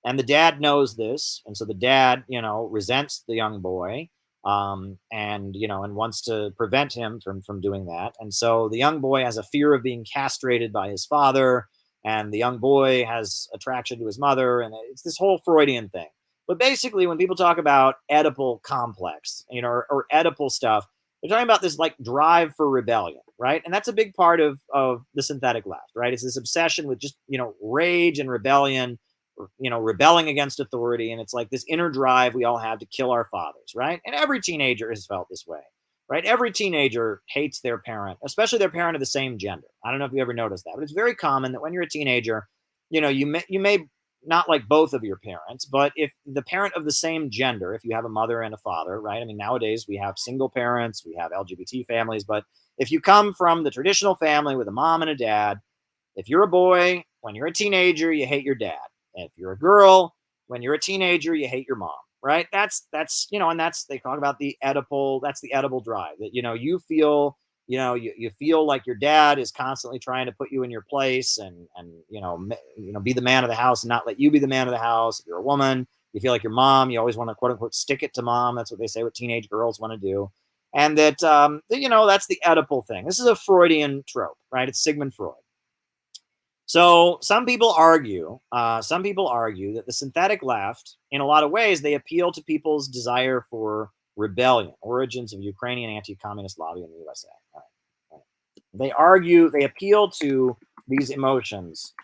and the dad knows this, and so the dad, resents the young boy, and wants to prevent him from doing that. And so the young boy has a fear of being castrated by his father, and the young boy has attraction to his mother, and it's this whole Freudian thing. But basically, when people talk about Oedipal complex, or Oedipal stuff, they're talking about this like drive for rebellion, right? And that's a big part of the synthetic left, right? It's this obsession with just, rage and rebellion, rebelling against authority. And it's like this inner drive we all have to kill our fathers, right? And every teenager has felt this way, right? Every teenager hates their parent, especially their parent of the same gender. I don't know if you ever noticed that, but it's very common that when you're a teenager, you may not like both of your parents, but if the parent of the same gender, if you have a mother and a father, right? I mean, nowadays we have single parents, we have LGBT families, but if you come from the traditional family with a mom and a dad, if you're a boy, when you're a teenager, you hate your dad. If you're a girl, when you're a teenager, you hate your mom, right? That's and that's, they talk about the Oedipal, that's the Oedipal drive, that, you feel, you feel like your dad is constantly trying to put you in your place and be the man of the house and not let you be the man of the house. If you're a woman, you feel like your mom, you always want to quote unquote stick it to mom. That's what they say what teenage girls want to do. And that, that's the Oedipal thing. This is a Freudian trope, right? It's Sigmund Freud. So some people argue that the synthetic left, in a lot of ways, they appeal to people's desire for rebellion, origins of Ukrainian anti-communist lobby in the USA. All right. They appeal to these emotions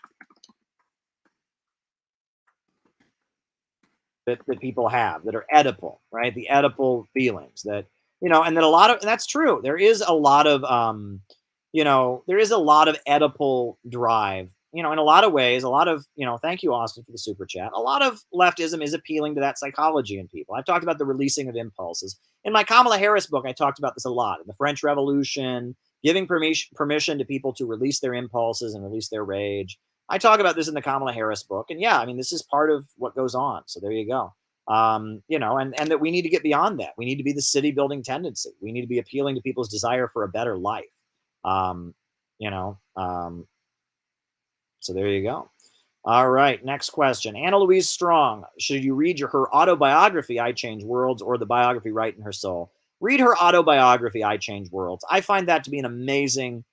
that people have that are Oedipal, right? The Oedipal feelings that, and that and that's true. There is a lot of, Oedipal drive, in a lot of ways, thank you, Austin, for the super chat. A lot of leftism is appealing to that psychology in people. I've talked about the releasing of impulses. In my Kamala Harris book, I talked about this a lot. In the French Revolution, giving permission to people to release their impulses and release their rage. I talk about this in the Kamala Harris book. And yeah, I mean, this is part of what goes on. So there you go. You know, and that we need to get beyond that. We need to be the city building tendency. We need to be appealing to people's desire for a better life. You know, so there you go. All right, next question. Anna Louise Strong. Should you read her autobiography, I Change Worlds, or the biography Right in Her Soul? Read her autobiography, I Change Worlds. I find that to be an amazing,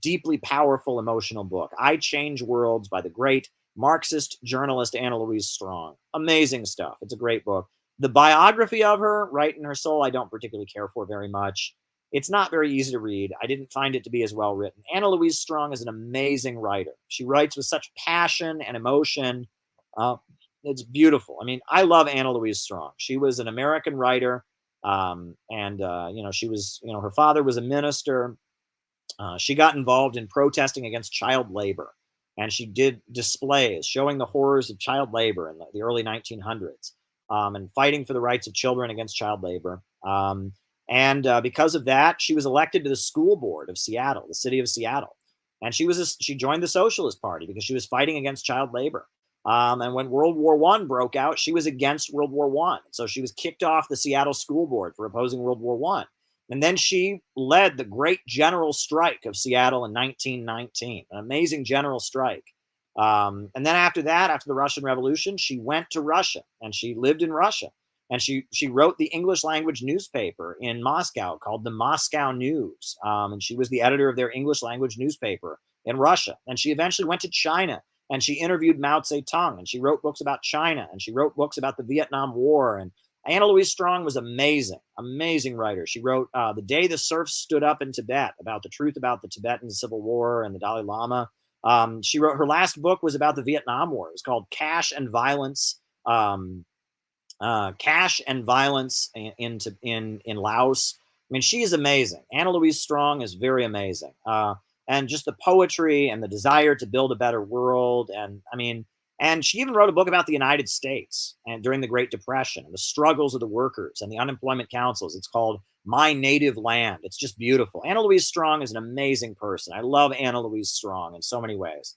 deeply powerful, emotional book. I Change Worlds by the great Marxist journalist Anna Louise Strong. Amazing stuff. It's a great book. The biography of her, Right in Her Soul, I don't particularly care for very much. It's not very easy to read. I didn't find it to be as well written. Anna Louise Strong is an amazing writer. She writes with such passion and emotion. It's beautiful. I mean, I love Anna Louise Strong. She was an American writer, you know, she was, you know, her father was a minister. She got involved in protesting against child labor, and she did displays showing the horrors of child labor in the early 1900s, and fighting for the rights of children against child labor. Because of that, she was elected to the school board of Seattle, the city of Seattle. And she joined the Socialist Party because she was fighting against child labor. And when World War I broke out, she was against World War I. So she was kicked off the Seattle school board for opposing World War I. And then she led the great general strike of Seattle in 1919, an amazing general strike. And then after that, after the Russian Revolution, she went to Russia and she lived in Russia. And she wrote the English language newspaper in Moscow called the Moscow News. And she was the editor of their English language newspaper in Russia. And she eventually went to China and she interviewed Mao Zedong and she wrote books about China and she wrote books about the Vietnam War. And Anna Louise Strong was amazing, amazing writer. She wrote The Day the Serfs Stood Up in Tibet, about the truth about the Tibetan Civil War and the Dalai Lama. She wrote, her last book was about the Vietnam War. It was called Cash and Violence. Cash and Violence in Laos. I mean, she is amazing. Anna Louise Strong is very amazing. And just the poetry and the desire to build a better world. And I mean, and she even wrote a book about the United States and during the Great Depression and the struggles of the workers and the unemployment councils. It's called My Native Land. It's just beautiful. Anna Louise Strong is an amazing person. I love Anna Louise Strong in so many ways.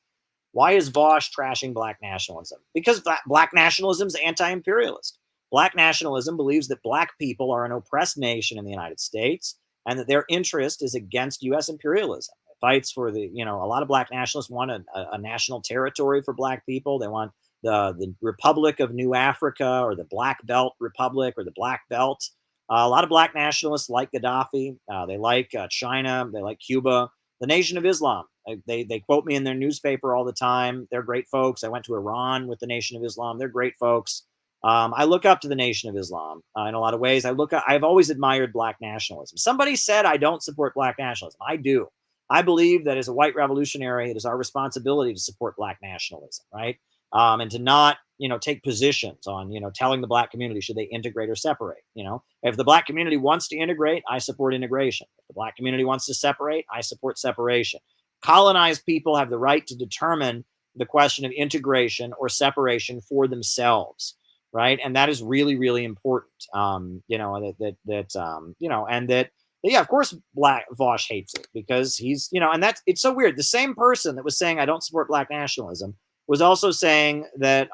Why is Vosh trashing black nationalism? Because black nationalism is anti-imperialist. Black nationalism believes that black people are an oppressed nation in the United States and that their interest is against U.S. imperialism. It fights for the, you know, a lot of black nationalists want a national territory for black people. They want the Republic of New Africa or the Black Belt Republic or the Black Belt. A lot of black nationalists like Gaddafi. They like China. They like Cuba. The Nation of Islam. They quote me in their newspaper all the time. They're great folks. I went to Iran with the Nation of Islam. They're great folks. I look up to the Nation of Islam in a lot of ways. I've always admired black nationalism. Somebody said I don't support black nationalism. I do. I believe that as a white revolutionary, it is our responsibility to support black nationalism, right? And to not, you know, take positions on, you know, telling the black community should they integrate or separate. You know, if the black community wants to integrate, I support integration. If the black community wants to separate, I support separation. Colonized people have the right to determine the question of integration or separation for themselves. Right. And that is really, really important. You know, you know, and that, yeah, of course, Vosh hates it because he's, you know, and it's so weird. The same person that was saying I don't support black nationalism was also saying that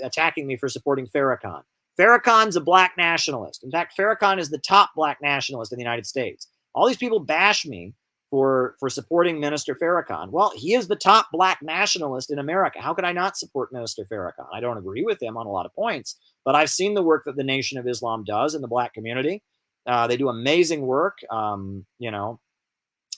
attacking me for supporting Farrakhan. Farrakhan's a black nationalist. In fact, Farrakhan is the top black nationalist in the United States. All these people bash me for supporting Minister Farrakhan. Well, he is the top black nationalist in America. How could I not support Minister Farrakhan? I don't agree with him on a lot of points, but I've seen the work that the Nation of Islam does in the black community. They do amazing work. You know,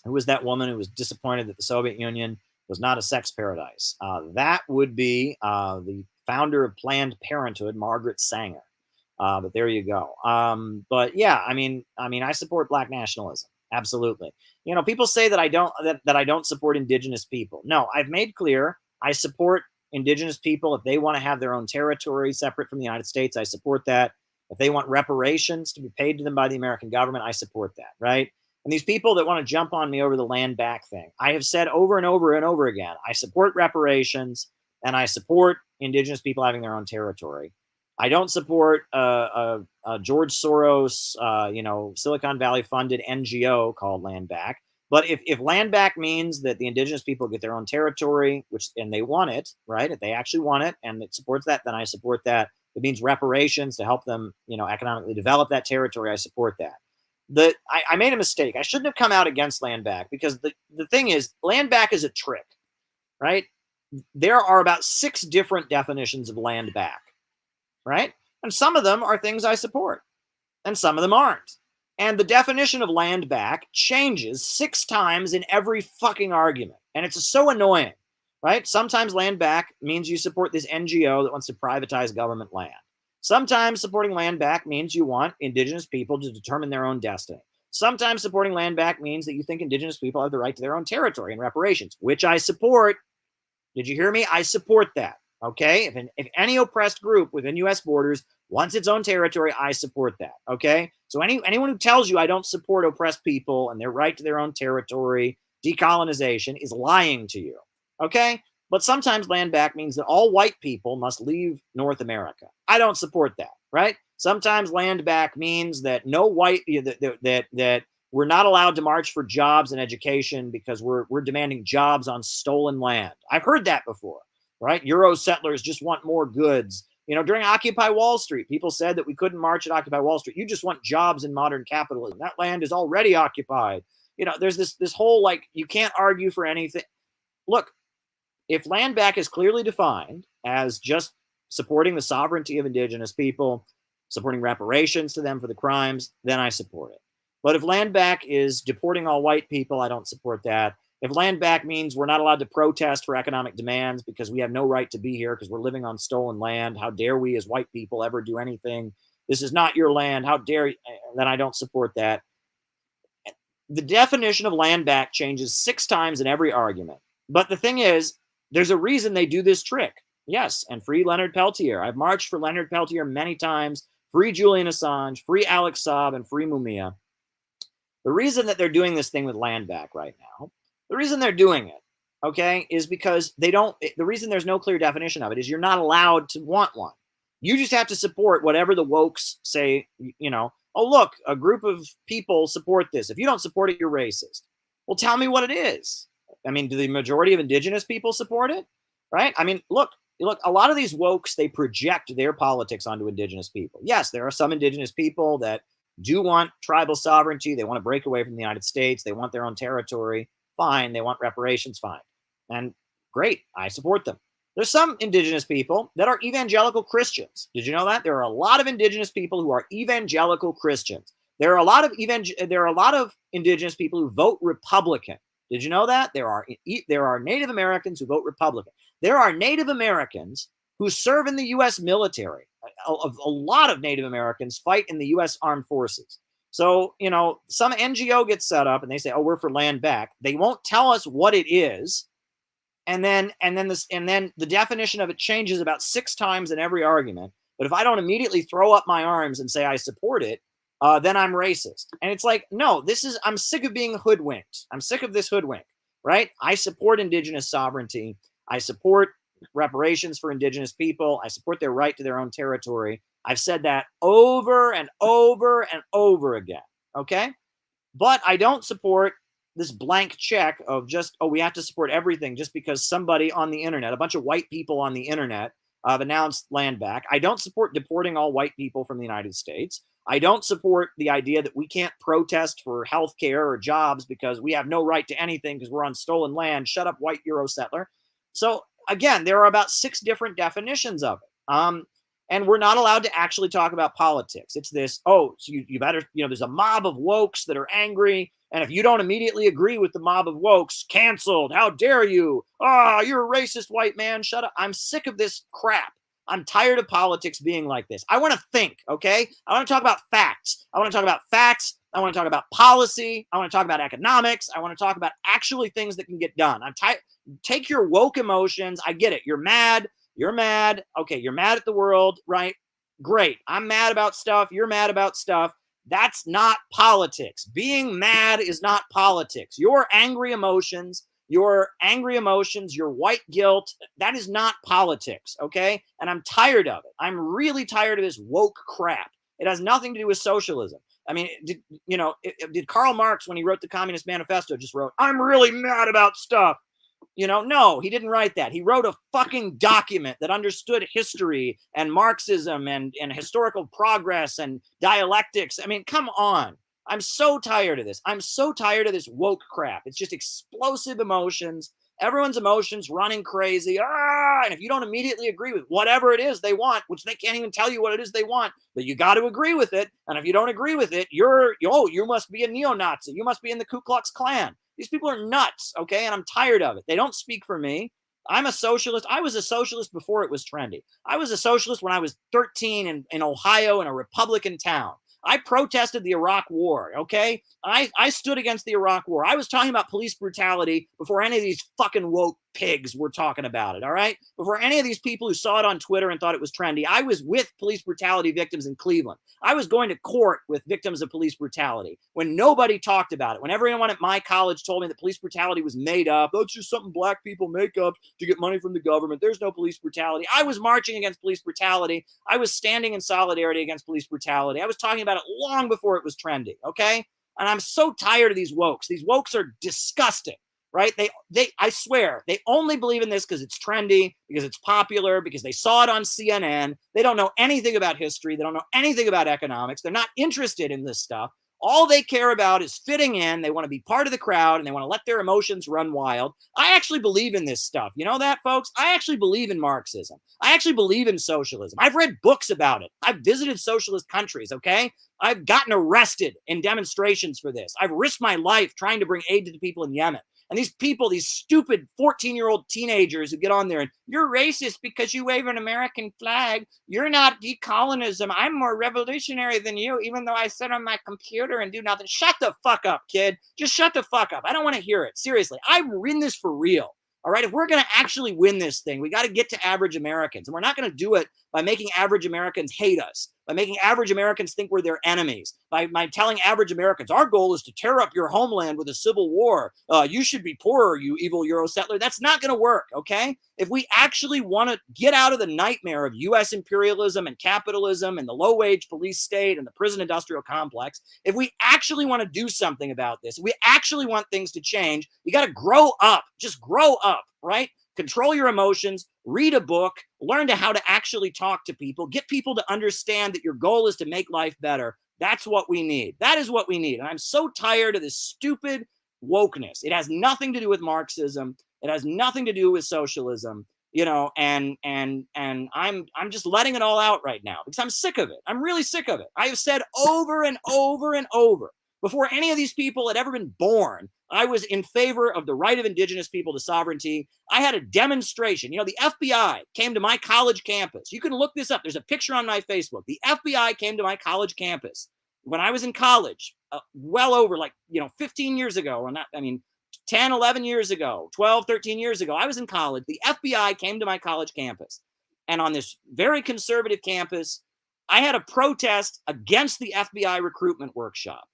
who was that woman who was disappointed that the Soviet Union was not a sex paradise? That would be the founder of Planned Parenthood, Margaret Sanger. But there you go. But yeah, I mean, I support black nationalism. Absolutely. You know, people say that I don't support indigenous people. No, I've made clear I support indigenous people if they want to have their own territory separate from the United States. I support that. If they want reparations to be paid to them by the American government, I support that. Right. And these people that want to jump on me over the land back thing, I have said over and over and over again, I support reparations and I support indigenous people having their own territory. I don't support George Soros, you know, Silicon Valley funded NGO called Land Back. But if Land Back means that the indigenous people get their own territory, and they want it, right? If they actually want it and it supports that, then I support that. it means reparations to help them, economically develop that territory, I support that. I made a mistake. I shouldn't have come out against land back, because the thing is, land back is a trick, right? There are about 6 different definitions of land back, right? And some of them are things I support, and some of them aren't. And the definition of land back changes 6 times in every fucking argument. And it's so annoying, right? Sometimes land back means you support this NGO that wants to privatize government land. Sometimes supporting land back means you want indigenous people to determine their own destiny. Sometimes supporting land back means that you think indigenous people have the right to their own territory and reparations, which I support. Did you hear me? I support that. Okay? If any oppressed group within U.S. borders wants its own territory, I support that. Okay? So anyone who tells you I don't support oppressed people and their right to their own territory, decolonization, is lying to you. Okay? But sometimes land back means that all white people must leave North America. I don't support that, right? Sometimes land back means that no white, that we're not allowed to march for jobs and education because we're demanding jobs on stolen land. I've heard that before, right? Euro settlers just want more goods. During Occupy Wall Street, people said that we couldn't march at Occupy Wall Street. You just want jobs in modern capitalism. That land is already occupied. There's this whole, you can't argue for anything. Look, if land back is clearly defined as just supporting the sovereignty of indigenous people, supporting reparations to them for the crimes, then I support it. But if land back is deporting all white people, I don't support that. If land back means we're not allowed to protest for economic demands because we have no right to be here because we're living on stolen land, how dare we as white people ever do anything? This is not your land. How dare you? Then I don't support that. The definition of land back changes 6 times in every argument. But the thing is, there's a reason they do this trick. Yes, and free Leonard Peltier. I've marched for Leonard Peltier many times. Free Julian Assange, free Alex Saab, and free Mumia. The reason that they're doing this thing with land back right now, the reason they're doing it, okay, is because the reason there's no clear definition of it is you're not allowed to want one. You just have to support whatever the wokes say, oh, look, a group of people support this. If you don't support it, you're racist. Well, tell me what it is. I mean, do the majority of indigenous people support it? Right? I mean, look, a lot of these wokes, they project their politics onto indigenous people. Yes, there are some indigenous people that do want tribal sovereignty. They want to break away from the United States. They want their own territory. Fine. They want reparations. Fine. And great. I support them. There's some indigenous people that are evangelical Christians. Did you know that? There are a lot of indigenous people who are evangelical Christians. There are a lot of indigenous people who vote Republican. Did you know that? There are Native Americans who vote Republican. There are Native Americans who serve in the U.S. military. A lot of Native Americans fight in the U.S. Armed Forces. So, some NGO gets set up and they say, oh, we're for land back. They won't tell us what it is. And then the definition of it changes about 6 times in every argument. But if I don't immediately throw up my arms and say I support it, then I'm racist. And it's like, no, I'm sick of being hoodwinked. I'm sick of this hoodwink, right? I support indigenous sovereignty. I support reparations for indigenous people. I support their right to their own territory. I've said that over and over and over again, okay? But I don't support this blank check of just, we have to support everything just because somebody on the internet, a bunch of white people on the internet have announced land back. I don't support deporting all white people from the United States. I don't support the idea that we can't protest for health care or jobs because we have no right to anything because we're on stolen land. Shut up, white Euro settler. So again, there are about 6 different definitions of it. And we're not allowed to actually talk about politics. It's this, so you better, there's a mob of wokes that are angry. And if you don't immediately agree with the mob of wokes, canceled. How dare you? You're a racist white man. Shut up. I'm sick of this crap. I'm tired of politics being like this. I want to think, okay? I want to talk about facts. I want to talk about facts. I want to talk about policy. I want to talk about economics. I want to talk about actually things that can get done. I'm tired. Take your woke emotions. I get it. You're mad. You're mad. Okay, you're mad at the world, right? Great. I'm mad about stuff. You're mad about stuff. That's not politics. Being mad is not politics. Your angry emotions, your white guilt, that is not politics, okay? And I'm tired of it. I'm really tired of this woke crap. It has nothing to do with socialism. I mean, did Karl Marx, when he wrote the Communist Manifesto, just wrote, I'm really mad about stuff? You know, no, he didn't write that. He wrote a fucking document that understood history and Marxism and historical progress and dialectics. I mean, come on. I'm so tired of this. I'm so tired of this woke crap. It's just explosive emotions. Everyone's emotions running crazy. And if you don't immediately agree with whatever it is they want, which they can't even tell you what it is they want, but you got to agree with it. And if you don't agree with it, you must be a neo-Nazi. You must be in the Ku Klux Klan. These people are nuts, okay? And I'm tired of it. They don't speak for me. I'm a socialist. I was a socialist before it was trendy. I was a socialist when I was 13 in Ohio in a Republican town. I protested the Iraq War, okay? I stood against the Iraq War. I was talking about police brutality before any of these fucking woke pigs were talking about it, all right? Before any of these people who saw it on Twitter and thought it was trendy, I was with police brutality victims in Cleveland. I was going to court with victims of police brutality when nobody talked about it. When everyone at my college told me that police brutality was made up, that's just something black people make up to get money from the government. There's no police brutality. I was marching against police brutality. I was standing in solidarity against police brutality. I was talking about it long before it was trendy, okay? And I'm so tired of these wokes. These wokes are disgusting, right? I swear, they only believe in this because it's trendy, because it's popular, because they saw it on CNN. They don't know anything about history. They don't know anything about economics. They're not interested in this stuff. All they care about is fitting in. They want to be part of the crowd and they want to let their emotions run wild. I actually believe in this stuff. You know that, folks? I actually believe in Marxism. I actually believe in socialism. I've read books about it. I've visited socialist countries, okay? I've gotten arrested in demonstrations for this. I've risked my life trying to bring aid to the people in Yemen. And these people, these stupid 14-year-old teenagers who get on there and you're racist because you wave an American flag. You're not decolonism. I'm more revolutionary than you, even though I sit on my computer and do nothing. Shut the fuck up, kid. Just shut the fuck up. I don't want to hear it. Seriously, I'm in this for real. All right, if we're going to actually win this thing, we got to get to average Americans. And we're not going to do it by making average Americans hate us, by making average Americans think we're their enemies, by telling average Americans, our goal is to tear up your homeland with a civil war. You should be poorer, you evil Euro settler. That's not going to work, okay? If we actually want to get out of the nightmare of U.S. imperialism and capitalism and the low-wage police state and the prison industrial complex, if we actually want to do something about this, if we actually want things to change, we got to grow up. Just grow up, right? Control your emotions, read a book, learn how to actually talk to people, get people to understand that your goal is to make life better. That's what we need. That is what we need. And I'm so tired of this stupid wokeness. It has nothing to do with Marxism. It has nothing to do with socialism, you know, and I'm just letting it all out right now because I'm sick of it. I'm really sick of it. I have said over and over and over, before any of these people had ever been born, I was in favor of the right of indigenous people to sovereignty. I had a demonstration. You know, the FBI came to my college campus. You can look this up. There's a picture on my Facebook. The FBI came to my college campus when I was in college, well over 15 years ago. And 10, 11 years ago, 12, 13 years ago, I was in college. The FBI came to my college campus. And on this very conservative campus, I had a protest against the FBI recruitment workshop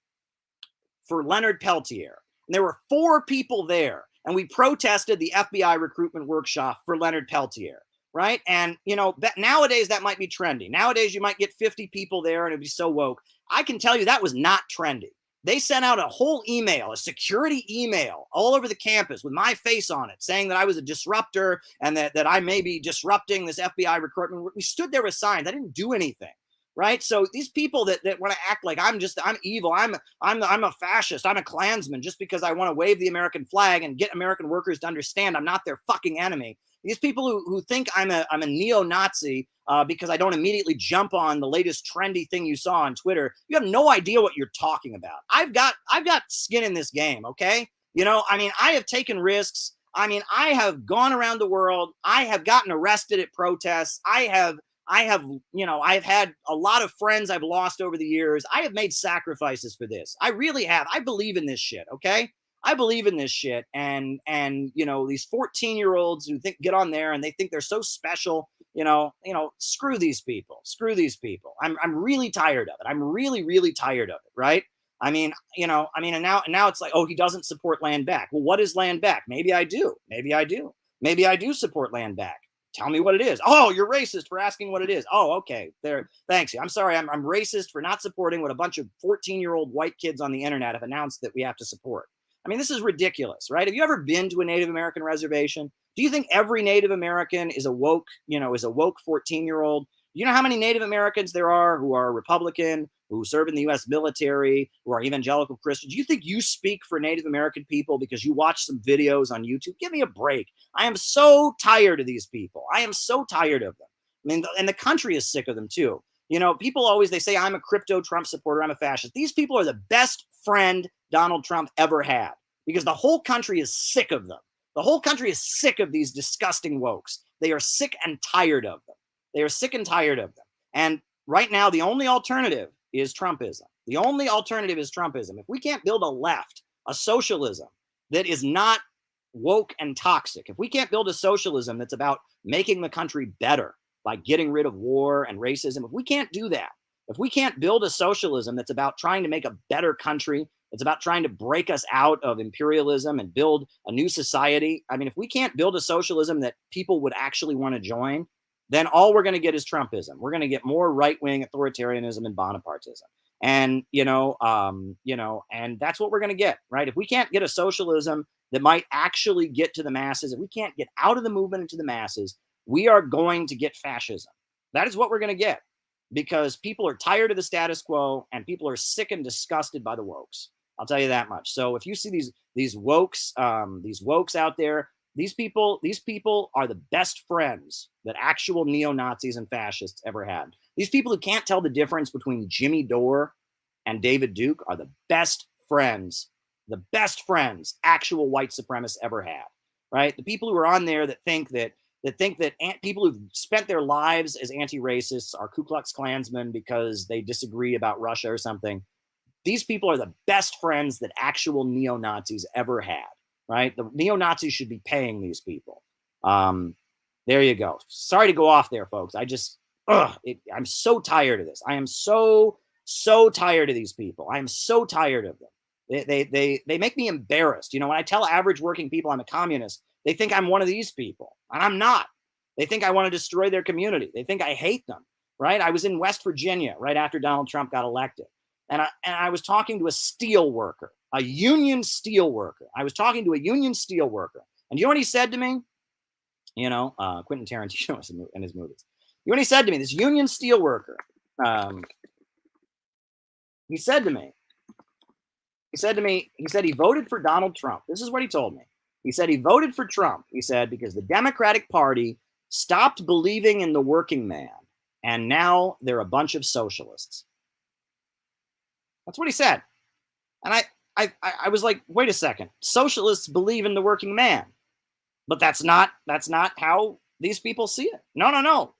for Leonard Peltier. And there were 4 people there. And we protested the FBI recruitment workshop for Leonard Peltier, right? And, you know, nowadays that might be trendy. Nowadays you might get 50 people there and it'd be so woke. I can tell you that was not trendy. They sent out a whole email, a security email all over the campus with my face on it, saying that I was a disruptor and that I may be disrupting this FBI recruitment. We stood there with signs. I didn't do anything. Right. So these people that want to act like I'm evil, I'm a fascist, I'm a Klansman just because I want to wave the American flag and get American workers to understand I'm not their fucking enemy. These people who think I'm a neo-Nazi because I don't immediately jump on the latest trendy thing you saw on Twitter, you have no idea what you're talking about. I've got skin in this game. OK, you know, I mean, I have taken risks. I mean, I have gone around the world. I have gotten arrested at protests. I have, you know, I've had a lot of friends I've lost over the years. I have made sacrifices for this. I really have. I believe in this shit. Okay. I believe in this shit. And, you know, these 14-year-olds who get on there and they think they're so special, you know, screw these people, I'm really tired of it. I'm really, really tired of it. Right. I mean, and now it's like, oh, he doesn't support land back. Well, what is land back? Maybe I do. Maybe I do support land back. Tell me what it is. Oh, you're racist for asking what it is. Oh, okay. There. Thanks. I'm sorry. I'm racist for not supporting what a bunch of 14-year-old white kids on the internet have announced that we have to support. I mean, this is ridiculous, right? Have you ever been to a Native American reservation? Do you think every Native American is a woke, is a woke 14-year-old? You know how many Native Americans there are who are Republican, who serve in the U.S. military, who are evangelical Christians? Do you think you speak for Native American people because you watch some videos on YouTube? Give me a break. I am so tired of these people. I am so tired of them. I mean, and the country is sick of them too. People always, they say, I'm a crypto Trump supporter, I'm a fascist. These people are the best friend Donald Trump ever had because the whole country is sick of them. The whole country is sick of these disgusting wokes. They are sick and tired of them. They are sick and tired of them. And right now, the only alternative is Trumpism. The only alternative is Trumpism. If we can't build a left, a socialism that is not woke and toxic, if we can't build a socialism that's about making the country better by getting rid of war and racism, if we can't do that, if we can't build a socialism that's about trying to make a better country, it's about trying to break us out of imperialism and build a new society. I mean, if we can't build a socialism that people would actually want to join, then all we're going to get is Trumpism. We're going to get more right-wing authoritarianism and Bonapartism. And, and that's what we're going to get, right? If we can't get a socialism that might actually get to the masses, if we can't get out of the movement into the masses, we are going to get fascism. That is what we're going to get because people are tired of the status quo and people are sick and disgusted by the wokes. I'll tell you that much. So if you see these wokes out there, these people are the best friends that actual neo-Nazis and fascists ever had. These people who can't tell the difference between Jimmy Dore and David Duke are the best friends actual white supremacists ever had, right? The people who are on there that think that people who've spent their lives as anti-racists are Ku Klux Klansmen because they disagree about Russia or something. These people are the best friends that actual neo-Nazis ever had, right? The neo-Nazis should be paying these people. There you go. Sorry to go off there, folks. I'm so tired of this. I am so tired of these people. I am so tired of them. They make me embarrassed. When I tell average working people I'm a communist, they think I'm one of these people, and I'm not. They think I want to destroy their community. They think I hate them, right? I was in West Virginia right after Donald Trump got elected, and I was talking to a steel worker, a union steel worker. I was talking to a union steel worker, and you know what he said to me? Quentin Tarantino in his movies. You know what he said to me? This union steel worker. He said he voted for Donald Trump. This is what he told me. He said he voted for Trump. He said because the Democratic Party stopped believing in the working man, and now they're a bunch of socialists. That's what he said. And I was like, wait a second. Socialists believe in the working man, but that's not how these people see it. No.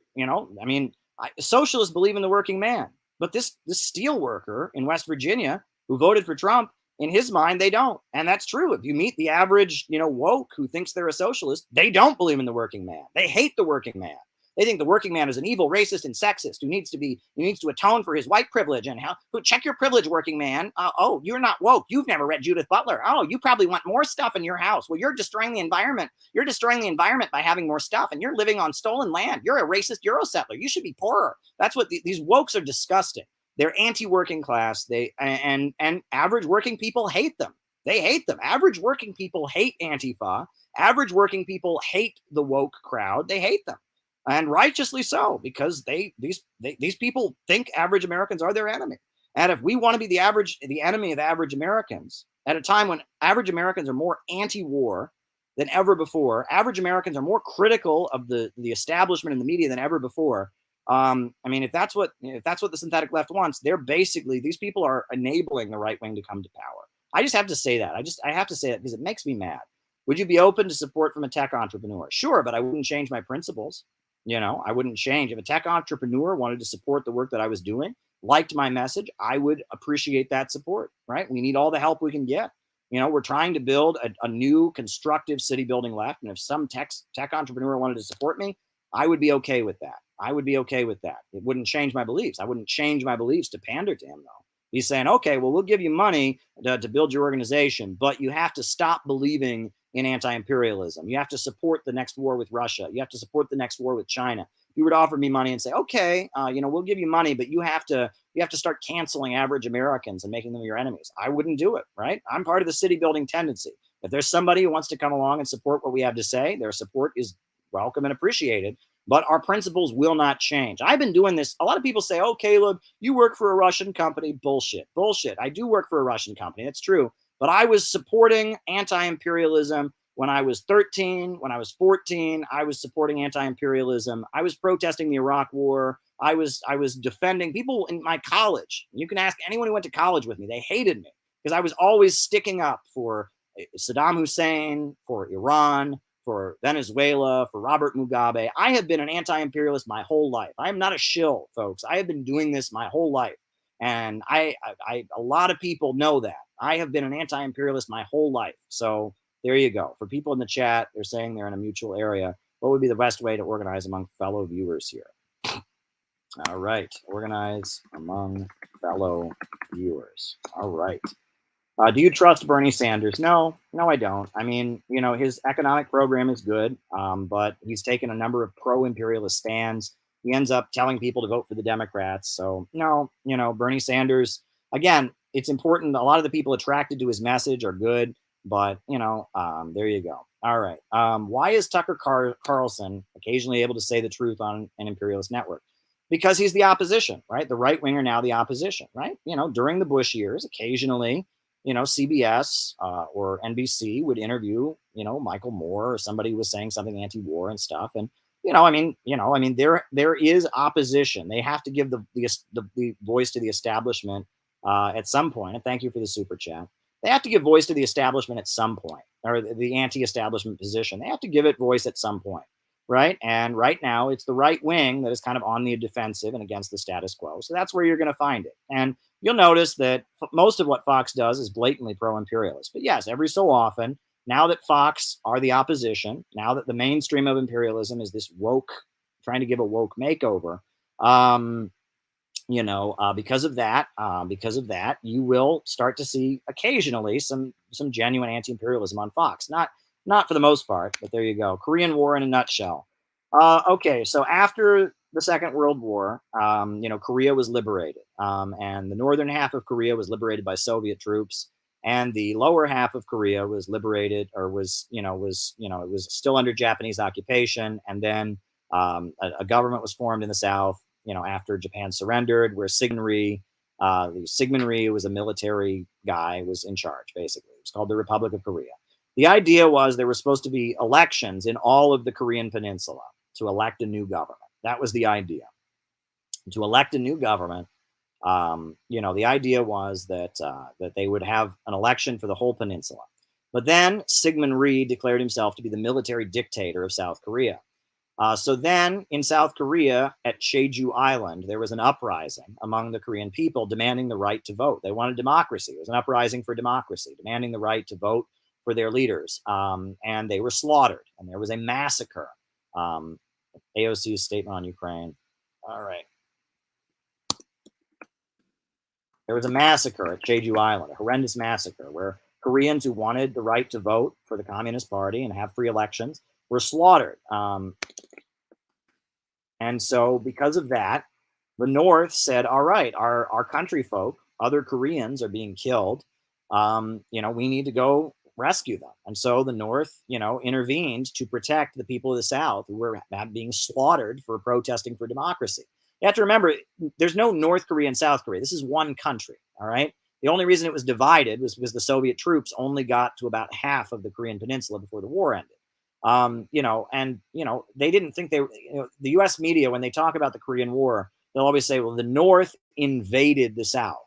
Socialists believe in the working man, but this steel worker in West Virginia who voted for Trump, in his mind, they don't. And that's true. If you meet the average, woke who thinks they're a socialist, they don't believe in the working man. They hate the working man. They think the working man is an evil racist and sexist who needs to atone for his white privilege. And check your privilege, working man. Oh, you're not woke. You've never read Judith Butler. Oh, you probably want more stuff in your house. Well, you're destroying the environment. You're destroying the environment by having more stuff, and you're living on stolen land. You're a racist Eurosettler. You should be poorer. That's what these wokes are disgusting. They're anti-working class. And average working people hate them. They hate them. Average working people hate Antifa. Average working people hate the woke crowd. They hate them, and righteously so, because these people think average Americans are their enemy. And if we want to be the enemy of average Americans at a time when average Americans are more anti-war than ever before, average Americans are more critical of the establishment and the media than ever before. If that's what the synthetic left wants, these people are enabling the right wing to come to power. I just have to say that. I have to say that because it makes me mad. Would you be open to support from a tech entrepreneur? Sure, but I wouldn't change my principles. I wouldn't change. If a tech entrepreneur wanted to support the work that I was doing, liked my message, I would appreciate that support, right? We need all the help we can get. We're trying to build a new constructive city building left. And if some tech entrepreneur wanted to support me, I would be okay with that. It wouldn't change my beliefs. I wouldn't change my beliefs to pander to him, though. He's saying, okay, well, we'll give you money to build your organization, but you have to stop believing in anti-imperialism. You have to support the next war with Russia. You have to support the next war with China. you were to offer me money and say, okay, we'll give you money, but you have to start canceling average Americans and making them your enemies. I wouldn't do it, right? I'm part of the city building tendency. If there's somebody who wants to come along and support what we have to say, their support is welcome and appreciated, but our principles will not change. I've been doing this. A lot of people say, oh, Caleb, you work for a Russian company. Bullshit. I do work for a Russian company. That's true. But I was supporting anti-imperialism when I was 13, when I was 14. I was supporting anti-imperialism. I was protesting the Iraq War. I was defending people in my college. You can ask anyone who went to college with me. They hated me because I was always sticking up for Saddam Hussein, for Iran, for Venezuela, for Robert Mugabe. I have been an anti-imperialist my whole life. I am not a shill, folks. I have been doing this my whole life. And a lot of people know that. I have been an anti-imperialist my whole life. So there you go. For people in the chat, they're saying they're in a mutual area. What would be the best way to organize among fellow viewers here? All right. Organize among fellow viewers. All right. Do you trust Bernie Sanders? No, I don't. I mean, his economic program is good, but he's taken a number of pro-imperialist stands. He ends up telling people to vote for the Democrats. So no, Bernie Sanders, again, it's important. A lot of the people attracted to his message are good, but there you go. All right. Why is Tucker Carlson occasionally able to say the truth on an imperialist network? Because he's the opposition, right? The right wing are now the opposition, right? During the Bush years, occasionally, CBS or NBC would interview, Michael Moore or somebody who was saying something anti-war and stuff. And, there is opposition. They have to give the voice to the establishment at some point. And thank you for the super chat. They have to give voice to the establishment at some point, or the anti-establishment position. They have to give it voice at some point, right? And right now it's the right wing that is kind of on the defensive and against the status quo. So that's where you're going to find it. And you'll notice that most of what Fox does is blatantly pro-imperialist. But yes, every so often, now that Fox are the opposition, now that the mainstream of imperialism is this woke, trying to give a woke makeover, because of that, you will start to see occasionally some genuine anti-imperialism on Fox. Not for the most part, but there you go. Korean War in a nutshell. Okay, so after the Second World War, Korea was liberated, and the northern half of Korea was liberated by Soviet troops, and the lower half of Korea was liberated, or was still under Japanese occupation, and then a government was formed in the south, after Japan surrendered, where Syngman Rhee was a military guy, was in charge, basically. It was called the Republic of Korea. The idea was there were supposed to be elections in all of the Korean peninsula to elect a new government. That was the idea. To elect a new government, the idea was that they would have an election for the whole peninsula. But then Syngman Rhee declared himself to be the military dictator of South Korea. So then in South Korea at Jeju Island, there was an uprising among the Korean people demanding the right to vote. They wanted democracy. It was an uprising for democracy, demanding the right to vote for their leaders. And they were slaughtered, and there was a massacre. AOC's statement on Ukraine. All right. There was a massacre at Jeju Island, a horrendous massacre where Koreans who wanted the right to vote for the Communist Party and have free elections were slaughtered. And so because of that, the North said, all right, our country folk, other Koreans are being killed. We need to go rescue them. And so the North, intervened to protect the people of the South who were being slaughtered for protesting for democracy. You have to remember, there's no North Korea and South Korea. This is one country, all right? The only reason it was divided was because the Soviet troops only got to about half of the Korean peninsula before the war ended. They didn't think the U.S. media, when they talk about the Korean War, they'll always say, well, the North invaded the South.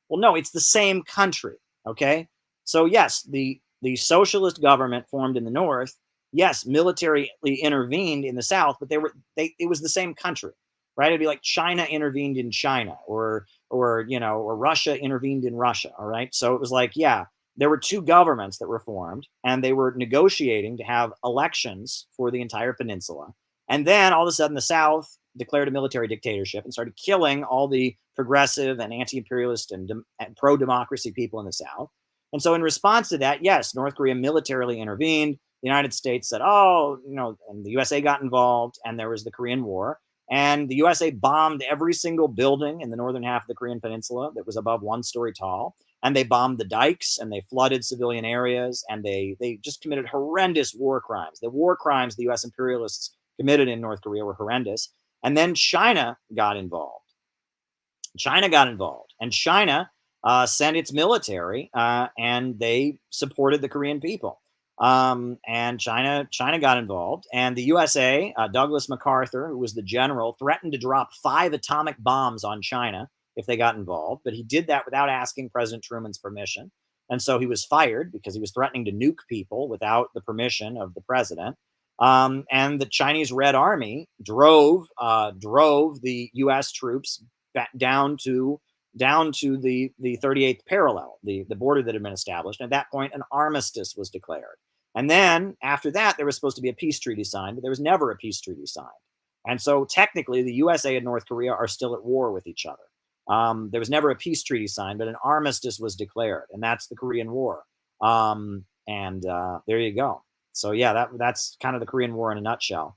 Well, no, it's the same country, okay? So yes, the socialist government formed in the North, yes, militarily intervened in the South, but it was the same country, right? It'd be like China intervened in China, or Russia intervened in Russia, all right? So it was like, yeah, there were two governments that were formed, and they were negotiating to have elections for the entire peninsula. And then all of a sudden the South declared a military dictatorship and started killing all the progressive and anti-imperialist and pro-democracy people in the South. And so in response to that, yes, North Korea militarily intervened. The United States said, and the USA got involved, and there was the Korean War. And the USA bombed every single building in the northern half of the Korean Peninsula that was above 1 story tall. And they bombed the dikes, and they flooded civilian areas, and they just committed horrendous war crimes. The war crimes the US imperialists committed in North Korea were horrendous. And then China got involved. And China sent its military, and they supported the Korean people. And China got involved, and the USA, Douglas MacArthur, who was the general, threatened to drop 5 atomic bombs on China if they got involved, but he did that without asking President Truman's permission. And so he was fired because he was threatening to nuke people without the permission of the president. And the Chinese Red Army drove the U.S. troops back down to the 38th parallel, the border that had been established. And at that point, an armistice was declared. And then after that, there was supposed to be a peace treaty signed, but there was never a peace treaty signed. And so technically, the USA and North Korea are still at war with each other. There was never a peace treaty signed, but an armistice was declared, and that's the Korean War. There you go. So yeah, that's kind of the Korean War in a nutshell.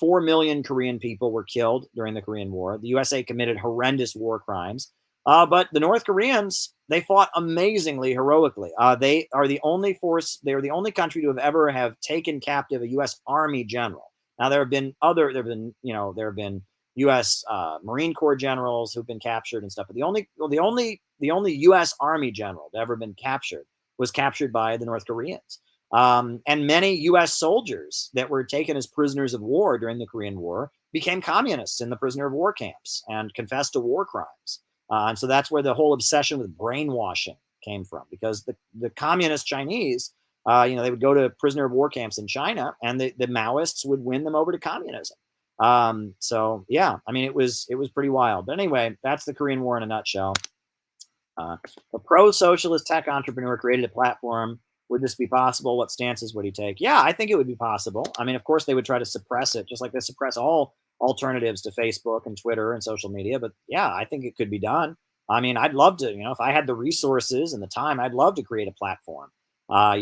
4 million Korean people were killed during the Korean War. The USA committed horrendous war crimes, but the North Koreans, they fought amazingly heroically. They are the only force. They are the only country to ever have taken captive a U.S. Army general. Now there have been U.S. Marine Corps generals who've been captured and stuff, but the only U.S. Army general to ever been captured was captured by the North Koreans. And many U.S. soldiers that were taken as prisoners of war during the Korean War became communists in the prisoner of war camps and confessed to war crimes. And so that's where the whole obsession with brainwashing came from, because the communist Chinese, they would go to prisoner of war camps in China, and the Maoists would win them over to communism. So yeah, I mean, it was pretty wild. But anyway, that's the Korean War in a nutshell. A pro-socialist tech entrepreneur created a platform. Would this be possible? What stances would he take? Yeah, I think it would be possible. I mean, of course, they would try to suppress it, just like they suppress all alternatives to Facebook and Twitter and social media. But yeah, I think it could be done. I mean, I'd love to, if I had the resources and the time, I'd love to create a platform. But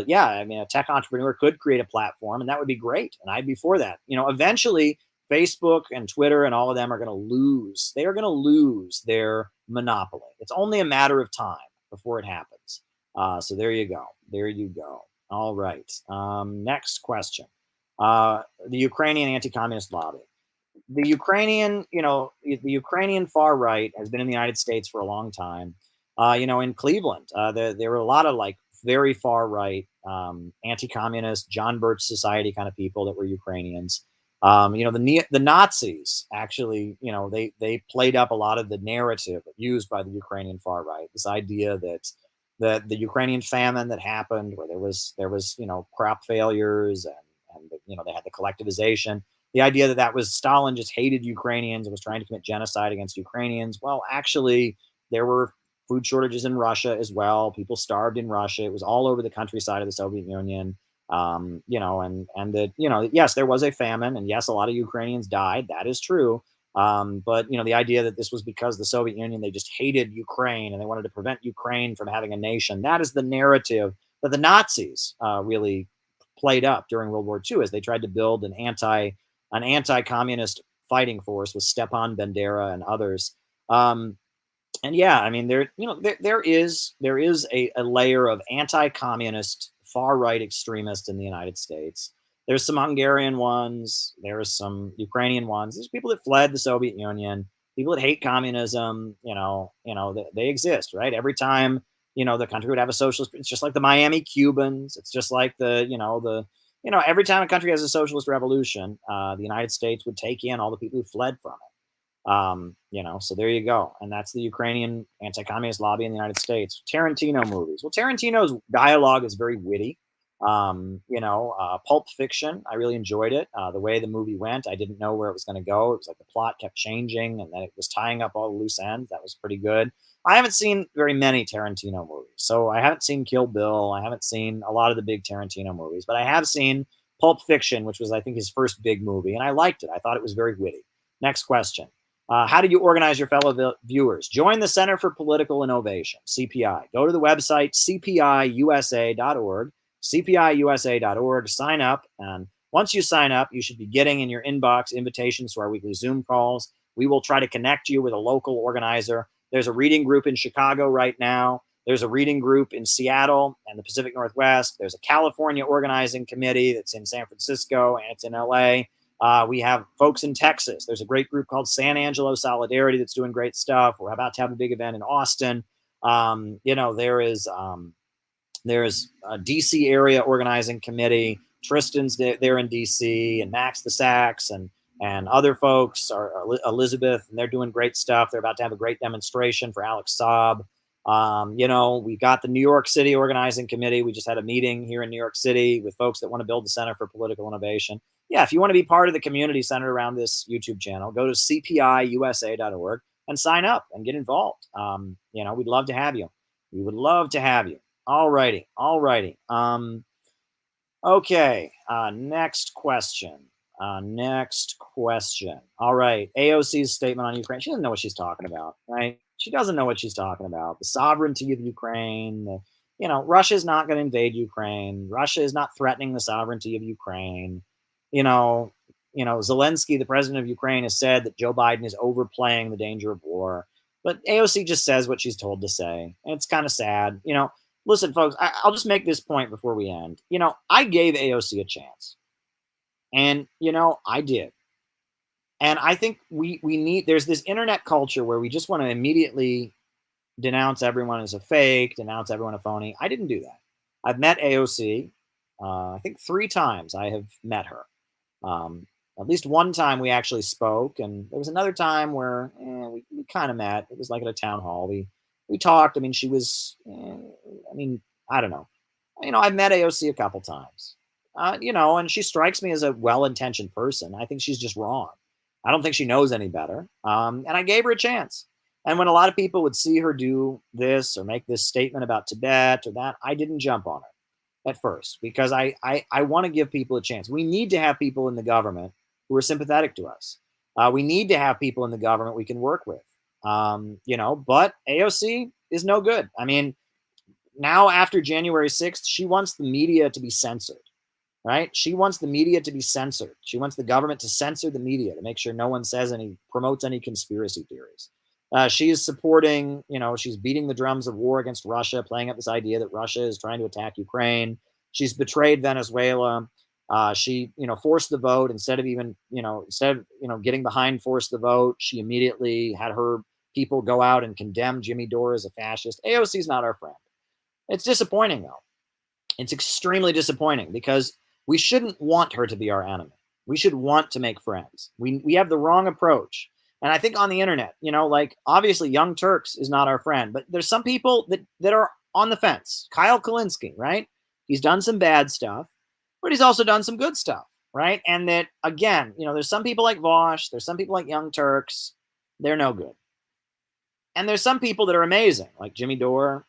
yeah, I mean, a tech entrepreneur could create a platform, and that would be great. And I'd be for that. Eventually Facebook and Twitter and all of them are going to lose. They are going to lose their monopoly. It's only a matter of time before it happens. So there you go. There you go. All right. Next question. The Ukrainian anti-communist lobby. The Ukrainian far right has been in the United States for a long time. In Cleveland, there were a lot of very far right, anti-communist, John Birch Society kind of people that were Ukrainians. The Nazis actually, they played up a lot of the narrative used by the Ukrainian far right. This idea that the Ukrainian famine that happened, where there was crop failures and they had the collectivization. The idea that was Stalin just hated Ukrainians and was trying to commit genocide against Ukrainians. Well, actually, there were food shortages in Russia as well. People starved in Russia. It was all over the countryside of the Soviet Union. Yes, there was a famine, and yes, a lot of Ukrainians died. That is true. But the idea that this was because the Soviet Union, they just hated Ukraine and they wanted to prevent Ukraine from having a nation. That is the narrative that the Nazis really played up during World War II, as they tried to build an anti-communist fighting force with Stepan Bandera and others. And yeah, I mean, there is a layer of anti-communist far right extremists in the United States. There's some Hungarian ones. There's some Ukrainian ones. There's people that fled the Soviet Union. People that hate communism. They exist, right? Every time the country would have a socialist, it's just like the Miami Cubans. It's just like every time a country has a socialist revolution, the United States would take in all the people who fled from it. So there you go. And that's the Ukrainian anti-communist lobby in the United States. Tarantino movies. Well, Tarantino's dialogue is very witty. Pulp Fiction, I really enjoyed it. The way the movie went, I didn't know where it was going to go. It was like the plot kept changing, and then it was tying up all the loose ends. That was pretty good. I haven't seen very many Tarantino movies. So I haven't seen Kill Bill. I haven't seen a lot of the big Tarantino movies, but I have seen Pulp Fiction, which was, I think, his first big movie, and I liked it. I thought it was very witty. Next question. How do you organize your fellow viewers? Join the Center for Political Innovation, CPI. Go to the website, cpiusa.org, cpiusa.org, sign up, and Once you sign up, you should be getting in your inbox invitations to our weekly Zoom calls. We will try to connect you with a local organizer. There's a reading group in Chicago right now. There's a reading group in Seattle and the Pacific Northwest. There's a California organizing committee that's in San Francisco and it's in LA. We have folks in Texas. There's a great group called San Angelo Solidarity that's doing great stuff. We're about to have a big event in Austin. There's a DC area organizing committee. Tristan's there in DC, and Max the Sax and other folks are Elizabeth, and they're doing great stuff. They're about to have a great demonstration for Alex Saab. We got the New York City organizing committee. We just had a meeting here in New York City with folks that want to build the Center for Political Innovation. Yeah, if you want to be part of the community centered around this YouTube channel, go to cpiusa.org and sign up and get involved. We'd love to have you. We would love to have you. All righty. Okay. Next question. All right. AOC's statement on Ukraine. She doesn't know what she's talking about, right? She doesn't know what she's talking about. The sovereignty of Ukraine. Russia's not going to invade Ukraine. Russia is not threatening the sovereignty of Ukraine. Zelensky, the president of Ukraine, has said that Joe Biden is overplaying the danger of war. But AOC just says what she's told to say. And it's kind of sad. Listen, folks, I'll just make this point before we end. I gave AOC a chance. And, I did. And I think there's this internet culture where we just want to immediately denounce everyone as a fake, denounce everyone a phony. I didn't do that. I've met AOC. I think 3 times I have met her. At least one time we actually spoke, and there was another time where we kind of met. It was like at a town hall. We talked. I mean, she was, I don't know. I've met AOC a couple times, and she strikes me as a well-intentioned person. I think she's just wrong. I don't think she knows any better. And I gave her a chance. And when a lot of people would see her do this or make this statement about Tibet or that, I didn't jump on her at first because I want to give people a chance. We need to have people in the government who are sympathetic to us. We need to have people in the government we can work with. But AOC is no good. I mean, now after January 6th, she wants the media to be censored, right? She wants the media to be censored. She wants the government to censor the media to make sure no one promotes any conspiracy theories. She is supporting, she's beating the drums of war against Russia, playing up this idea that Russia is trying to attack Ukraine. She's betrayed Venezuela. She, forced the vote instead of getting behind forced the vote. She immediately had her people go out and condemn Jimmy Dore as a fascist. AOC is not our friend. It's disappointing, though. It's extremely disappointing because we shouldn't want her to be our enemy. We should want to make friends. We have the wrong approach. And I think on the internet, obviously Young Turks is not our friend, but there's some people that are on the fence. Kyle Kulinski, right? He's done some bad stuff, but he's also done some good stuff, right? And that, again, there's some people like Vosh, there's some people like Young Turks, they're no good. And there's some people that are amazing, like Jimmy Dore,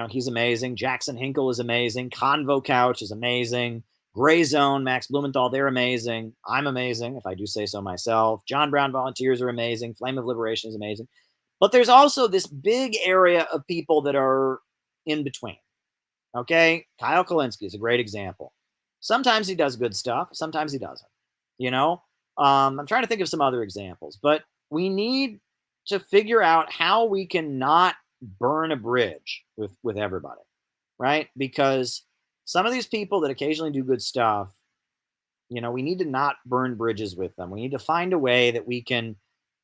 he's amazing. Jackson Hinkle is amazing. Convo Couch is amazing. Gray Zone, Max Blumenthal, they're amazing. I'm amazing, if I do say so myself. John Brown Volunteers are amazing. Flame of Liberation is amazing. But there's also this big area of people that are in between. Okay? Kyle Kulinski is a great example. Sometimes he does good stuff. Sometimes he doesn't. I'm trying to think of some other examples. But we need to figure out how we can not burn a bridge with everybody, right? Because some of these people that occasionally do good stuff, we need to not burn bridges with them. We need to find a way that we can,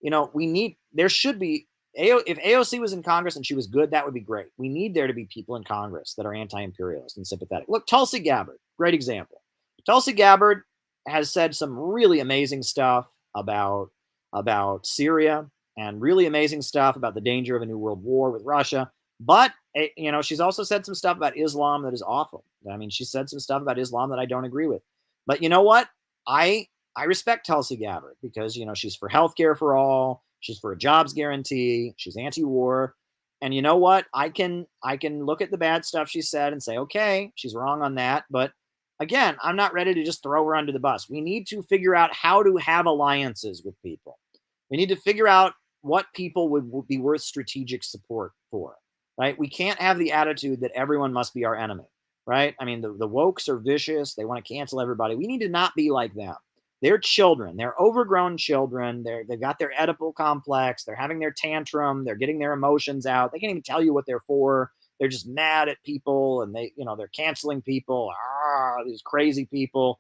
there should be, if AOC was in Congress and she was good, that would be great. We need there to be people in Congress that are anti-imperialist and sympathetic. Look, Tulsi Gabbard, great example. Tulsi Gabbard has said some really amazing stuff about Syria and really amazing stuff about the danger of a new world war with Russia. But, she's also said some stuff about Islam that is awful. I mean, she said some stuff about Islam that I don't agree with. But you know what? I respect Tulsi Gabbard because, she's for healthcare for all. She's for a jobs guarantee. She's anti-war. And you know what? I can look at the bad stuff she said and say, okay, she's wrong on that. But again, I'm not ready to just throw her under the bus. We need to figure out how to have alliances with people. We need to figure out what people would be worth strategic support for. Right? We can't have the attitude that everyone must be our enemy. right? I mean, the wokes are vicious. They want to cancel everybody. We need to not be like them. They're children. They're overgrown children. They've got their Oedipal complex. They're having their tantrum. They're getting their emotions out. They can't even tell you what they're for. They're just mad at people, and they're canceling people. These crazy people.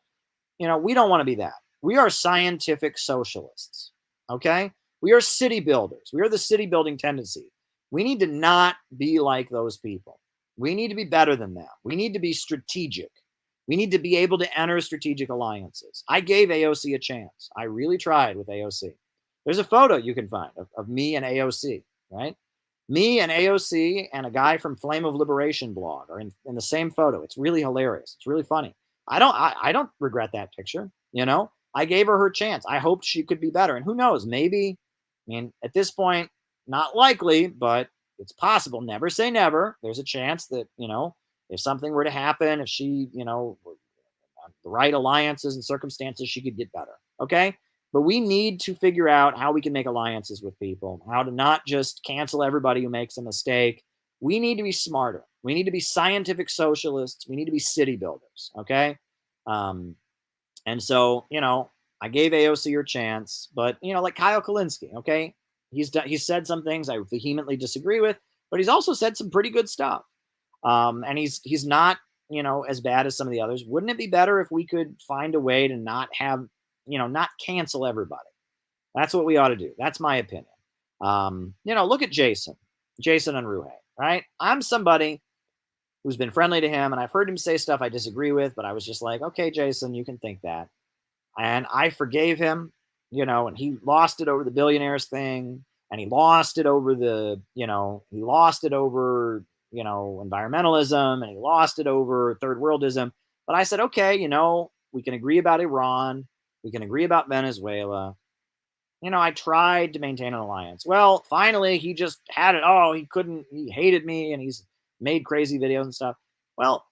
We don't want to be that. We are scientific socialists. Okay? We are city builders. We are the city building tendency. We need to not be like those people. We need to be better than them. We need to be strategic. We need to be able to enter strategic alliances. I gave AOC a chance. I really tried with AOC. There's a photo you can find of me and AOC, right? Me and AOC and a guy from Flame of Liberation blog are in the same photo. It's really hilarious. It's really funny. I don't regret that picture. I gave her chance. I hoped she could be better. And who knows, maybe, at this point, not likely, but it's possible. Never say never. There's a chance that, if something were to happen, if she, the right alliances and circumstances, she could get better. Okay. But we need to figure out how we can make alliances with people, how to not just cancel everybody who makes a mistake. We need to be smarter. We need to be scientific socialists. We need to be city builders. Okay. And so, I gave AOC her chance, but, like Kyle Kalinske, okay, he's said some things I vehemently disagree with, but he's also said some pretty good stuff. And he's not, as bad as some of the others. Wouldn't it be better if we could find a way to not have, not cancel everybody? That's what we ought to do. That's my opinion. Look at Jason Unruhe, right? I'm somebody who's been friendly to him, and I've heard him say stuff I disagree with, but I was just like, okay, Jason, you can think that. And I forgave him, and he lost it over the billionaires thing, and he lost it over environmentalism, and he lost it over third worldism. But I said, okay, we can agree about Iran. We can agree about Venezuela. I tried to maintain an alliance. Well, finally, he just had it. Oh, he hated me, and he's made crazy videos and stuff. Well,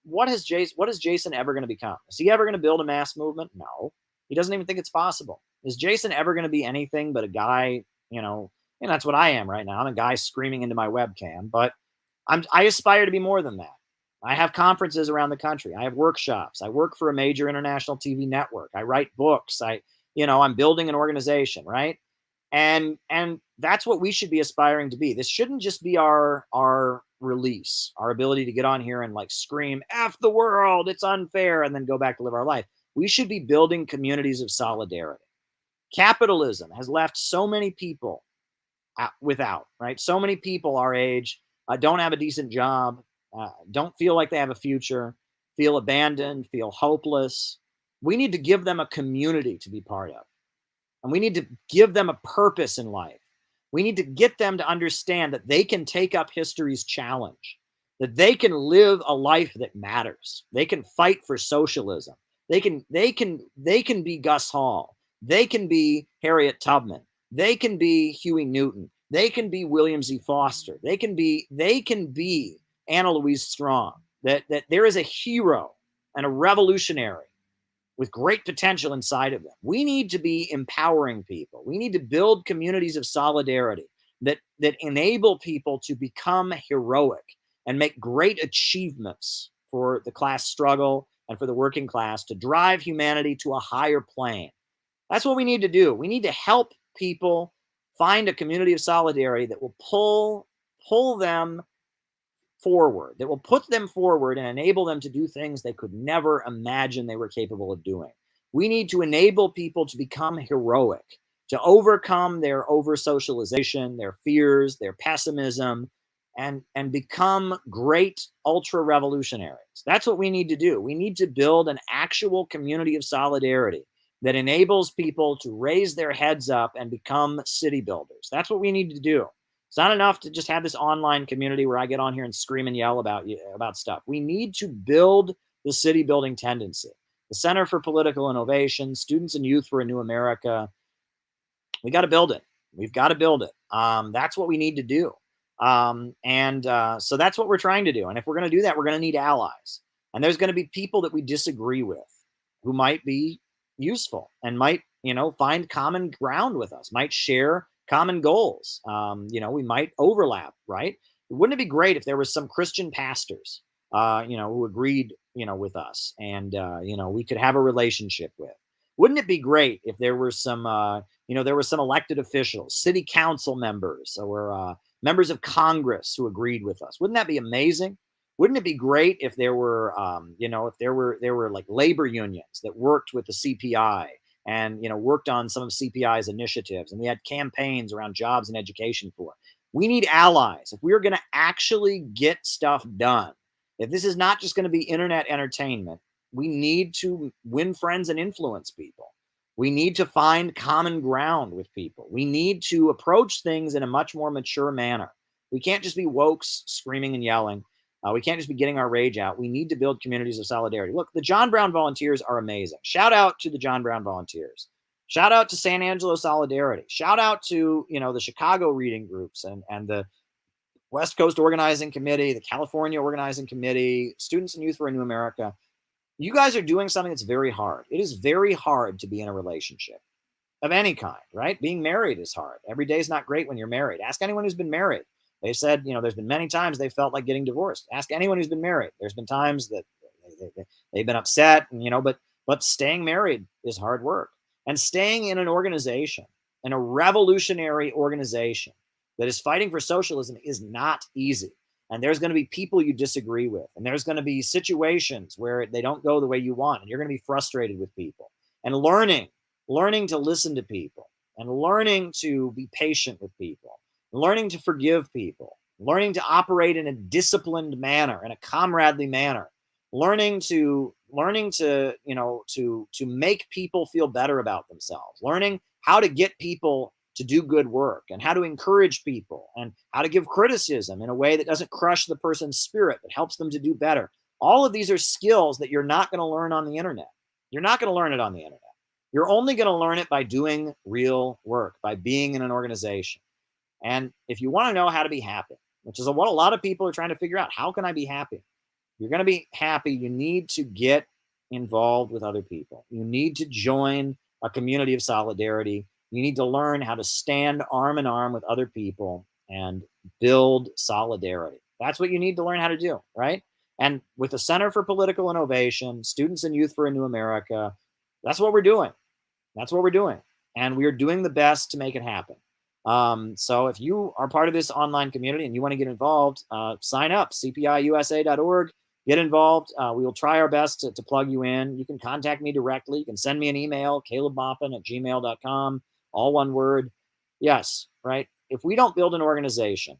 what is Jason ever going to become? Is he ever going to build a mass movement? No, he doesn't even think it's possible. Is Jason ever going to be anything but a guy, and that's what I am right now. I'm a guy screaming into my webcam, but I aspire to be more than that. I have conferences around the country. I have workshops. I work for a major international TV network. I write books. I'm building an organization, right? And that's what we should be aspiring to be. This shouldn't just be our release, our ability to get on here and like scream, F the world, it's unfair, and then go back to live our life. We should be building communities of solidarity. Capitalism has left so many people without, right? So many people our age don't have a decent job, don't feel like they have a future, feel abandoned, feel hopeless. We need to give them a community to be part of. And we need to give them a purpose in life. We need to get them to understand that they can take up history's challenge, that they can live a life that matters. They can fight for socialism. They can be Gus Hall. They can be Harriet Tubman. They can be Huey Newton. They can be William Z. Foster. They can be Anna Louise Strong. That there is a hero and a revolutionary with great potential inside of them. We need to be empowering people. We need to build communities of solidarity that enable people to become heroic and make great achievements for the class struggle and for the working class to drive humanity to a higher plane. That's what we need to do. We need to help people find a community of solidarity that will pull them forward, that will put them forward and enable them to do things they could never imagine they were capable of doing. We need to enable people to become heroic, to overcome their over-socialization, their fears, their pessimism, and become great ultra-revolutionaries. That's what we need to do. We need to build an actual community of solidarity that enables people to raise their heads up and become city builders. That's what we need to do. It's not enough to just have this online community where I get on here and scream and yell about stuff. We need to build the city building tendency. The Center for Political Innovation, Students and Youth for a New America. We got to build it. We've got to build it. That's what we need to do. So that's what we're trying to do. And if we're going to do that, we're going to need allies. And there's going to be people that we disagree with who might be useful and might, find common ground with us, might share common goals. We might overlap, right? Wouldn't it be great if there was some Christian pastors who agreed, with us, and we could have a relationship with. Wouldn't it be great if there were some, there were some elected officials, city council members, or members of Congress who agreed with us? Wouldn't that be amazing? Wouldn't it be great if there were, if there were like labor unions that worked with the CPI and worked on some of CPI's initiatives, and we had campaigns around jobs and education for it? We need allies. If we're going to actually get stuff done, if this is not just going to be internet entertainment, we need to win friends and influence people. We need to find common ground with people. We need to approach things in a much more mature manner. We can't just be wokes screaming and yelling. We can't just be getting our rage out. We need to build communities of solidarity. Look, the John Brown volunteers are amazing. Shout out to the John Brown volunteers. Shout out to San Angelo Solidarity. Shout out to, the Chicago reading groups and the West Coast Organizing Committee, the California Organizing Committee, Students and Youth for a New America. You guys are doing something that's very hard. It is very hard to be in a relationship of any kind, right? Being married is hard. Every day is not great when you're married. Ask anyone who's been married. They said, there's been many times they felt like getting divorced. Ask anyone who's been married. There's been times that they've been upset, but staying married is hard work. And staying in an organization, in a revolutionary organization that is fighting for socialism, is not easy. And there's going to be people you disagree with. And there's going to be situations where they don't go the way you want. And you're going to be frustrated with people. And learning to listen to people, and learning to be patient with people, learning to forgive people, learning to operate in a disciplined manner, in a comradely manner, learning to make people feel better about themselves, learning how to get people to do good work, and how to encourage people, and how to give criticism in a way that doesn't crush the person's spirit, but helps them to do better. All of these are skills that you're not going to learn on the internet. You're not going to learn it on the internet. You're only going to learn it by doing real work, by being in an organization. And if you want to know how to be happy, which is what a lot of people are trying to figure out, how can I be happy? You're going to be happy. You need to get involved with other people. You need to join a community of solidarity. You need to learn how to stand arm in arm with other people and build solidarity. That's what you need to learn how to do, right? And with the Center for Political Innovation, Students and Youth for a New America, that's what we're doing. That's what we're doing. And we are doing the best to make it happen. So if you are part of this online community and you want to get involved, sign up, cpiusa.org, get involved. We will try our best to plug you in. You can contact me directly. You can send me an email, calebmaupin@gmail.com, all one word. Yes, right? If we don't build an organization,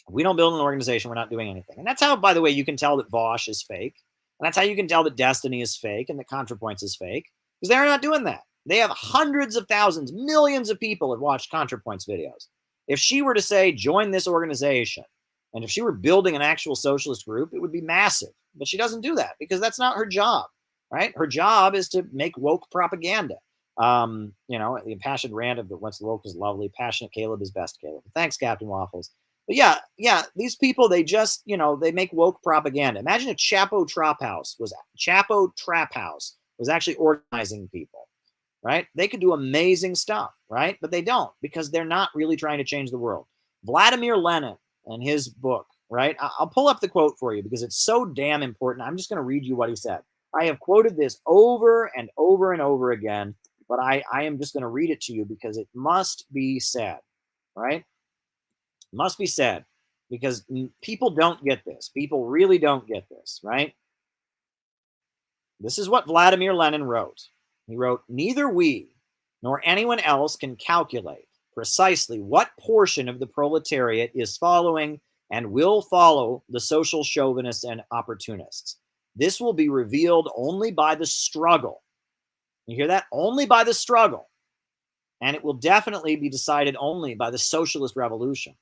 we're not doing anything. And that's how, by the way, you can tell that Vosh is fake. And that's how you can tell that Destiny is fake and that ContraPoints is fake, because they're not doing that. They have hundreds of thousands, millions of people have watched ContraPoints videos. If she were to say, join this organization, and if she were building an actual socialist group, it would be massive. But she doesn't do that because that's not her job, right? Her job is to make woke propaganda. The impassioned rant of the once the woke is lovely, passionate Caleb is best Caleb. Thanks, Captain Waffles. But yeah, these people, they just, they make woke propaganda. Imagine if Chapo Trap House was actually organizing people, right? They could do amazing stuff, right? But they don't, because they're not really trying to change the world. Vladimir Lenin and his book, right? I'll pull up the quote for you because it's so damn important. I'm just going to read you what he said. I have quoted this over and over and over again, but I am just going to read it to you because it must be said, right? It must be said because people don't get this. People really don't get this, right? This is what Vladimir Lenin wrote. He wrote, "Neither we nor anyone else can calculate precisely what portion of the proletariat is following and will follow the social chauvinists and opportunists. This will be revealed only by the struggle." You hear that? Only by the struggle. And it will definitely be decided only by the socialist revolution.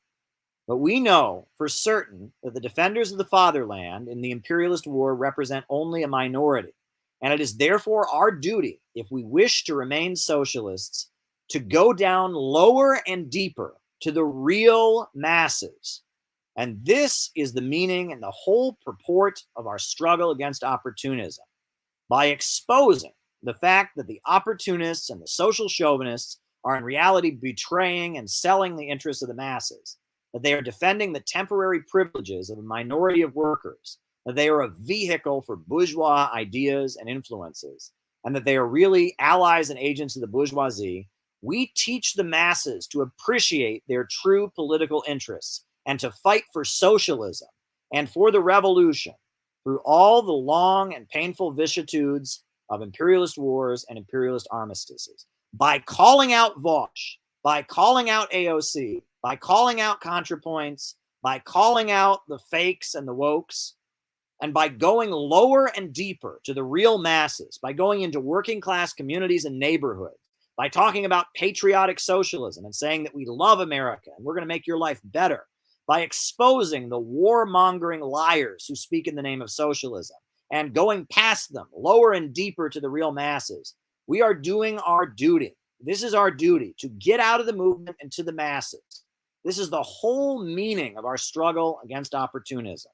But we know for certain that the defenders of the fatherland in the imperialist war represent only a minority. And it is therefore our duty, if we wish to remain socialists, to go down lower and deeper to the real masses. And this is the meaning and the whole purport of our struggle against opportunism. By exposing the fact that the opportunists and the social chauvinists are in reality betraying and selling the interests of the masses, that they are defending the temporary privileges of a minority of workers, that they are a vehicle for bourgeois ideas and influences, and that they are really allies and agents of the bourgeoisie, we teach the masses to appreciate their true political interests and to fight for socialism and for the revolution through all the long and painful vicissitudes of imperialist wars and imperialist armistices. By calling out Vosh, by calling out AOC, by calling out ContraPoints, by calling out the fakes and the wokes, and by going lower and deeper to the real masses, by going into working class communities and neighborhoods, by talking about patriotic socialism and saying that we love America and we're going to make your life better, by exposing the warmongering liars who speak in the name of socialism and going past them lower and deeper to the real masses, we are doing our duty. This is our duty, to get out of the movement and to the masses. This is the whole meaning of our struggle against opportunism.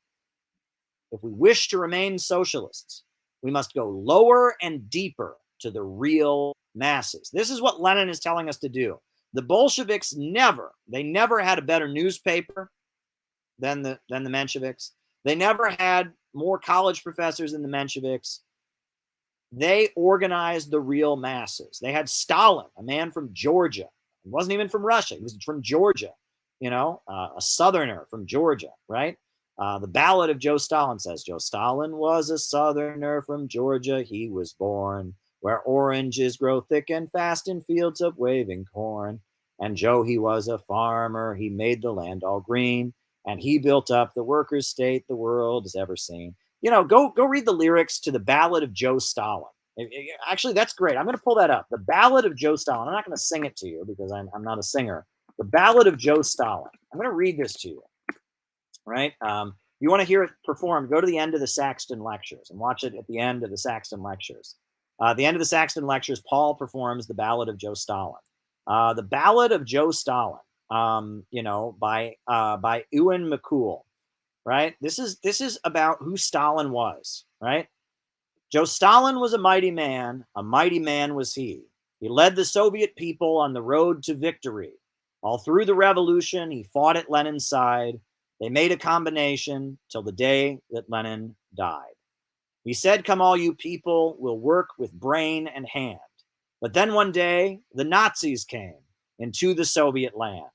If we wish to remain socialists, we must go lower and deeper to the real masses. This is what Lenin is telling us to do. The Bolsheviks never had a better newspaper than the Mensheviks. They never had more college professors than the Mensheviks. They organized the real masses. They had Stalin, a man from Georgia. He wasn't even from Russia. He was from Georgia, a southerner from Georgia, right? The Ballad of Joe Stalin says, Joe Stalin was a southerner from Georgia. He was born where oranges grow thick and fast in fields of waving corn. And Joe, he was a farmer. He made the land all green. And he built up the workers' state the world has ever seen. Go read the lyrics to the Ballad of Joe Stalin. Actually, that's great. I'm going to pull that up. The Ballad of Joe Stalin. I'm not going to sing it to you because I'm not a singer. The Ballad of Joe Stalin. I'm going to read this to you. Right? You want to hear it performed, go to the end of the Saxton Lectures and watch it at the end of the Saxton Lectures. At the end of the Saxton Lectures, Paul performs the Ballad of Joe Stalin. The Ballad of Joe Stalin, by Ewan McCool, right? This is about who Stalin was, right? Joe Stalin was a mighty man was he. He led the Soviet people on the road to victory. All through the revolution, he fought at Lenin's side. They made a combination till the day that Lenin died. He said, come all you people, we'll work with brain and hand. But then one day, the Nazis came into the Soviet land.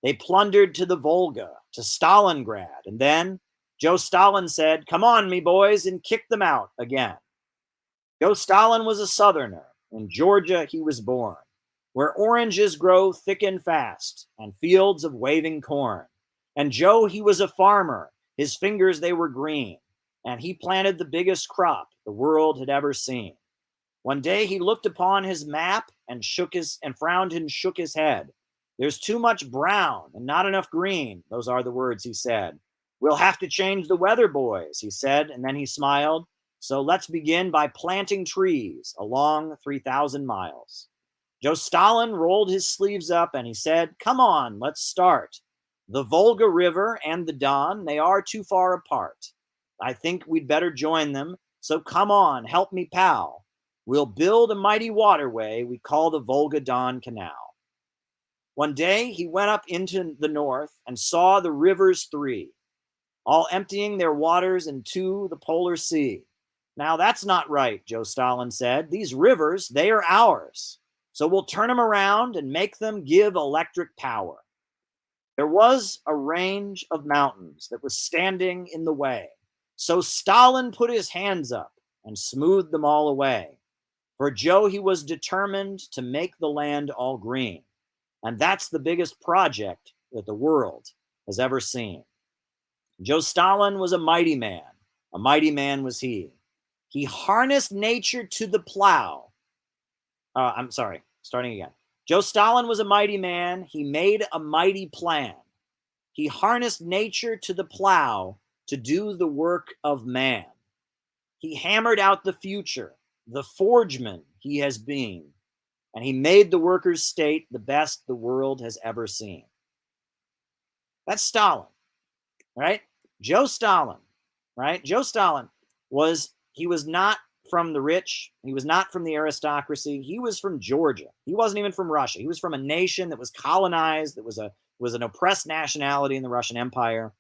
They plundered to the Volga, to Stalingrad. And then Joe Stalin said, come on, me boys, and kicked them out again. Joe Stalin was a southerner. In Georgia, he was born, where oranges grow thick and fast, and fields of waving corn. And Joe, he was a farmer. His fingers, they were green. And he planted the biggest crop the world had ever seen. One day he looked upon his map and frowned and shook his head. There's too much brown and not enough green. Those are the words he said. We'll have to change the weather, boys, he said. And then he smiled. So let's begin by planting trees along 3,000 miles. Joe Stalin rolled his sleeves up and he said, come on, let's start. The Volga River and the Don, they are too far apart. I think we'd better join them. So come on, help me, pal. We'll build a mighty waterway we call the Volga-Don Canal. One day he went up into the north and saw the rivers three, all emptying their waters into the polar sea. Now that's not right, Joe Stalin said. These rivers, they are ours. So we'll turn them around and make them give electric power. There was a range of mountains that was standing in the way. So Stalin put his hands up and smoothed them all away. For Joe, he was determined to make the land all green. And that's the biggest project that the world has ever seen. Joe Stalin was a mighty man was he. He harnessed nature to the plow. Starting again. Joe Stalin was a mighty man. He made a mighty plan. He harnessed nature to the plow to do the work of man. He hammered out the future, the forgeman he has been, and he made the workers' state the best the world has ever seen. That's Stalin, right? Joe Stalin, right? Joe Stalin was not from the rich. He was not from the aristocracy. He was from Georgia. He wasn't even from Russia. He was from a nation that was colonized, that was an oppressed nationality in the Russian Empire.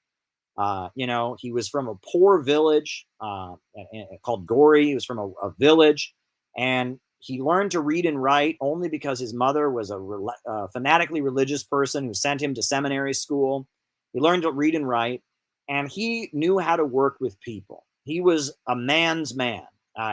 You know, he was from a poor village called Gori. He was from a village, and he learned to read and write only because his mother was a fanatically religious person who sent him to seminary school. He learned to read and write, and he knew how to work with people. He was a man's man.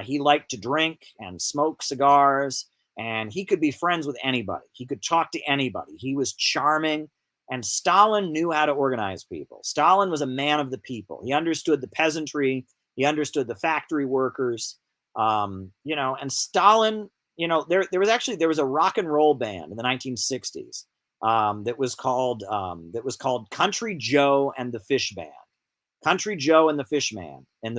He liked to drink and smoke cigars, and he could be friends with anybody. He could talk to anybody. He was charming. And Stalin knew how to organize people. Stalin was a man of the people. He understood the peasantry. He understood the factory workers. You know, and Stalin, you know, there was a rock and roll band in the 1960s that was called Country Joe and the Fish Band. Country Joe and the Fish Band. And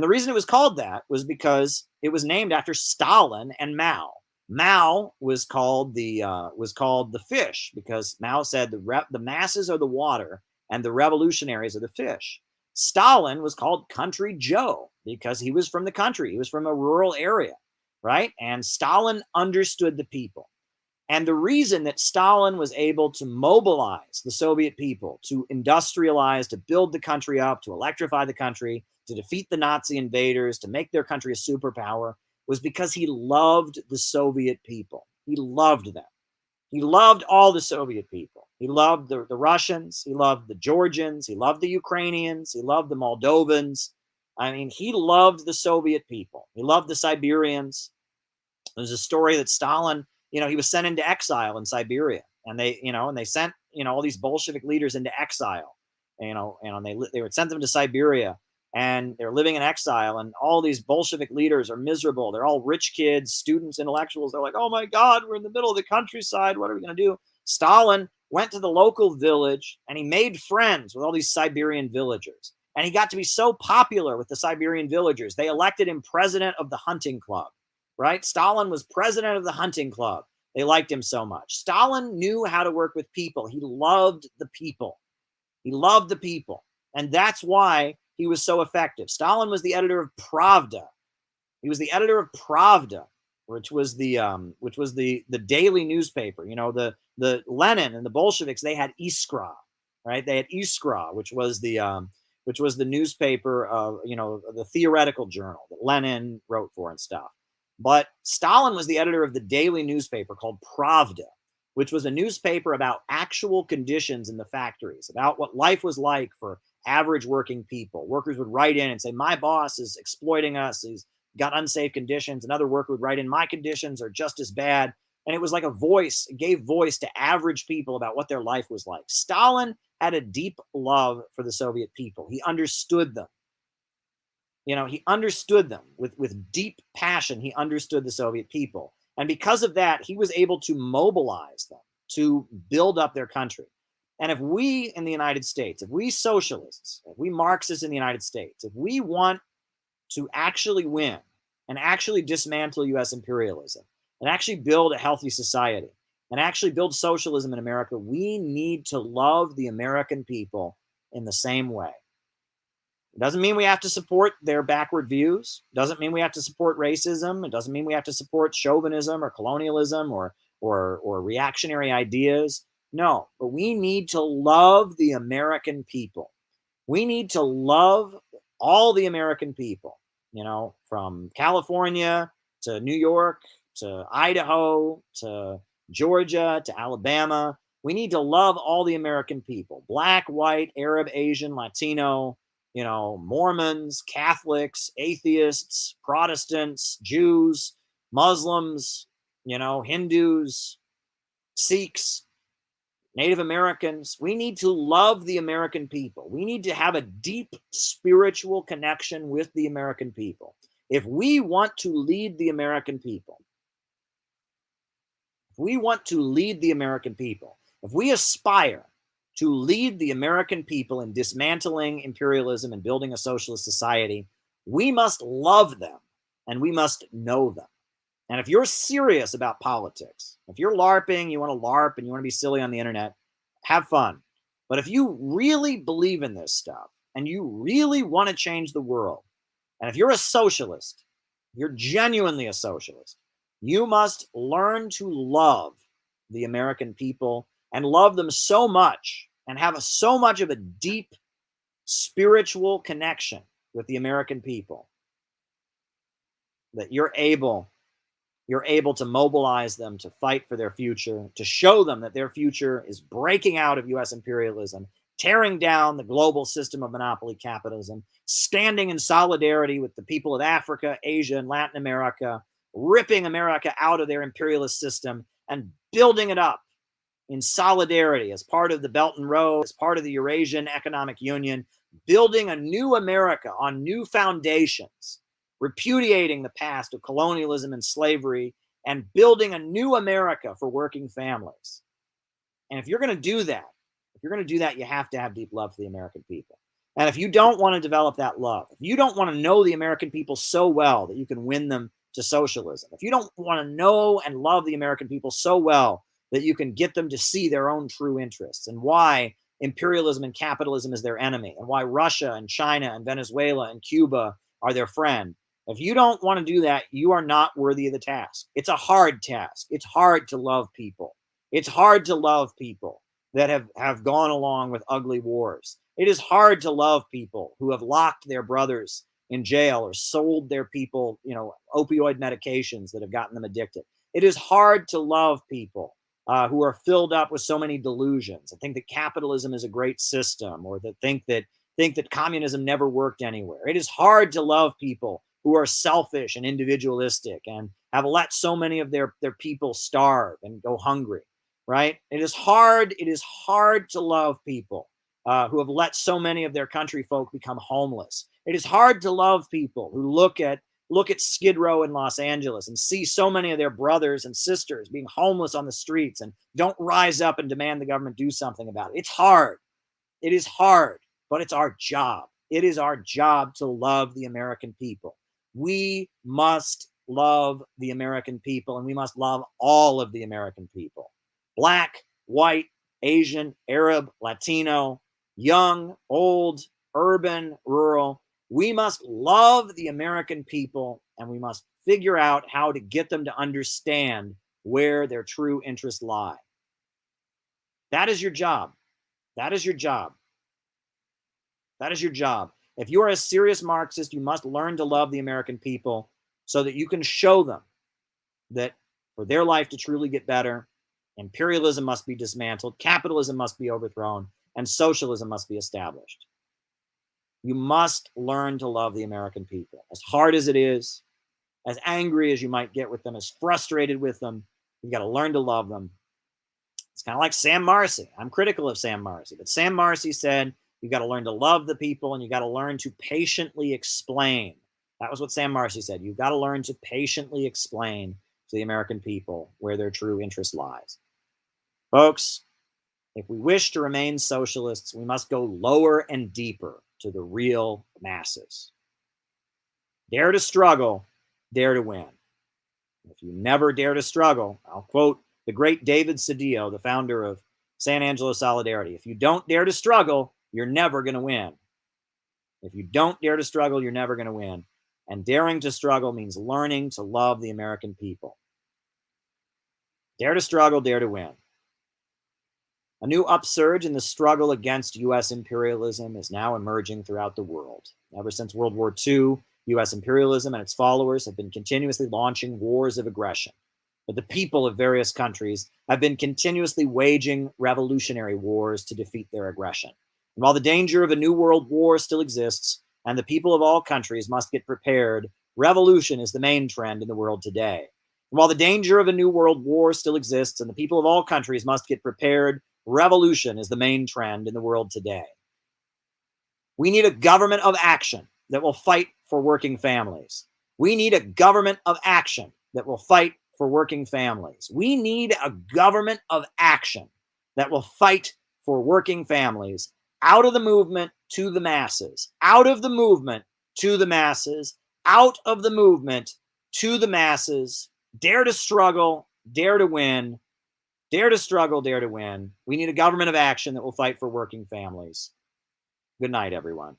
the reason it was called that was because it was named after Stalin and Mao. Mao was called the fish because Mao said the masses are the water and the revolutionaries are the fish. Stalin was called Country Joe because he was from the country. He was from a rural area, right? And Stalin understood the people. And the reason that Stalin was able to mobilize the Soviet people to industrialize, to build the country up, to electrify the country, to defeat the Nazi invaders, to make their country a superpower, was because he loved the Soviet people. He loved them. He loved all the Soviet people. He loved the Russians. He loved the Georgians. He loved the Ukrainians. He loved the Moldovans. I mean, he loved the Soviet people. He loved the Siberians. There's a story that Stalin, you know, he was sent into exile in Siberia, and they sent, you know, all these Bolshevik leaders into exile, you know, and they would send them to Siberia. And they're living in exile, and all these Bolshevik leaders are miserable. They're all rich kids, students, intellectuals. They're like, oh my God, we're in the middle of the countryside. What are we going to do? Stalin went to the local village, and he made friends with all these Siberian villagers. And he got to be so popular with the Siberian villagers, they elected him president of the hunting club, right? Stalin was president of the hunting club. They liked him so much. Stalin knew how to work with people. He loved the people. He loved the people. And that's why he was so effective. Stalin was the editor of Pravda. He was the editor of Pravda, which was the daily newspaper. You know, the Lenin and the Bolsheviks, they had Iskra, right? They had Iskra, which was the newspaper of, you know, the theoretical journal that Lenin wrote for and stuff. But Stalin was the editor of the daily newspaper called Pravda, which was a newspaper about actual conditions in the factories, about what life was like for average working people. Workers would write in and say, my boss is exploiting us. He's got unsafe conditions. Another worker would write in, my conditions are just as bad. And it was like a voice, it gave voice to average people about what their life was like. Stalin had a deep love for the Soviet people. He understood them. You know, he understood them with deep passion. He understood the Soviet people. And because of that, he was able to mobilize them to build up their country. And if we in the United States, if we socialists, if we Marxists in the United States, if we want to actually win and actually dismantle US imperialism and actually build a healthy society and actually build socialism in America, we need to love the American people in the same way. It doesn't mean we have to support their backward views. It doesn't mean we have to support racism. It doesn't mean we have to support chauvinism or colonialism or reactionary ideas. No, but we need to love the American people. We need to love all the American people, you know, from California to New York to Idaho to Georgia to Alabama. We need to love all the American people, black, white, Arab, Asian, Latino, you know, Mormons, Catholics, atheists, Protestants, Jews, Muslims, you know, Hindus, Sikhs, Native Americans. We need to love the American people. We need to have a deep spiritual connection with the American people. If we want to lead the American people, if we aspire to lead the American people in dismantling imperialism and building a socialist society, we must love them and we must know them. And if you're serious about politics, if you're LARPing, you want to LARP and you want to be silly on the internet, have fun. But if you really believe in this stuff and you really want to change the world, and if you're a socialist, you're genuinely a socialist, you must learn to love the American people and love them so much and have so much of a deep spiritual connection with the American people, that you're able to mobilize them to fight for their future, to show them that their future is breaking out of US imperialism, tearing down the global system of monopoly capitalism, standing in solidarity with the people of Africa, Asia, and Latin America, ripping America out of their imperialist system and building it up in solidarity as part of the Belt and Road, as part of the Eurasian Economic Union, building a new America on new foundations, repudiating the past of colonialism and slavery, and building a new America for working families. And if you're going to do that, you have to have deep love for the American people. And if you don't want to develop that love, if you don't want to know the American people so well that you can win them to socialism, if you don't want to know and love the American people so well that you can get them to see their own true interests and why imperialism and capitalism is their enemy and why Russia and China and Venezuela and Cuba are their friend, if you don't want to do that, you are not worthy of the task. It's a hard task. It's hard to love people. It's hard to love people that have gone along with ugly wars. It is hard to love people who have locked their brothers in jail or sold their people, opioid medications that have gotten them addicted. It is hard to love people who are filled up with so many delusions and think that capitalism is a great system, or that think that communism never worked anywhere. It is hard to love people who are selfish and individualistic and have let so many of their people starve and go hungry, right? It is hard to love people who have let so many of their country folk become homeless. It is hard to love people who look at Skid Row in Los Angeles and see so many of their brothers and sisters being homeless on the streets and don't rise up and demand the government do something about it. It's hard. It is hard, but it's our job. It is our job to love the American people. We must love the American people, and we must love all of the American people. Black, white, Asian, Arab, Latino, young, old, urban, rural. We must love the American people, and we must figure out how to get them to understand where their true interests lie. That is your job. That is your job. That is your job. If you are a serious Marxist, you must learn to love the American people so that you can show them that for their life to truly get better, imperialism must be dismantled, capitalism must be overthrown, and socialism must be established. You must learn to love the American people. As hard as it is, as angry as you might get with them, as frustrated with them, you've got to learn to love them. It's kind of like Sam Marcy. I'm critical of Sam Marcy, but Sam Marcy said, you've got to learn to love the people, and you've got to learn to patiently explain. That was what Sam Marcy said. You've got to learn to patiently explain to the American people where their true interest lies. Folks, if we wish to remain socialists, we must go lower and deeper to the real masses. Dare to struggle, dare to win. If you never dare to struggle, I'll quote the great David Cedillo, the founder of San Angelo Solidarity. If you don't dare to struggle, you're never going to win. If you don't dare to struggle, you're never going to win. And daring to struggle means learning to love the American people. Dare to struggle, dare to win. A new upsurge in the struggle against U.S. imperialism is now emerging throughout the world. Ever since World War II, U.S. imperialism and its followers have been continuously launching wars of aggression. But the people of various countries have been continuously waging revolutionary wars to defeat their aggression. And while the danger of a new world war still exists, and the people of all countries must get prepared, revolution is the main trend in the world today. And while the danger of a new world war still exists, and the people of all countries must get prepared, revolution is the main trend in the world today. We need a government of action that will fight for working families. We need a government of action that will fight for working families. We need a government of action that will fight for working families. Out of the movement to the masses. Out of the movement to the masses. Out of the movement to the masses. Dare to struggle, dare to win. Dare to struggle, dare to win. We need a government of action that will fight for working families. Good night, everyone.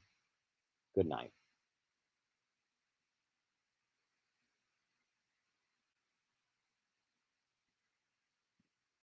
Good night.